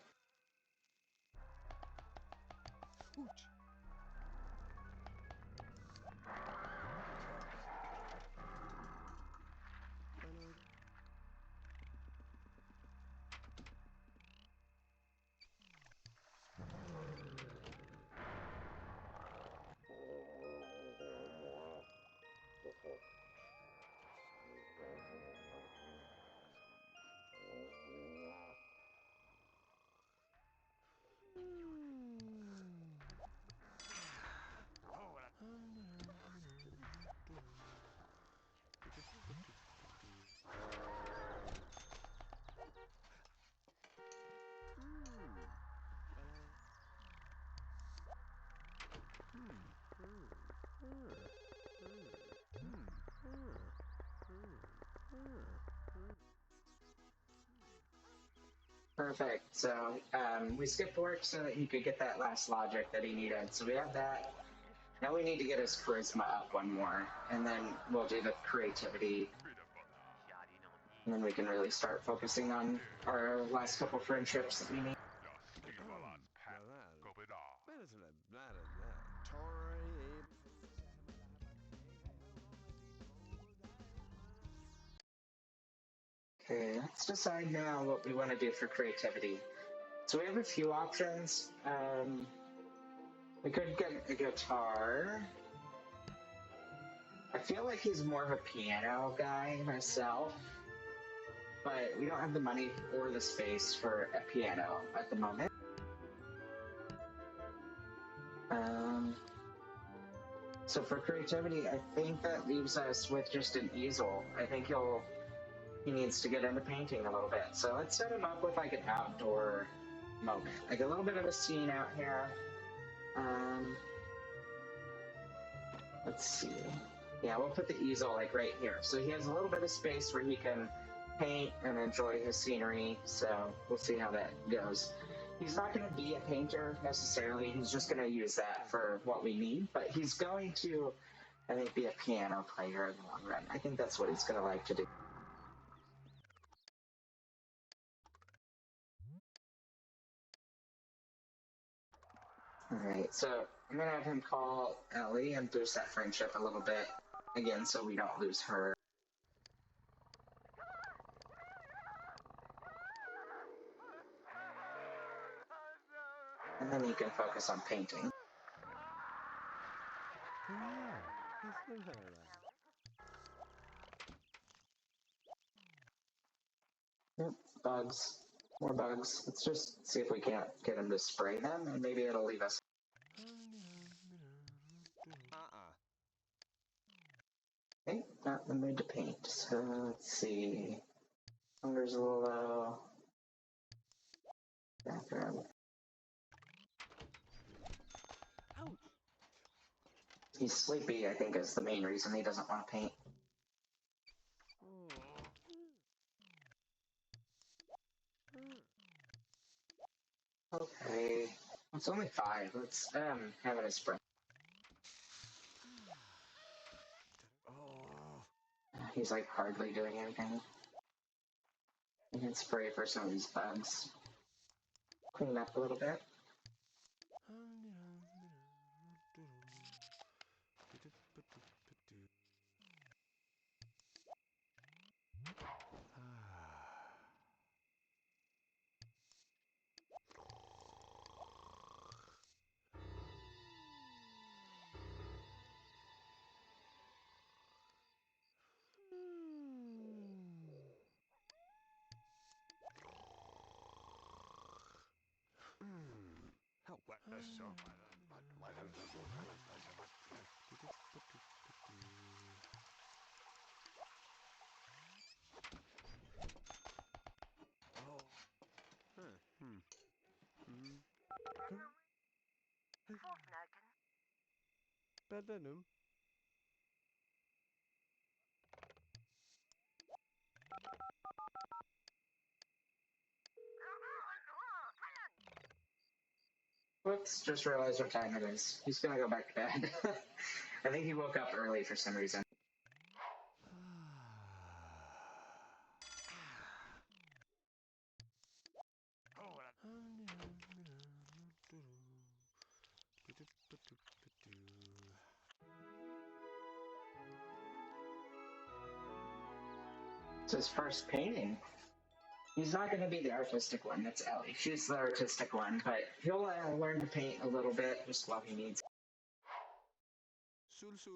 Perfect. So we skipped work so that he could get that last logic that he needed. So we have that. Now we need to get his charisma up one more, and then we'll do the creativity. And then we can really start focusing on our last couple friendships that we need. Okay, let's decide now what we want to do for creativity. So we have a few options. We could get a guitar. I feel like he's more of a piano guy myself. but we don't have the money or the space for a piano at the moment. So for creativity, I think that leaves us with just an easel. I think he needs to get into painting a little bit. So let's set him up with like an outdoor moment, like a little bit of a scene out here. Let's see. Yeah, we'll put the easel like right here. So he has a little bit of space where he can paint and enjoy his scenery. So we'll see how that goes. He's not going to be a painter necessarily. He's just going to use that for what we need. But he's going to, I think, be a piano player in the long run. I think that's what he's going to like to do. All right, so I'm going to have him call Ellie and boost that friendship a little bit again so we don't lose her. And then you can focus on painting. Yep, bugs. More bugs. Let's just see if we can't get him to spray them, and maybe it'll leave us. Okay, not in the mood to paint. So let's see. Hunger's a little low. Bathroom. He's sleepy, I think, is the main reason he doesn't want to paint. Okay. It's only 5. Let's have it a spray. He's like hardly doing anything. You can spray for some of these bugs. Clean up a little bit. Beddenum. Whoops, just realized what time it is. He's gonna go back to bed. I think he woke up early for some reason. It's his first painting. He's not going to be the artistic one, that's Ellie. She's the artistic one, but he'll learn to paint a little bit just while he needs. Sul sul.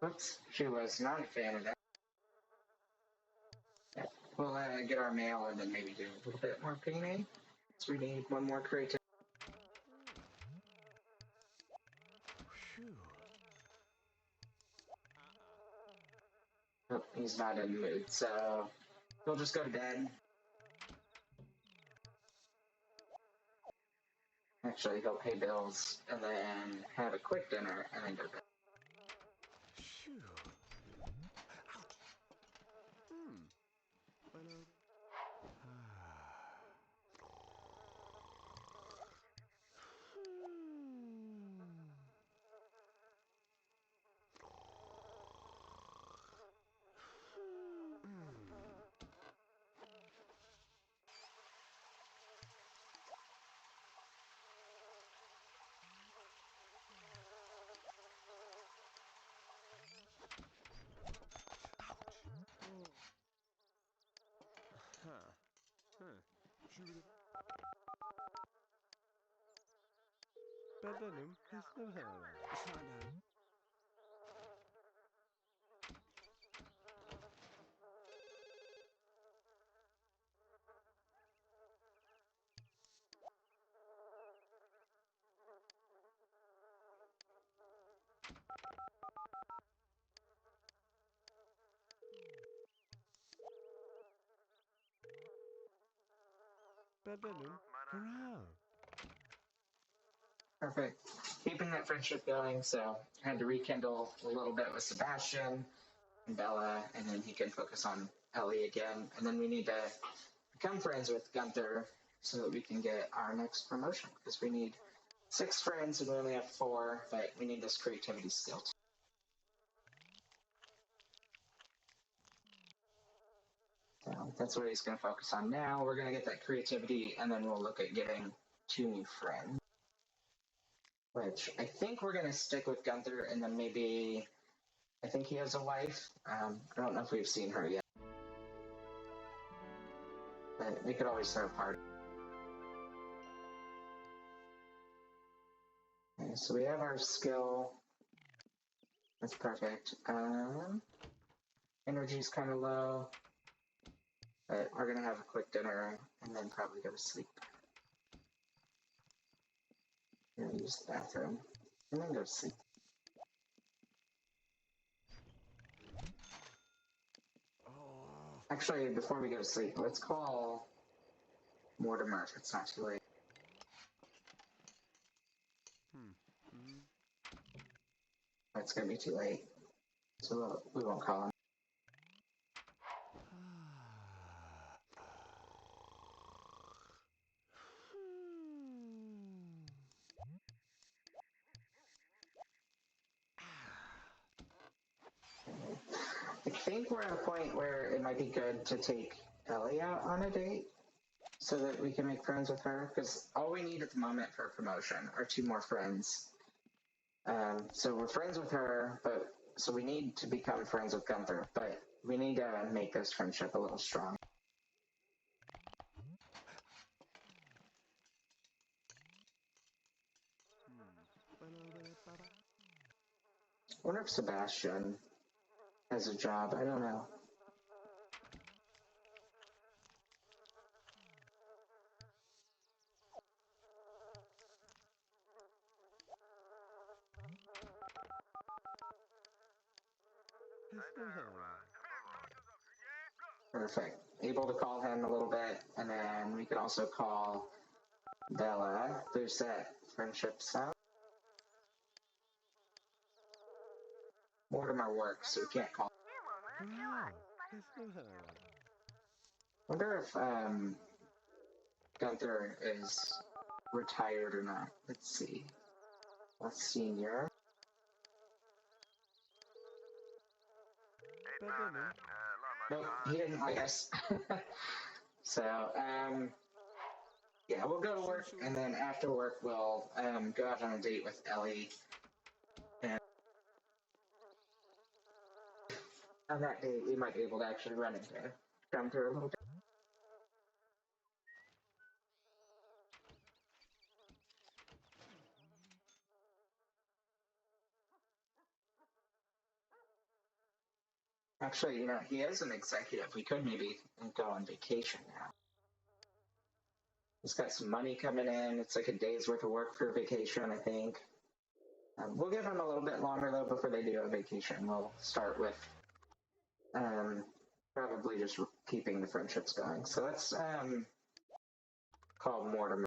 Oops, she was not a fan of that. Yeah, we'll get our mail and then maybe do a little bit more painting. So we need one more creative. Oh, he's not in the mood, so he'll just go to bed. Actually, he'll pay bills and then have a quick dinner and then go to bed. Phew. Ouch. Bueno. Shoot. Bedenim istemem. Sana. Bedenim ground. Perfect. Keeping that friendship going, so I had to rekindle a little bit with Sebastian and Bella, and then he can focus on Ellie again. And then we need to become friends with Gunther so that we can get our next promotion, because we need 6 friends and we only have 4, but we need this creativity skill too. So that's what he's going to focus on now. We're going to get that creativity, and then we'll look at getting 2 new friends. Which I think we're going to stick with Gunther, and then maybe I think he has a wife. I don't know if we've seen her yet. But we could always throw a party. Okay, so we have our skill. That's perfect. Energy's kind of low. But we're going to have a quick dinner and then probably go to sleep. We're going to use the bathroom and then go to sleep. Actually, before we go to sleep, let's call Mortimer if it's not too late. It's going to be too late, so we won't call him. I think we're at a point where it might be good to take Ellie out on a date so that we can make friends with her, because all we need at the moment for a promotion are 2 more friends. So we're friends with her, but so we need to become friends with Gunther, but we need to make this friendship a little strong. I wonder if Sebastian has a job. I don't know. Perfect. Able to call him a little bit, and then we could also call Bella. There's that friendship sound. Mortimer works, so we can't call. Wonder if Gunther is retired or not. Let's see. A senior. Nope, he didn't like us. So, yeah, we'll go to work, and then after work, we'll go out on a date with Ellie. And on that date, we might be able to actually run into Gunther a little bit. Actually, you know, he is an executive. We could maybe go on vacation now. He's got some money coming in. It's like a day's worth of work for vacation, I think. We'll give him a little bit longer, though, before they do a vacation. We'll start with probably just keeping the friendships going. So let's call Mortimer.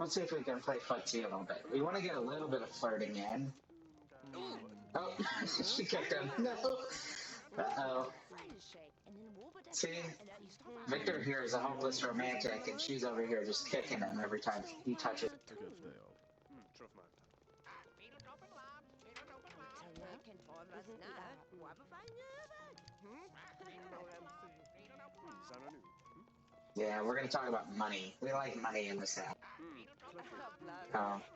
Let's see if we can play footsie a little bit. We want to get a little bit of flirting in. Oh, she kicked him. No. Uh-oh. See, Victor here is a hopeless romantic, and she's over here just kicking him every time he touches. Yeah, we're gonna talk about money. We like money in this house.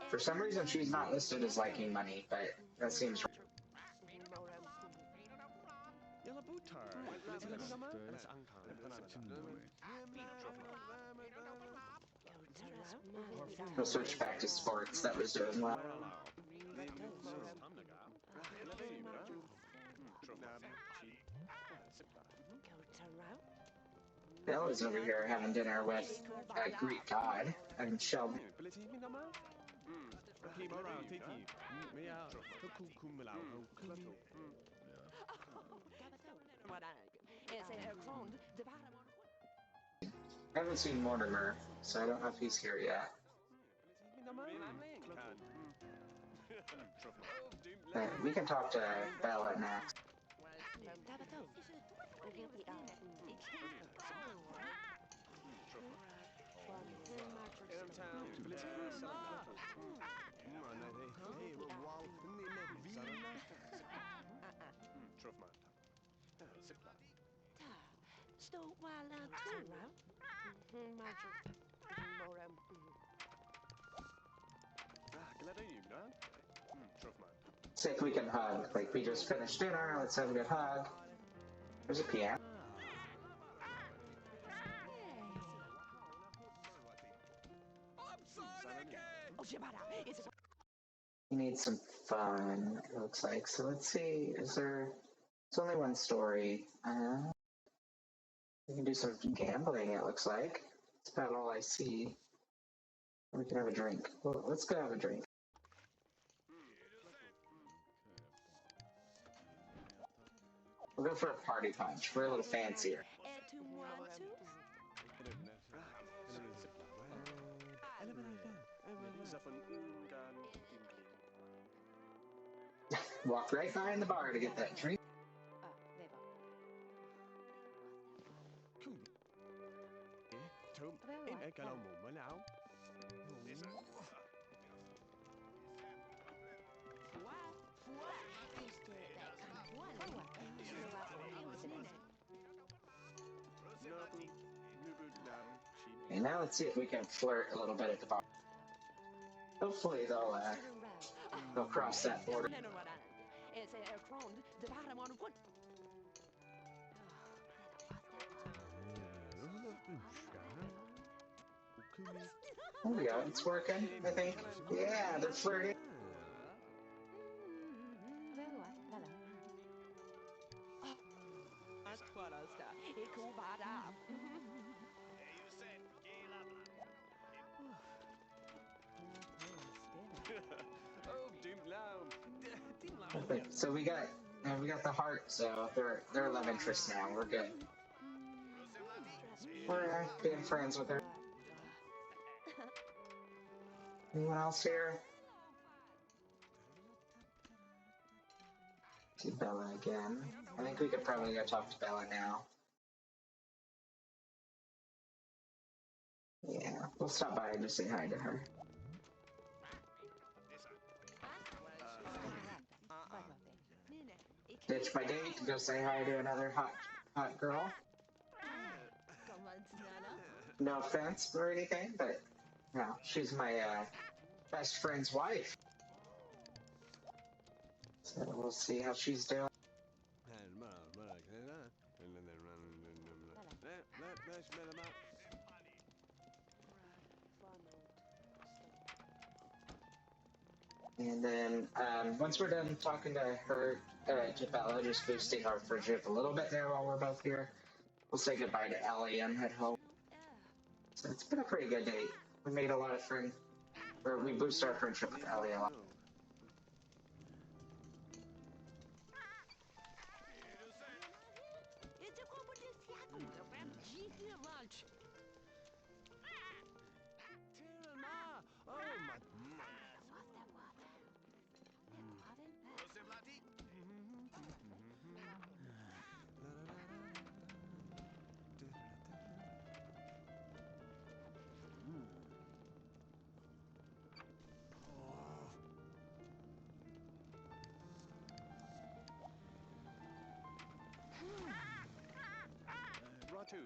For some reason, she's not listed as liking money, but that seems right. We'll switch back to sports. That was doing well. Bella's over here having dinner with a Greek god and Shelby. I haven't seen Mortimer, so I don't know if he's here yet. We can talk to Bella next. See if we can hug. Like, we just finished dinner, let's have a good hug. There's a piano. We need some fun, it looks like. So let's see, is there... It's only one story. We can do some gambling, it looks like. That's about all I see. We can have a drink. Well, let's go have a drink. We'll go for a party punch. We're a little fancier. Walk right behind the bar to get that drink. And now let's see if we can flirt a little bit at the bar. Hopefully they'll cross that border. There we go, it's working, I think. Yeah, they're flirting. So we got the heart, so they're love interests now. We're good. We're being friends with her. Anyone else here? See Bella again. I think we could probably go talk to Bella now. Yeah, we'll stop by and just say hi to her. Ditch my date to go say hi to another hot girl. No offense or anything, but no, she's my best friend's wife. So we'll see how she's doing. And then once we're done talking to her, to Bella, just boosting our friendship a little bit there while we're both here, we'll say goodbye to Ellie and head home. So it's been a pretty good date. We made a lot of or we boost our friendship with Ellie a lot. Ratu.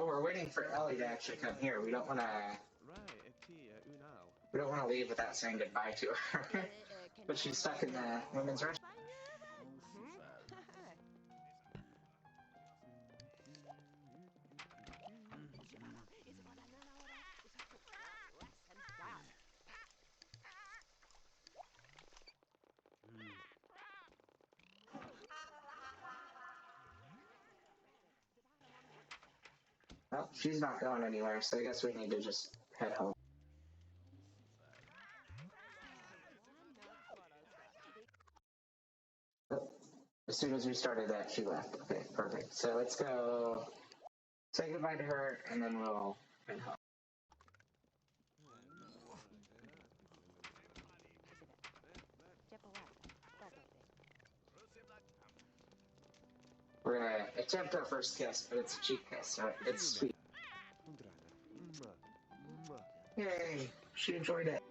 We're waiting for Ellie to actually come here. We don't want to. We don't want to leave without saying goodbye to her. But she's stuck in the women's restroom. Well, she's not going anywhere, so I guess we need to just head home. As soon as we started that, she left. Okay, perfect. So let's go say goodbye to her, and then we'll head home. We're gonna attempt our first kiss, but it's a cheap kiss, so it's sweet. Yay! She enjoyed it.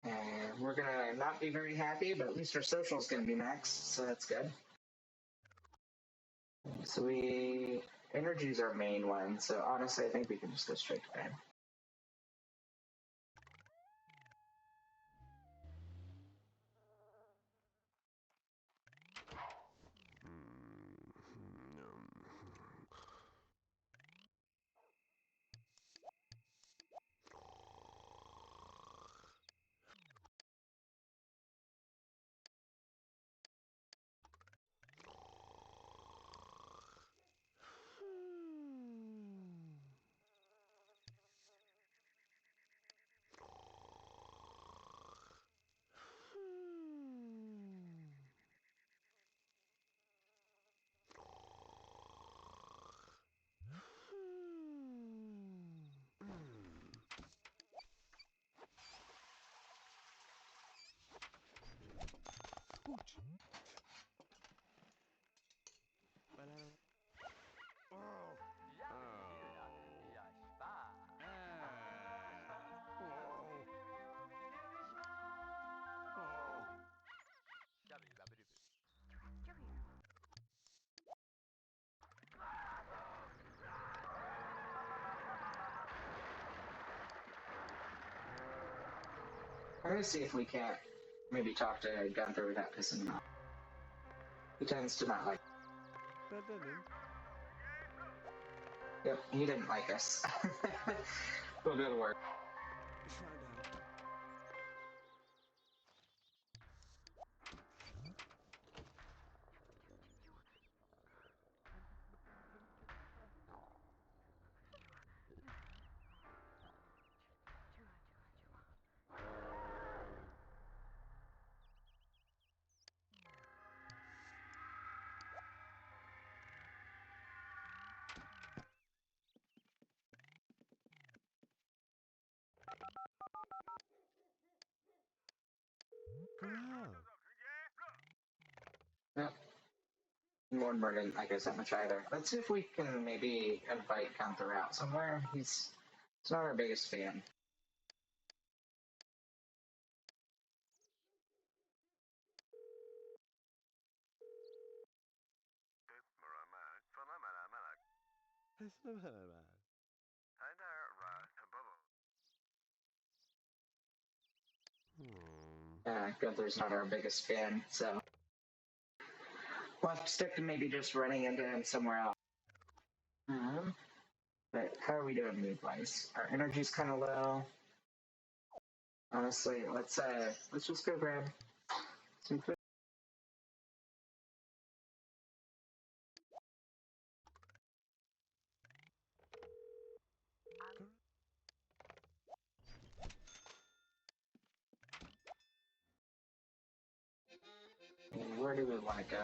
And we're gonna not be very happy, but at least our social's gonna be maxed, so that's good. So energy's our main one, so honestly I think we can just go straight to bed. I'm gonna see if we can't maybe talk to Gunther without pissing him off. He tends to not like. Yep, he didn't like us. We'll go to work. Yep. Mortimer didn't like us that much either. Let's see if we can maybe invite Gunther out somewhere. He's not our biggest fan. Gunther's not our biggest fan, so we'll have to stick to maybe just running into him somewhere else. But how are we doing mood-wise? Our energy's kind of low. Honestly, let's just go grab some food. Where do we want to go?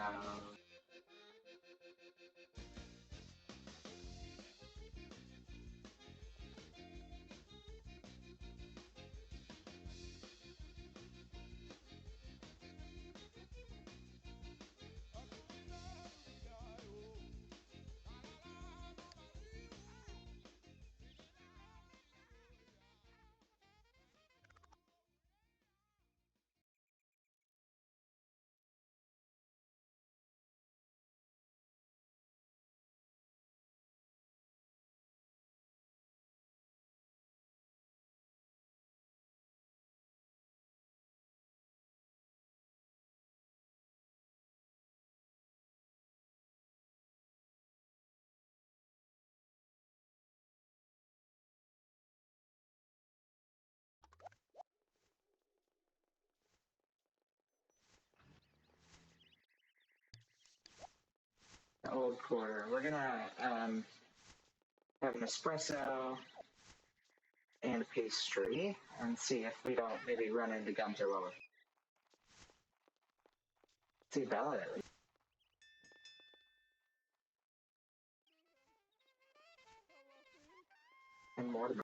The old quarter. We're gonna have an espresso and a pastry, and see if we don't maybe run into Gunther while we're see Bella at least. And Mortimer.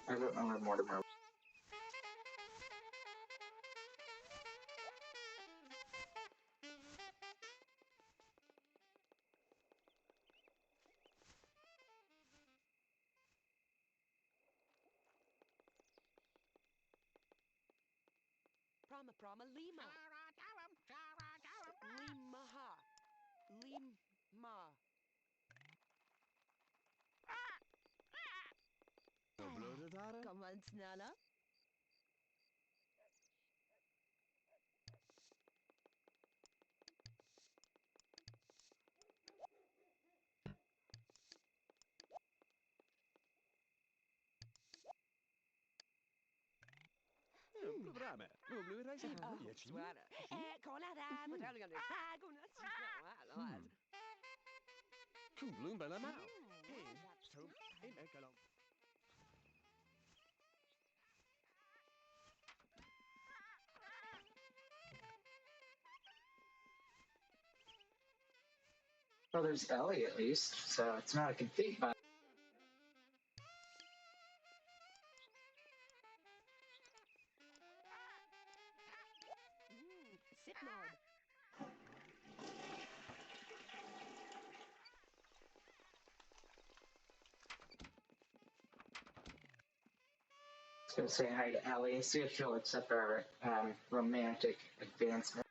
I don't know where Mortimer. Prama Lima. Limaha. Lima. Kom aan sneller. Brame, nu blir vi reise her. Sweater. Kolla där på dörren. Godnatt. Kulun bella mau. Så, en ekalong. Well, there's Ellie at least, so it's not a complete bug. Sit mode. Let's go say hi to Ellie, see if she'll accept our romantic advancement.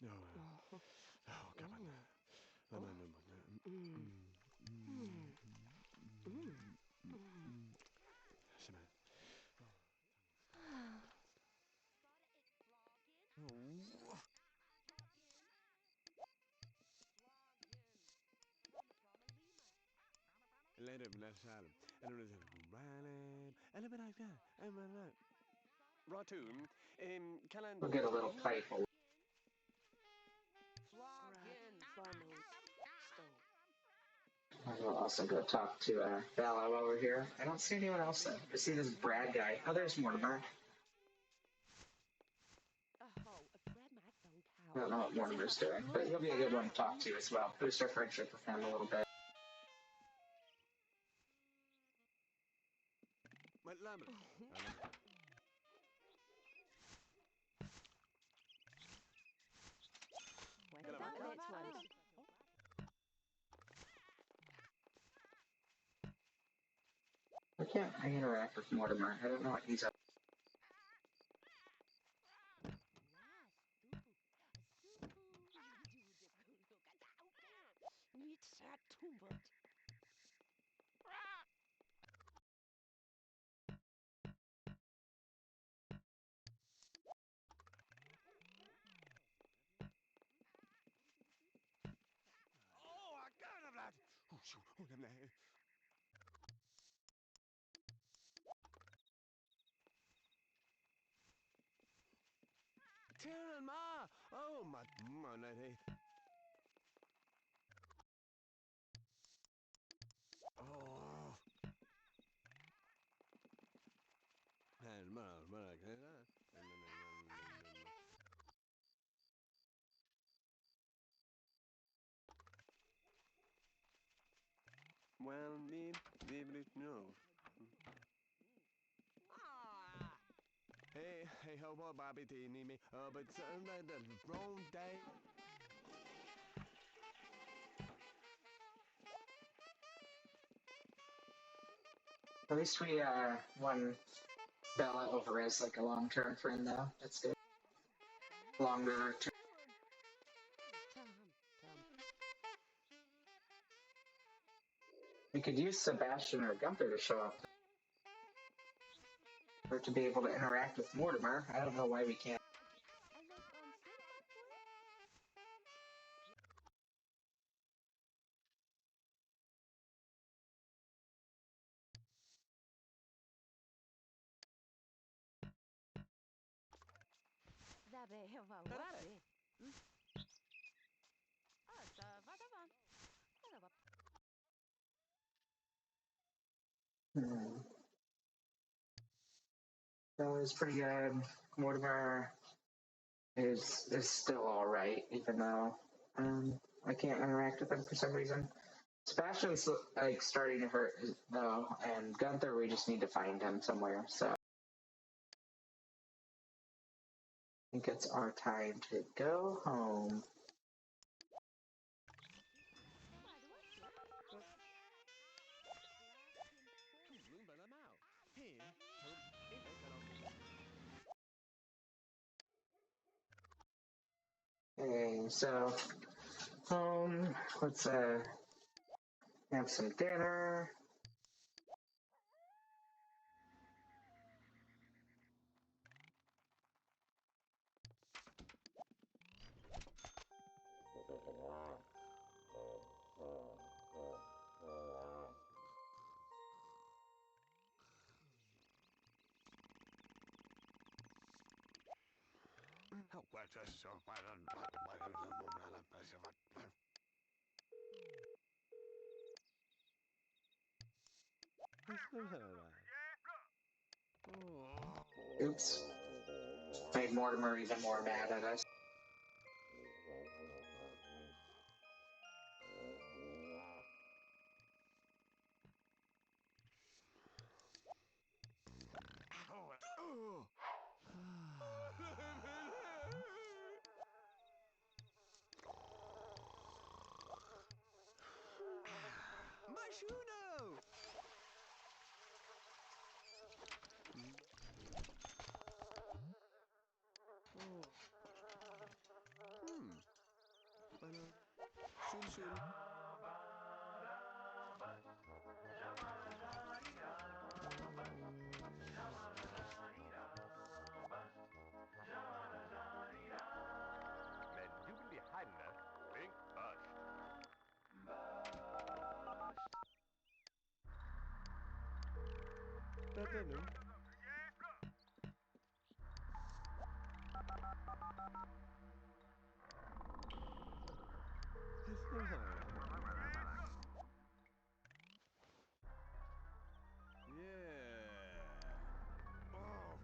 Oh, come on. Later, Nasal. And it was and Rotun, Kalan. We'll get a little playful. We'll also go talk to Bella while we're here. I don't see anyone else though. I see this Brad guy. Oh, there's Mortimer. I don't know what Mortimer's doing, but he'll be a good one to talk to as well. Boost our friendship with him a little bit. can't I interact with Mortimer? I don't know what he's up. Oh, I got him, lad. Oh, shoot. Oh, them there. Tyrant ma! Oh, my lady. Oh. Well, leave it no. Hey, how about Bobby T need me? But the wrong day. At least we won Bella over as like a long-term friend, though. That's good. Longer term. We could use Sebastian or Gunther to show up, or to be able to interact with Mortimer. I don't know why we can't. Hmm. That was pretty good. Mortimer is still all right, even though I can't interact with him for some reason. Sebastian's like starting to hurt though, and Gunther, we just need to find him somewhere. So I think it's our time to go home. Okay, so home. Let's have some dinner. Oops. Made Mortimer even more mad at us. Mashuno! Soon. Men jubel die Heine, wink bust. Yeah. Oh.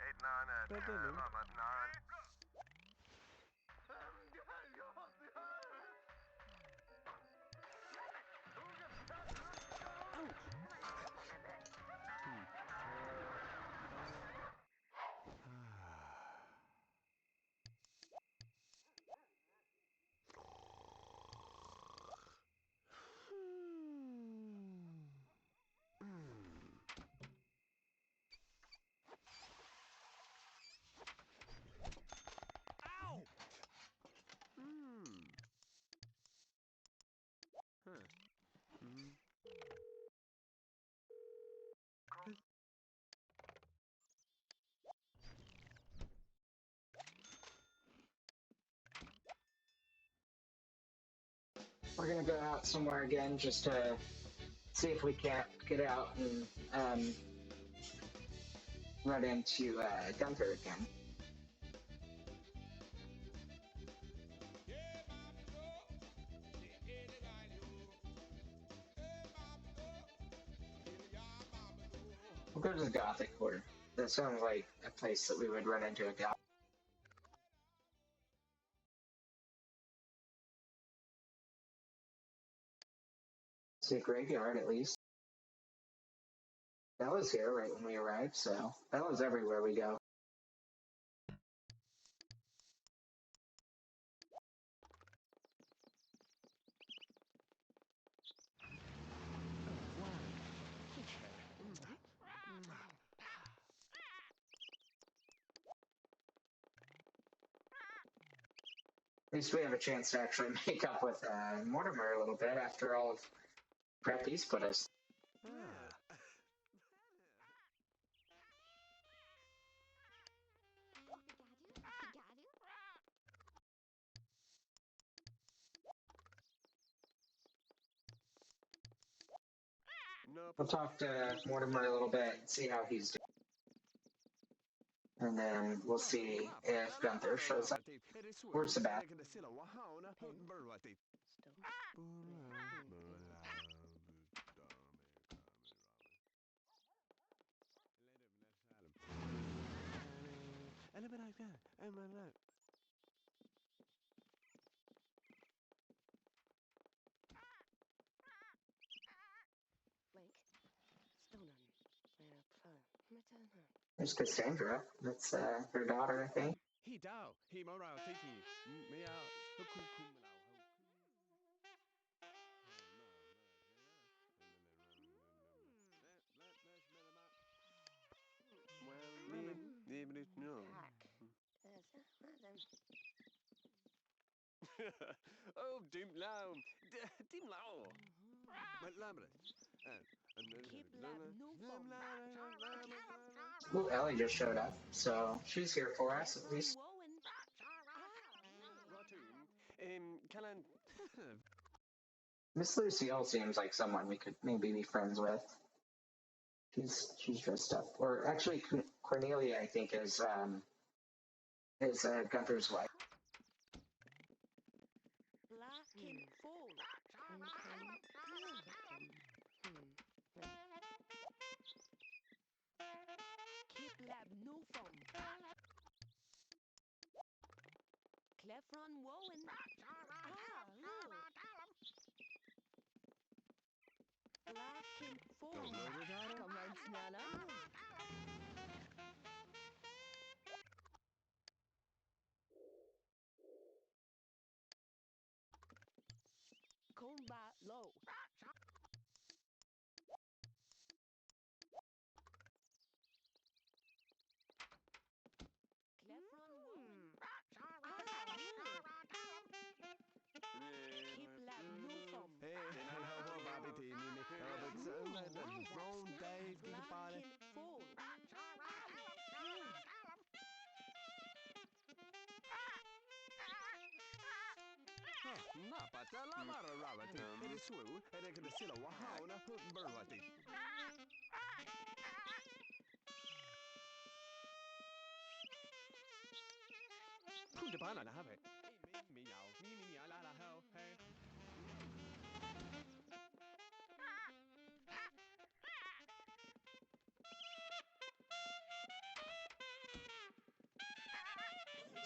Eight, nine, nine. go out somewhere again just to see if we can't get out and run into Gunther again. We'll go to the Gothic Quarter. That sounds like a place that we would run into a Gothic. See a graveyard at least. Bella's here right when we arrived, so Bella's everywhere we go. At least we have a chance to actually make up with Mortimer a little bit after all of crap he's put us. We'll talk to Mortimer a little bit, see how he's doing. And then we'll see if Gunther shows up. Where's Sebastian? There's Cassandra. That's her daughter, I think. Oh, dim lao. Dim lao. Ooh, Ellie just showed up, so she's here for us at least. Miss Lucille seems like someone we could maybe be friends with. She's dressed up, or actually Cornelia, I think, is Gunther's wife. Clefron Wowen. Black King Fall. Come on, Snella. Combat low. Clefron Wowen. Keep lab no foam.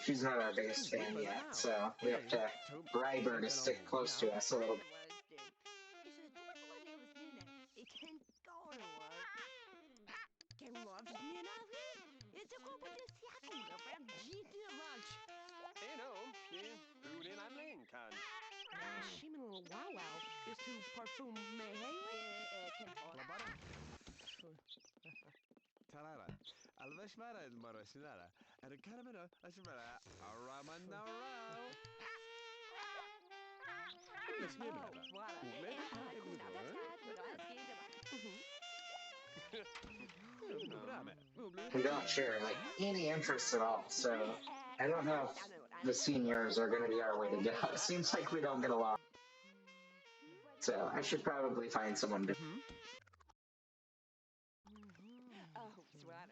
She's not our biggest fan yet, so we have to bribe her to stick close to us a little bit. Wow wow is to parfum me Tarara. Alvashmara Marashinara. And a caramel Ashmara Aramanara. We don't share like any interest at all, so I don't know if the seniors are going to be our way to go. It seems like we don't get along. so I should probably find someone to. Oh, sweater.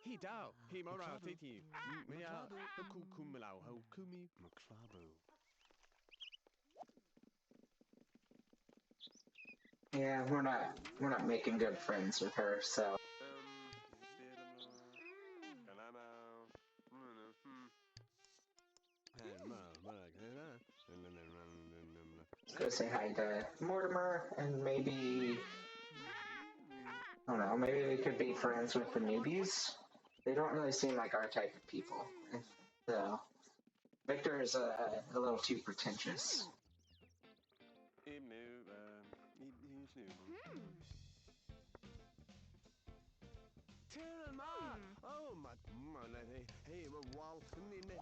He dao, he morao titi, mea, kukumlau, ho kumi, maklabu. Yeah, we're not making good friends with her, so. Let's go say hi to Mortimer, and maybe, I don't know, maybe we could be friends with the newbies. They don't really seem like our type of people. So, Victor is a little too pretentious. Oh, my, hey, wall, vina.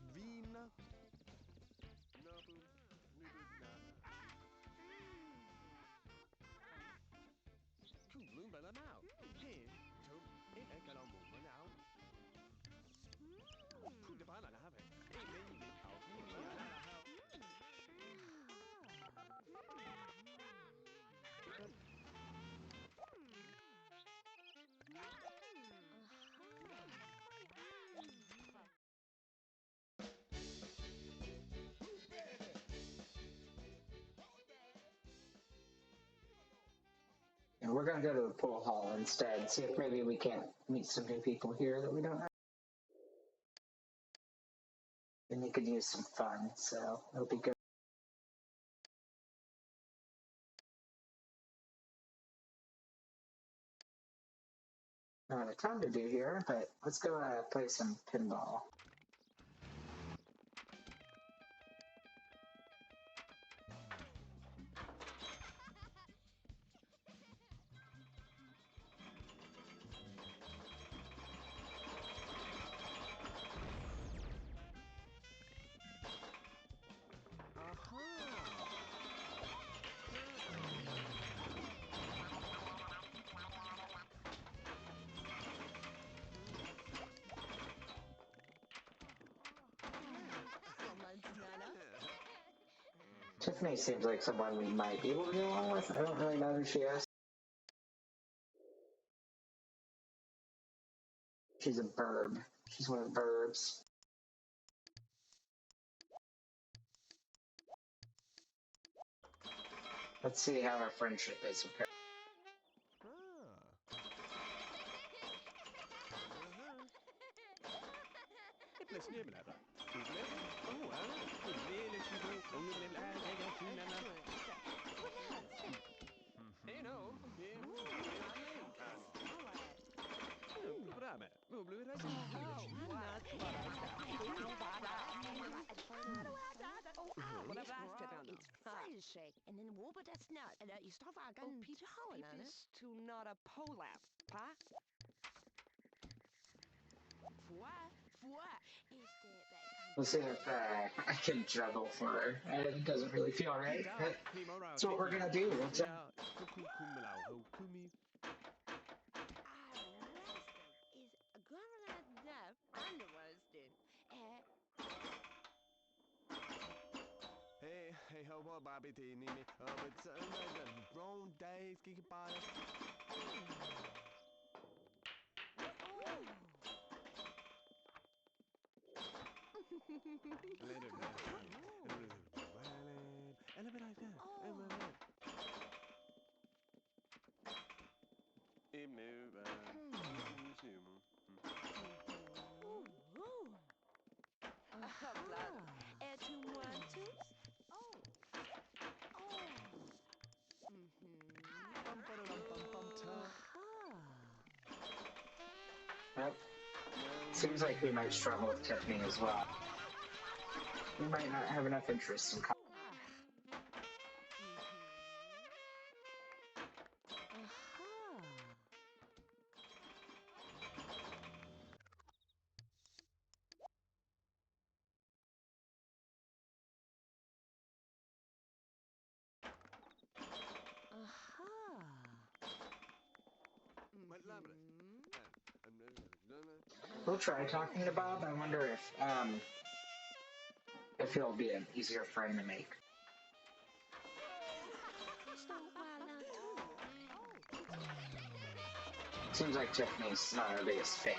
And we're gonna go to the pool hall instead, see if maybe we can't meet some new people here that we don't know. And they could use some fun, so it'll be good. Not a ton to do here, but let's go play some pinball. Tiffany seems like someone we might be able to get along with. I don't really know who she is. She's a burb. She's one of the burbs. Let's see how our friendship is with her. Shake and then wobble that nut and you start and peepers to not a polap, pa? We'll see if I can juggle for her. It doesn't really feel right. That's what we're gonna do. Hey, ho, Bobby, Tini, but wrong days, kick by. Yep. Seems like we might struggle with Tiffany as well. We might not have enough interest in. We'll try talking to Bob. I wonder if he'll be an easier friend to make. Seems like Tiffany's not our biggest fan.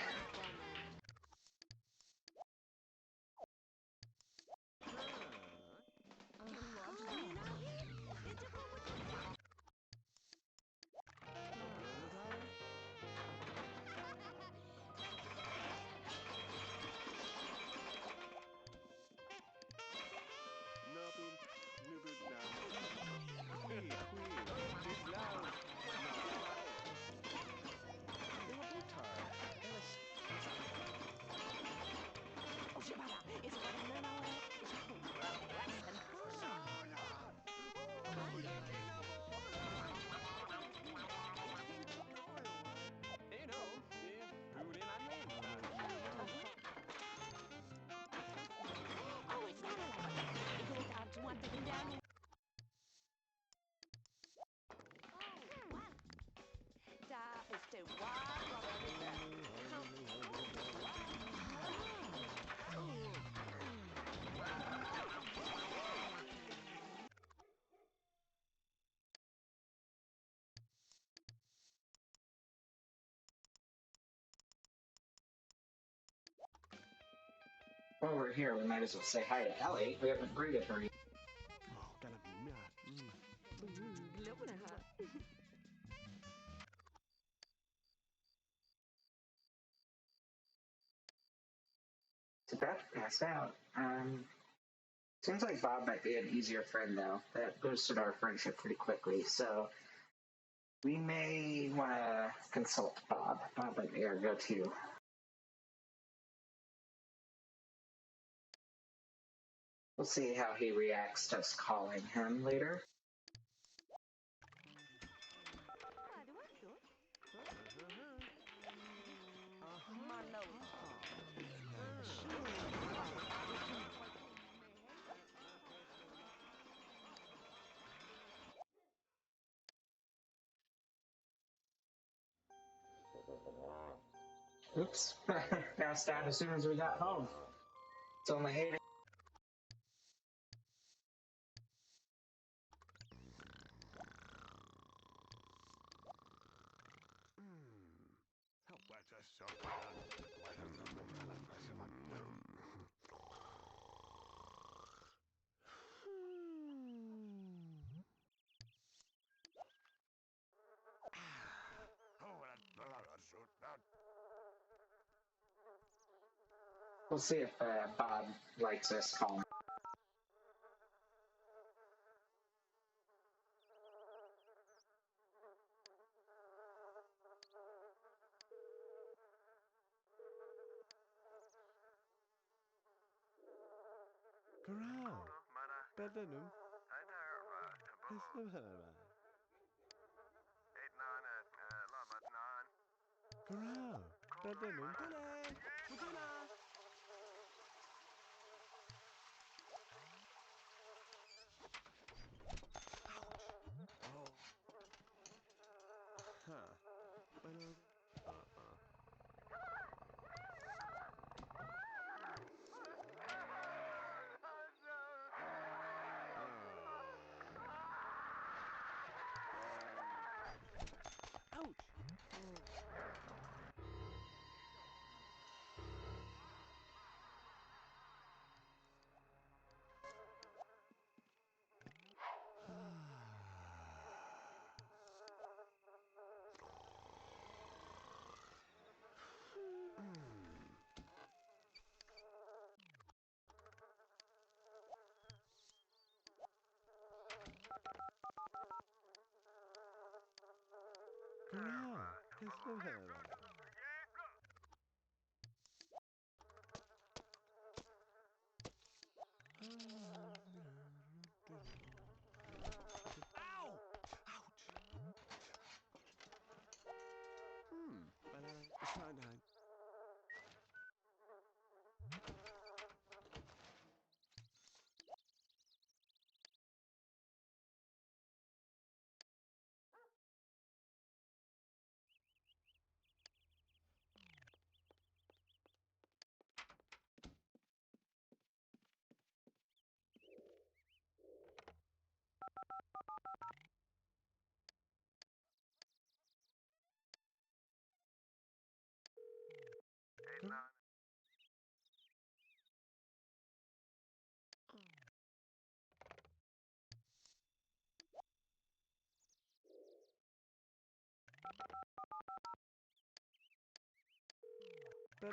While we're here, we might as well say hi to Ellie. We haven't greeted her yet. So Beth passed out. Seems like Bob might be an easier friend, though. That boosted our friendship pretty quickly, so we may want to consult Bob. Bob might be our go-to. We'll see how he reacts to us calling him later. Oops. Now stab as soon as we got home. It's only 8. We'll see if Bob likes us calling. Garau, bedanum. Garau, bedanum.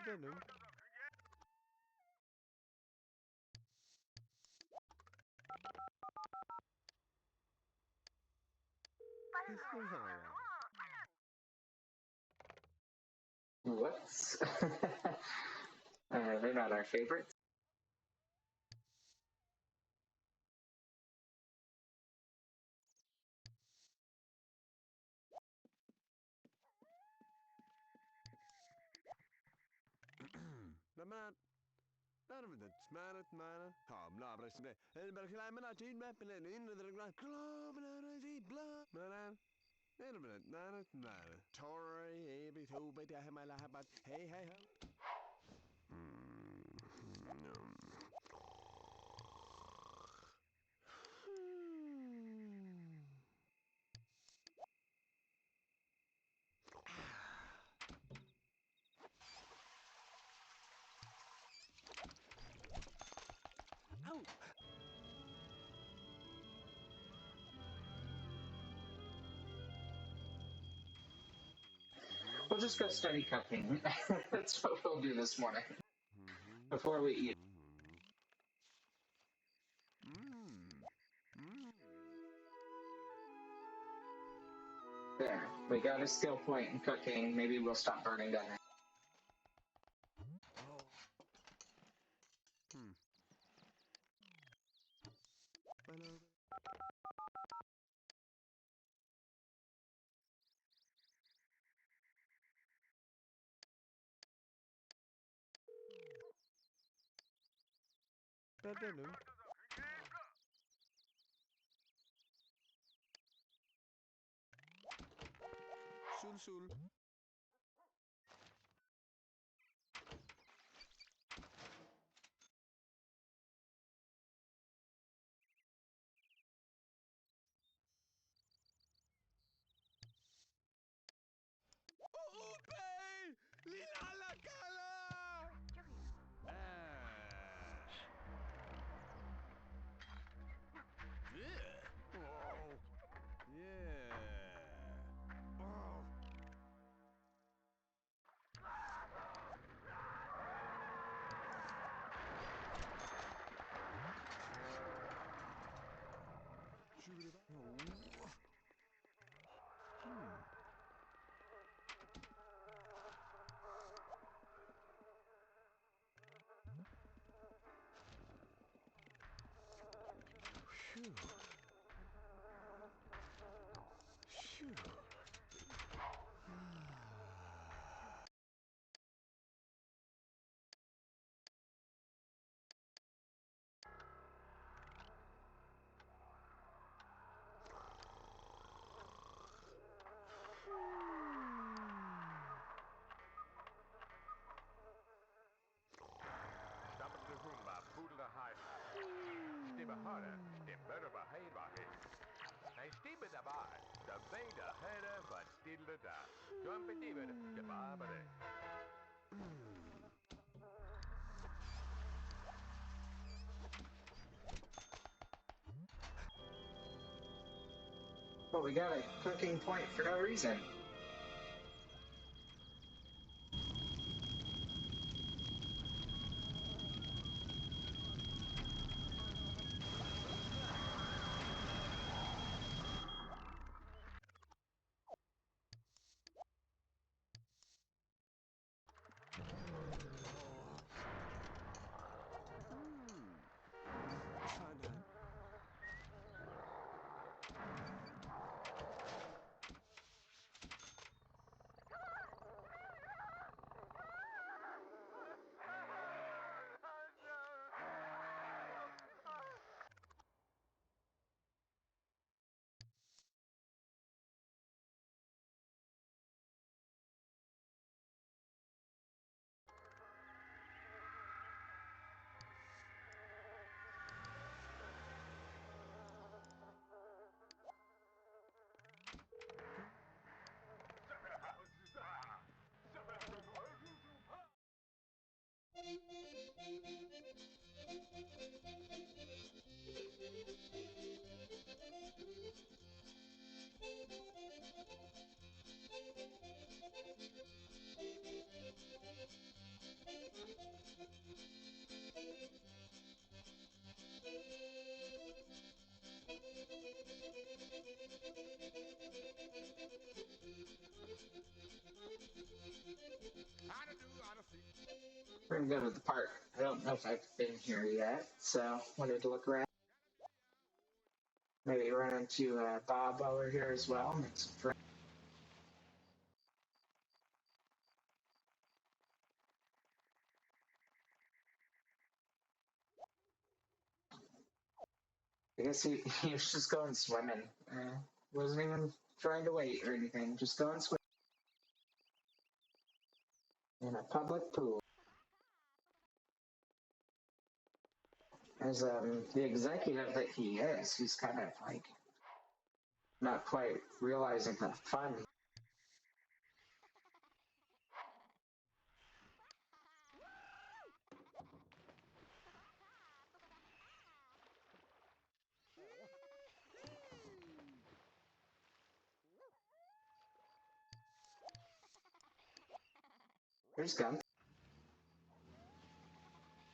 Bedenum. Whoops. They're not our favorites. Naman. Daarom dat smaakt mannen. Ha, bla bla bla. En ben ik gelijk met dat in met en in de glas. Klopt en is bla. Maar nee, maar nee. Tory, baby, toe, baby, hij maar laat maar. Hey, hey, hey. Au. We'll just go study cooking. That's what we'll do this morning before we eat. There, we got a skill point in cooking. Maybe we'll stop burning down. Bedenum. Sul. Upay! Lilalakala! Yeah. Oh. Yeah. Oh. Shoot it out. Phew. Phew. Stop at the Roomba, Poodle High. Stimme harder, det bør behave her. Nej, stimme der bare, der ved der hætter, but stille der. Jumpe divet, det bare det. But we got a cooking point for no reason. We're gonna go to the park. I don't know if I've been here yet, so wanted to look around. Maybe run into Bob while we're here as well. Make some friends. I guess he was just going swimming. Wasn't even trying to wait or anything. Just going swimming in a public pool. As the executive that he is, he's kind of like not quite realizing the fun. There's Gun.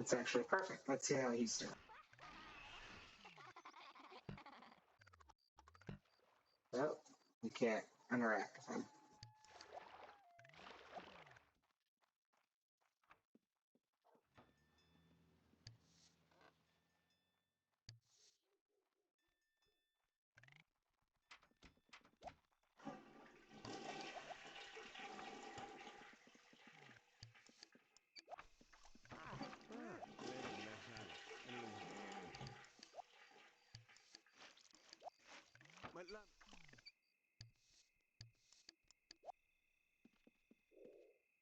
It's actually perfect. Let's see how he's doing. Nope, you can't interact with him.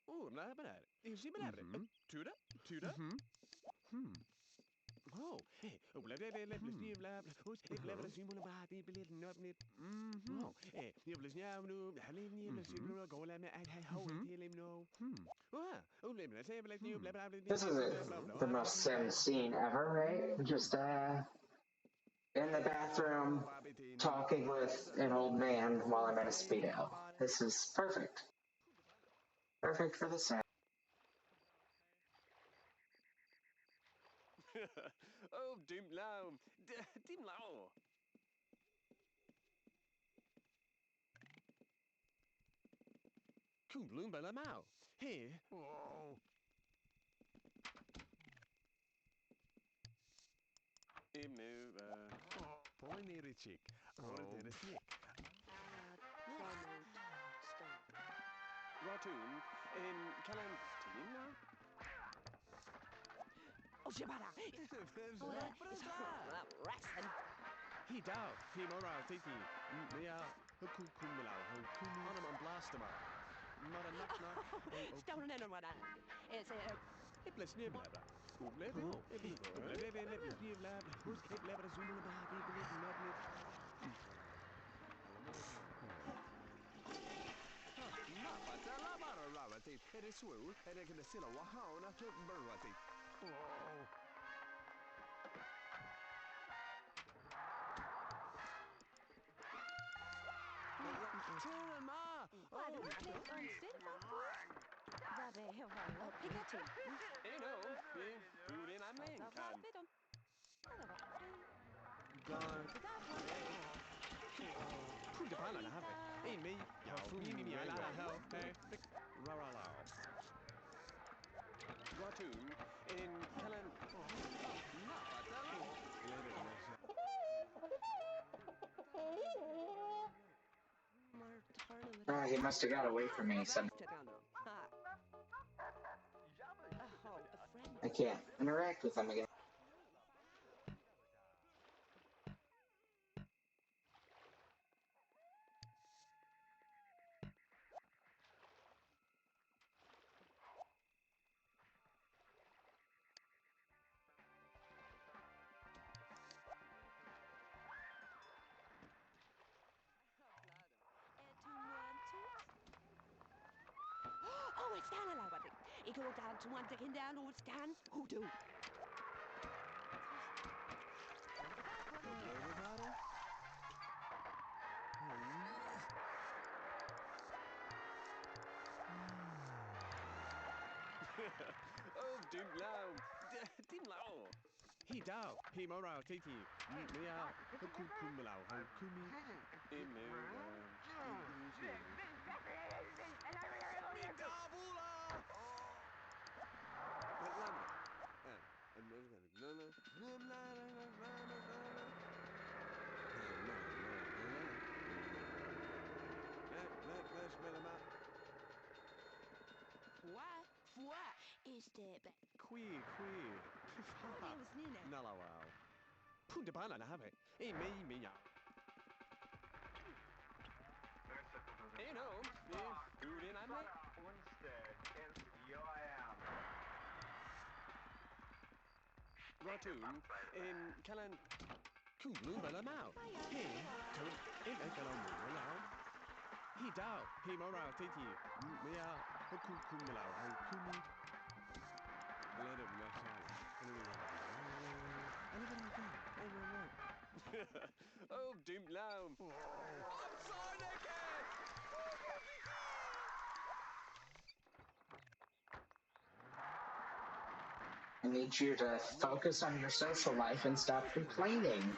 Oh, blah, blah, is he blah, blah, tuda, tuda, oh, hey, oh, blah, blah, blah, blah, blah, blah, who's it, blah, blah, simula, blah, blah, blah, not it, oh, hey, you blah, yeah, no, halini, blah, simula, go, let me, I, how, I tell him no, oh, blah, blah, say, blah, blah, blah, blah, This is the most Sim scene ever, right? Just in the bathroom, talking with an old man while I'm in a Speedo. This is perfect. Perfect for the Sim. oh, dim lao, dim lao. Kung bloom by la mao. Hey, oh. Move, pollinated chick. Pollinated snake. Ratoon in Calantina. Oh, Shabada! Wrestling. He down. He moral tiki. Mea. Hukukumala. Hukum. On blastama. Not a knock knock. Stone and one. It's a. It bless near blabla. Ublebo. It blab. Who's it blabla? Zoom about. He believe not it. It is swoo, and I can still a wow, not to burrati. Oh. Ma! Why do we click on sit up for? That they have a Pikachu. Hey, no, food in I'm Lincoln. God. Food the pala have it. Hey, me, ya food me, I la hell. Hey, rara lao. Ratoon in Kellen. He must have got away from me. So I can't interact with him again. Oh, it's down a lot. It go down to one taking down. Oh, it's down. Who do? Oh, dim lao. Dim lao. He dao. He morao titi. Mea. Kum lao. Kumi. Ime. What is that? Qui. What was new now? Nala wow. Punta bana na have. Hey, me ya. Hey, no. Food in, I'm like. Ratoon, in Kalan. Kulu Malamau. Hey, Toad, ain't I gonna Malau? He dow, he morale, titi, mea, Hukumalau, Hukumi. Let him not Oh, dim lamb. I'm sorry again. I need you to focus on your social life and stop complaining.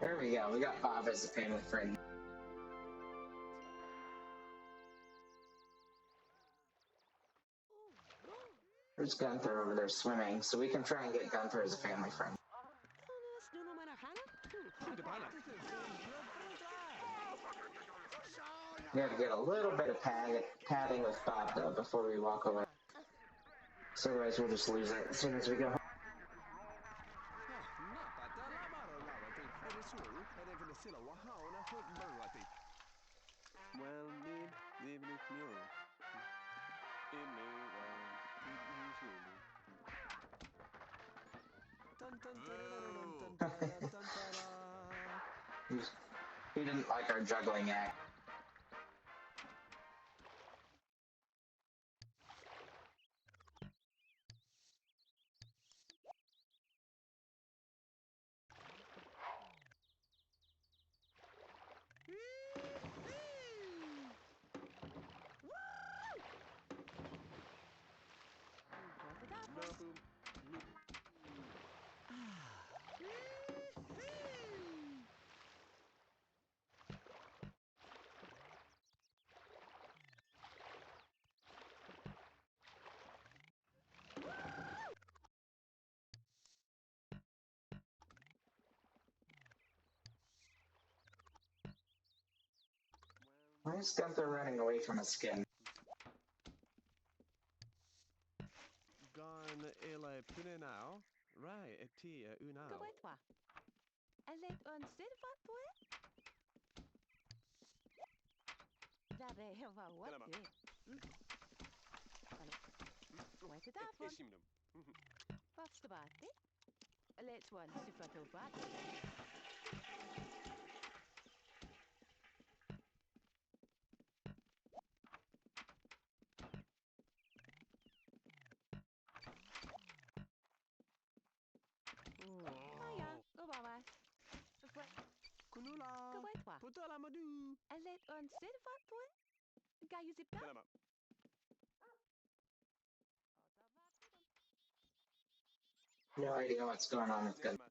There we go. We got Bob as a family friend. There's Gunther over there swimming, so we can try and get Gunther as a family friend. We have to get a little bit of padding with Bob, though, before we walk away. So otherwise we'll just lose it as soon as we go home. He didn't like our juggling act. Why is Gunther running away from his skin? Gone ele punenau. Right, eti unau. Goetwa. Let on silver to it. That they have a what? Wait it up one. What's the body? Let's one silver to body. Kunula. Goetwa. Putala madu. Let on silver to it. Guy you zip down. No idea what's going on with Gunther.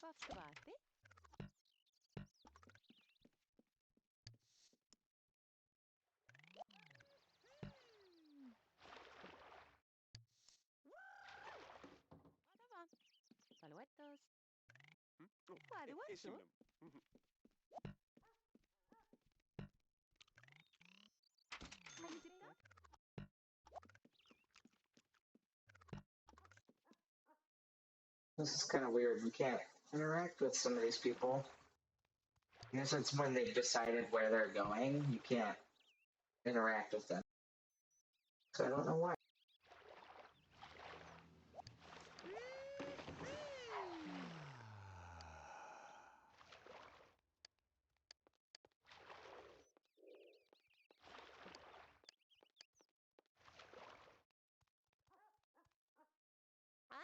What's the body? Paluetos. Paluetos. This is kind of weird. We can't interact with some of these people. I guess it's when they've decided where they're going, you can't interact with them. So I don't know why.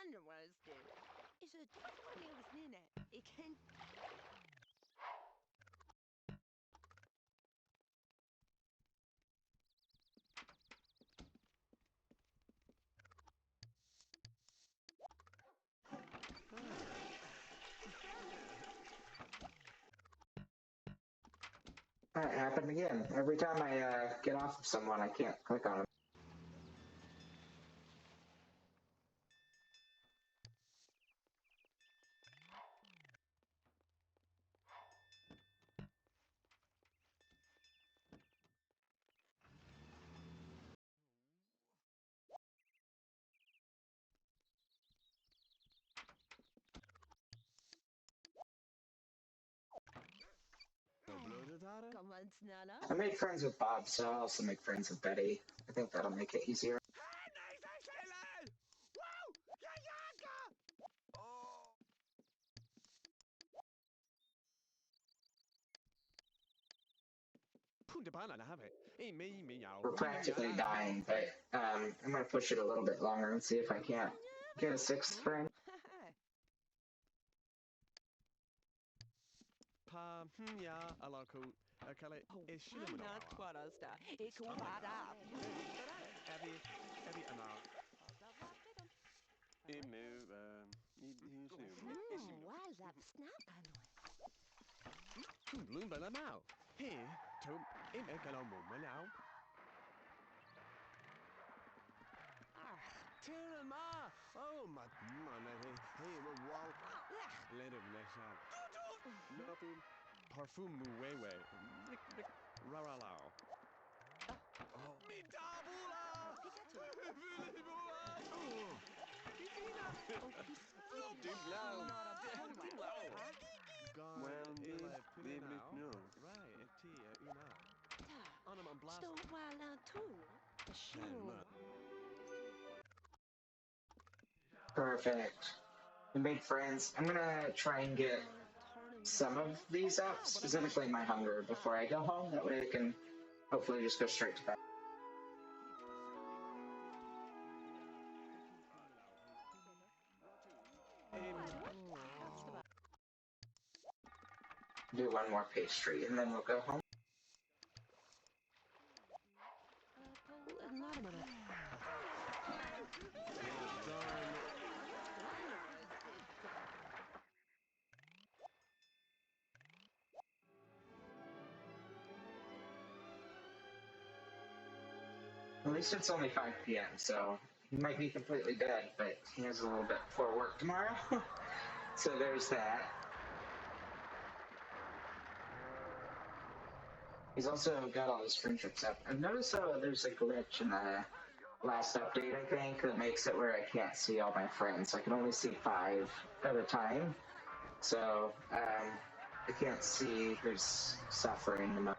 Underwood is a 21 year sneering at. It can't. That happened again. Every time I get off of someone, I can't click on them. Come on, Snella. I made friends with Bob, so I'll also make friends with Betty. I think that'll make it easier. We're practically dying, but I'm gonna push it a little bit longer and see if I can't get a sixth friend. Oh, I'm not quite a star. It go right up. Why that snap anyway? Parfum Muwewe. Blick, blick, raralao. Oh, mi tabula! Stå while too. Sure. Perfect. We made friends. I'm gonna try and get some of these up, specifically my hunger, before I go home. That way I can hopefully just go straight to bed. Do one more pastry and then we'll go home. At least it's only 5 p.m., so he might be completely dead, but he has a little bit before work tomorrow. So there's that. He's also got all his friendships up. I've noticed there's a glitch in the last update, I think, that makes it where I can't see all my friends. I can only see 5 at a time. So I can't see who's suffering the most.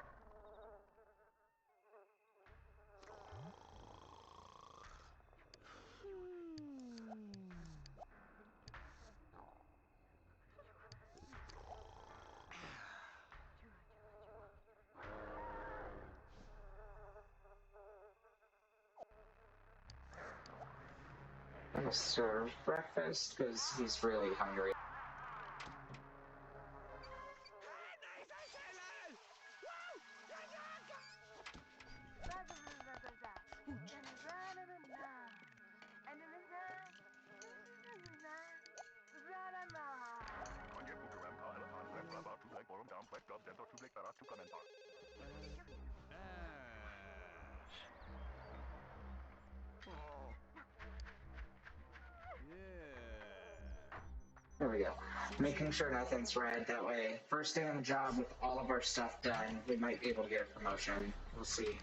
I'm gonna serve breakfast because he's really hungry. There we go. Making sure nothing's red. That way, first day on the job with all of our stuff done, we might be able to get a promotion. We'll see.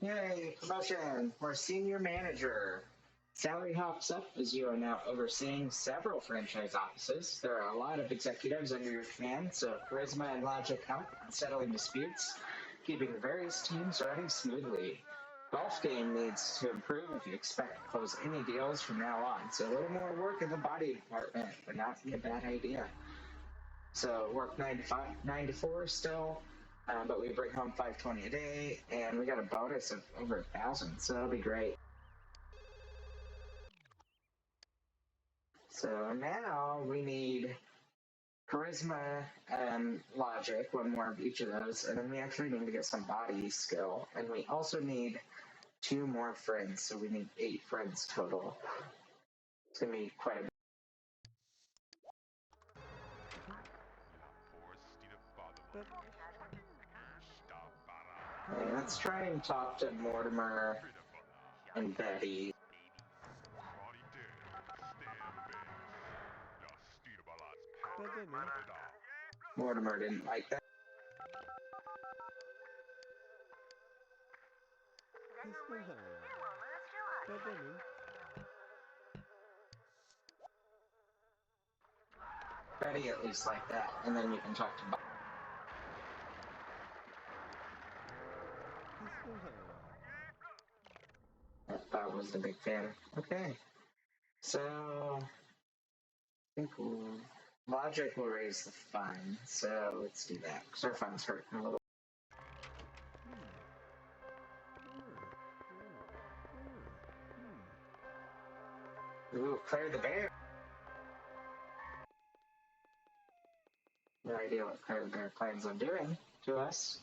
Yay, promotion! We're senior manager. Salary hops up as you are now overseeing several franchise offices. There are a lot of executives under your command, so charisma and logic help in settling disputes, keeping the various teams running smoothly. Golf game needs to improve if you expect to close any deals from now on, so a little more work in the body department would not be a bad idea. So work 9 to 4 still. But we bring home $520 a day, and we got a bonus of over 1,000, so that'll be great. So now we need charisma and logic, one more of each of those, and then we actually need to get some body skill, and we also need 2 more friends, so we need 8 friends total. It's gonna be quite a bit. Okay, let's try and talk to Mortimer and Betty. Mortimer didn't like that. Betty at least like that, and then you can talk to Bob. Bob was the big fan. Okay, so I think logic will raise the fun, so let's do that, because our fun's hurting a little. Ooh, Claire the Bear. No idea what Claire the Bear plans on doing to us.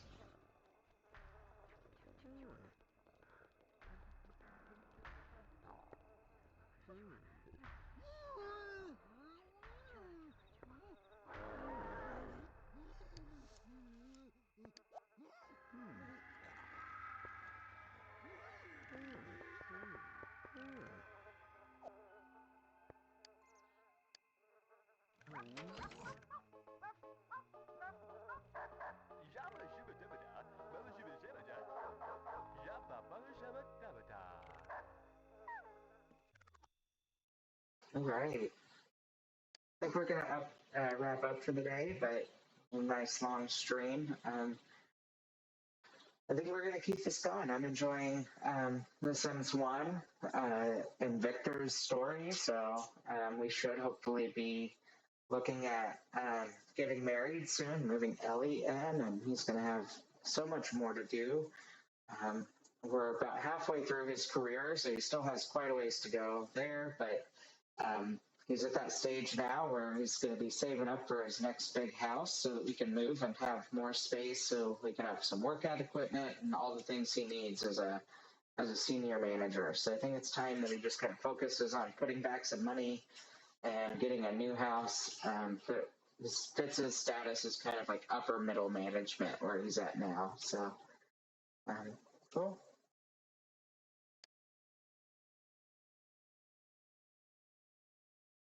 All right. I think we're gonna wrap up for the day, but a nice long stream. I think we're gonna keep this going. I'm enjoying The Sims 1 and Victor's story, so we should hopefully be looking at getting married soon, moving Ellie in, and he's gonna have so much more to do. We're about halfway through his career, so he still has quite a ways to go there, but he's at that stage now where he's going to be saving up for his next big house so that we can move and have more space so we can have some workout equipment and all the things he needs as a senior manager. So I think it's time that he just kind of focuses on putting back some money and getting a new house. This fits his status as kind of like upper middle management where he's at now. So, cool.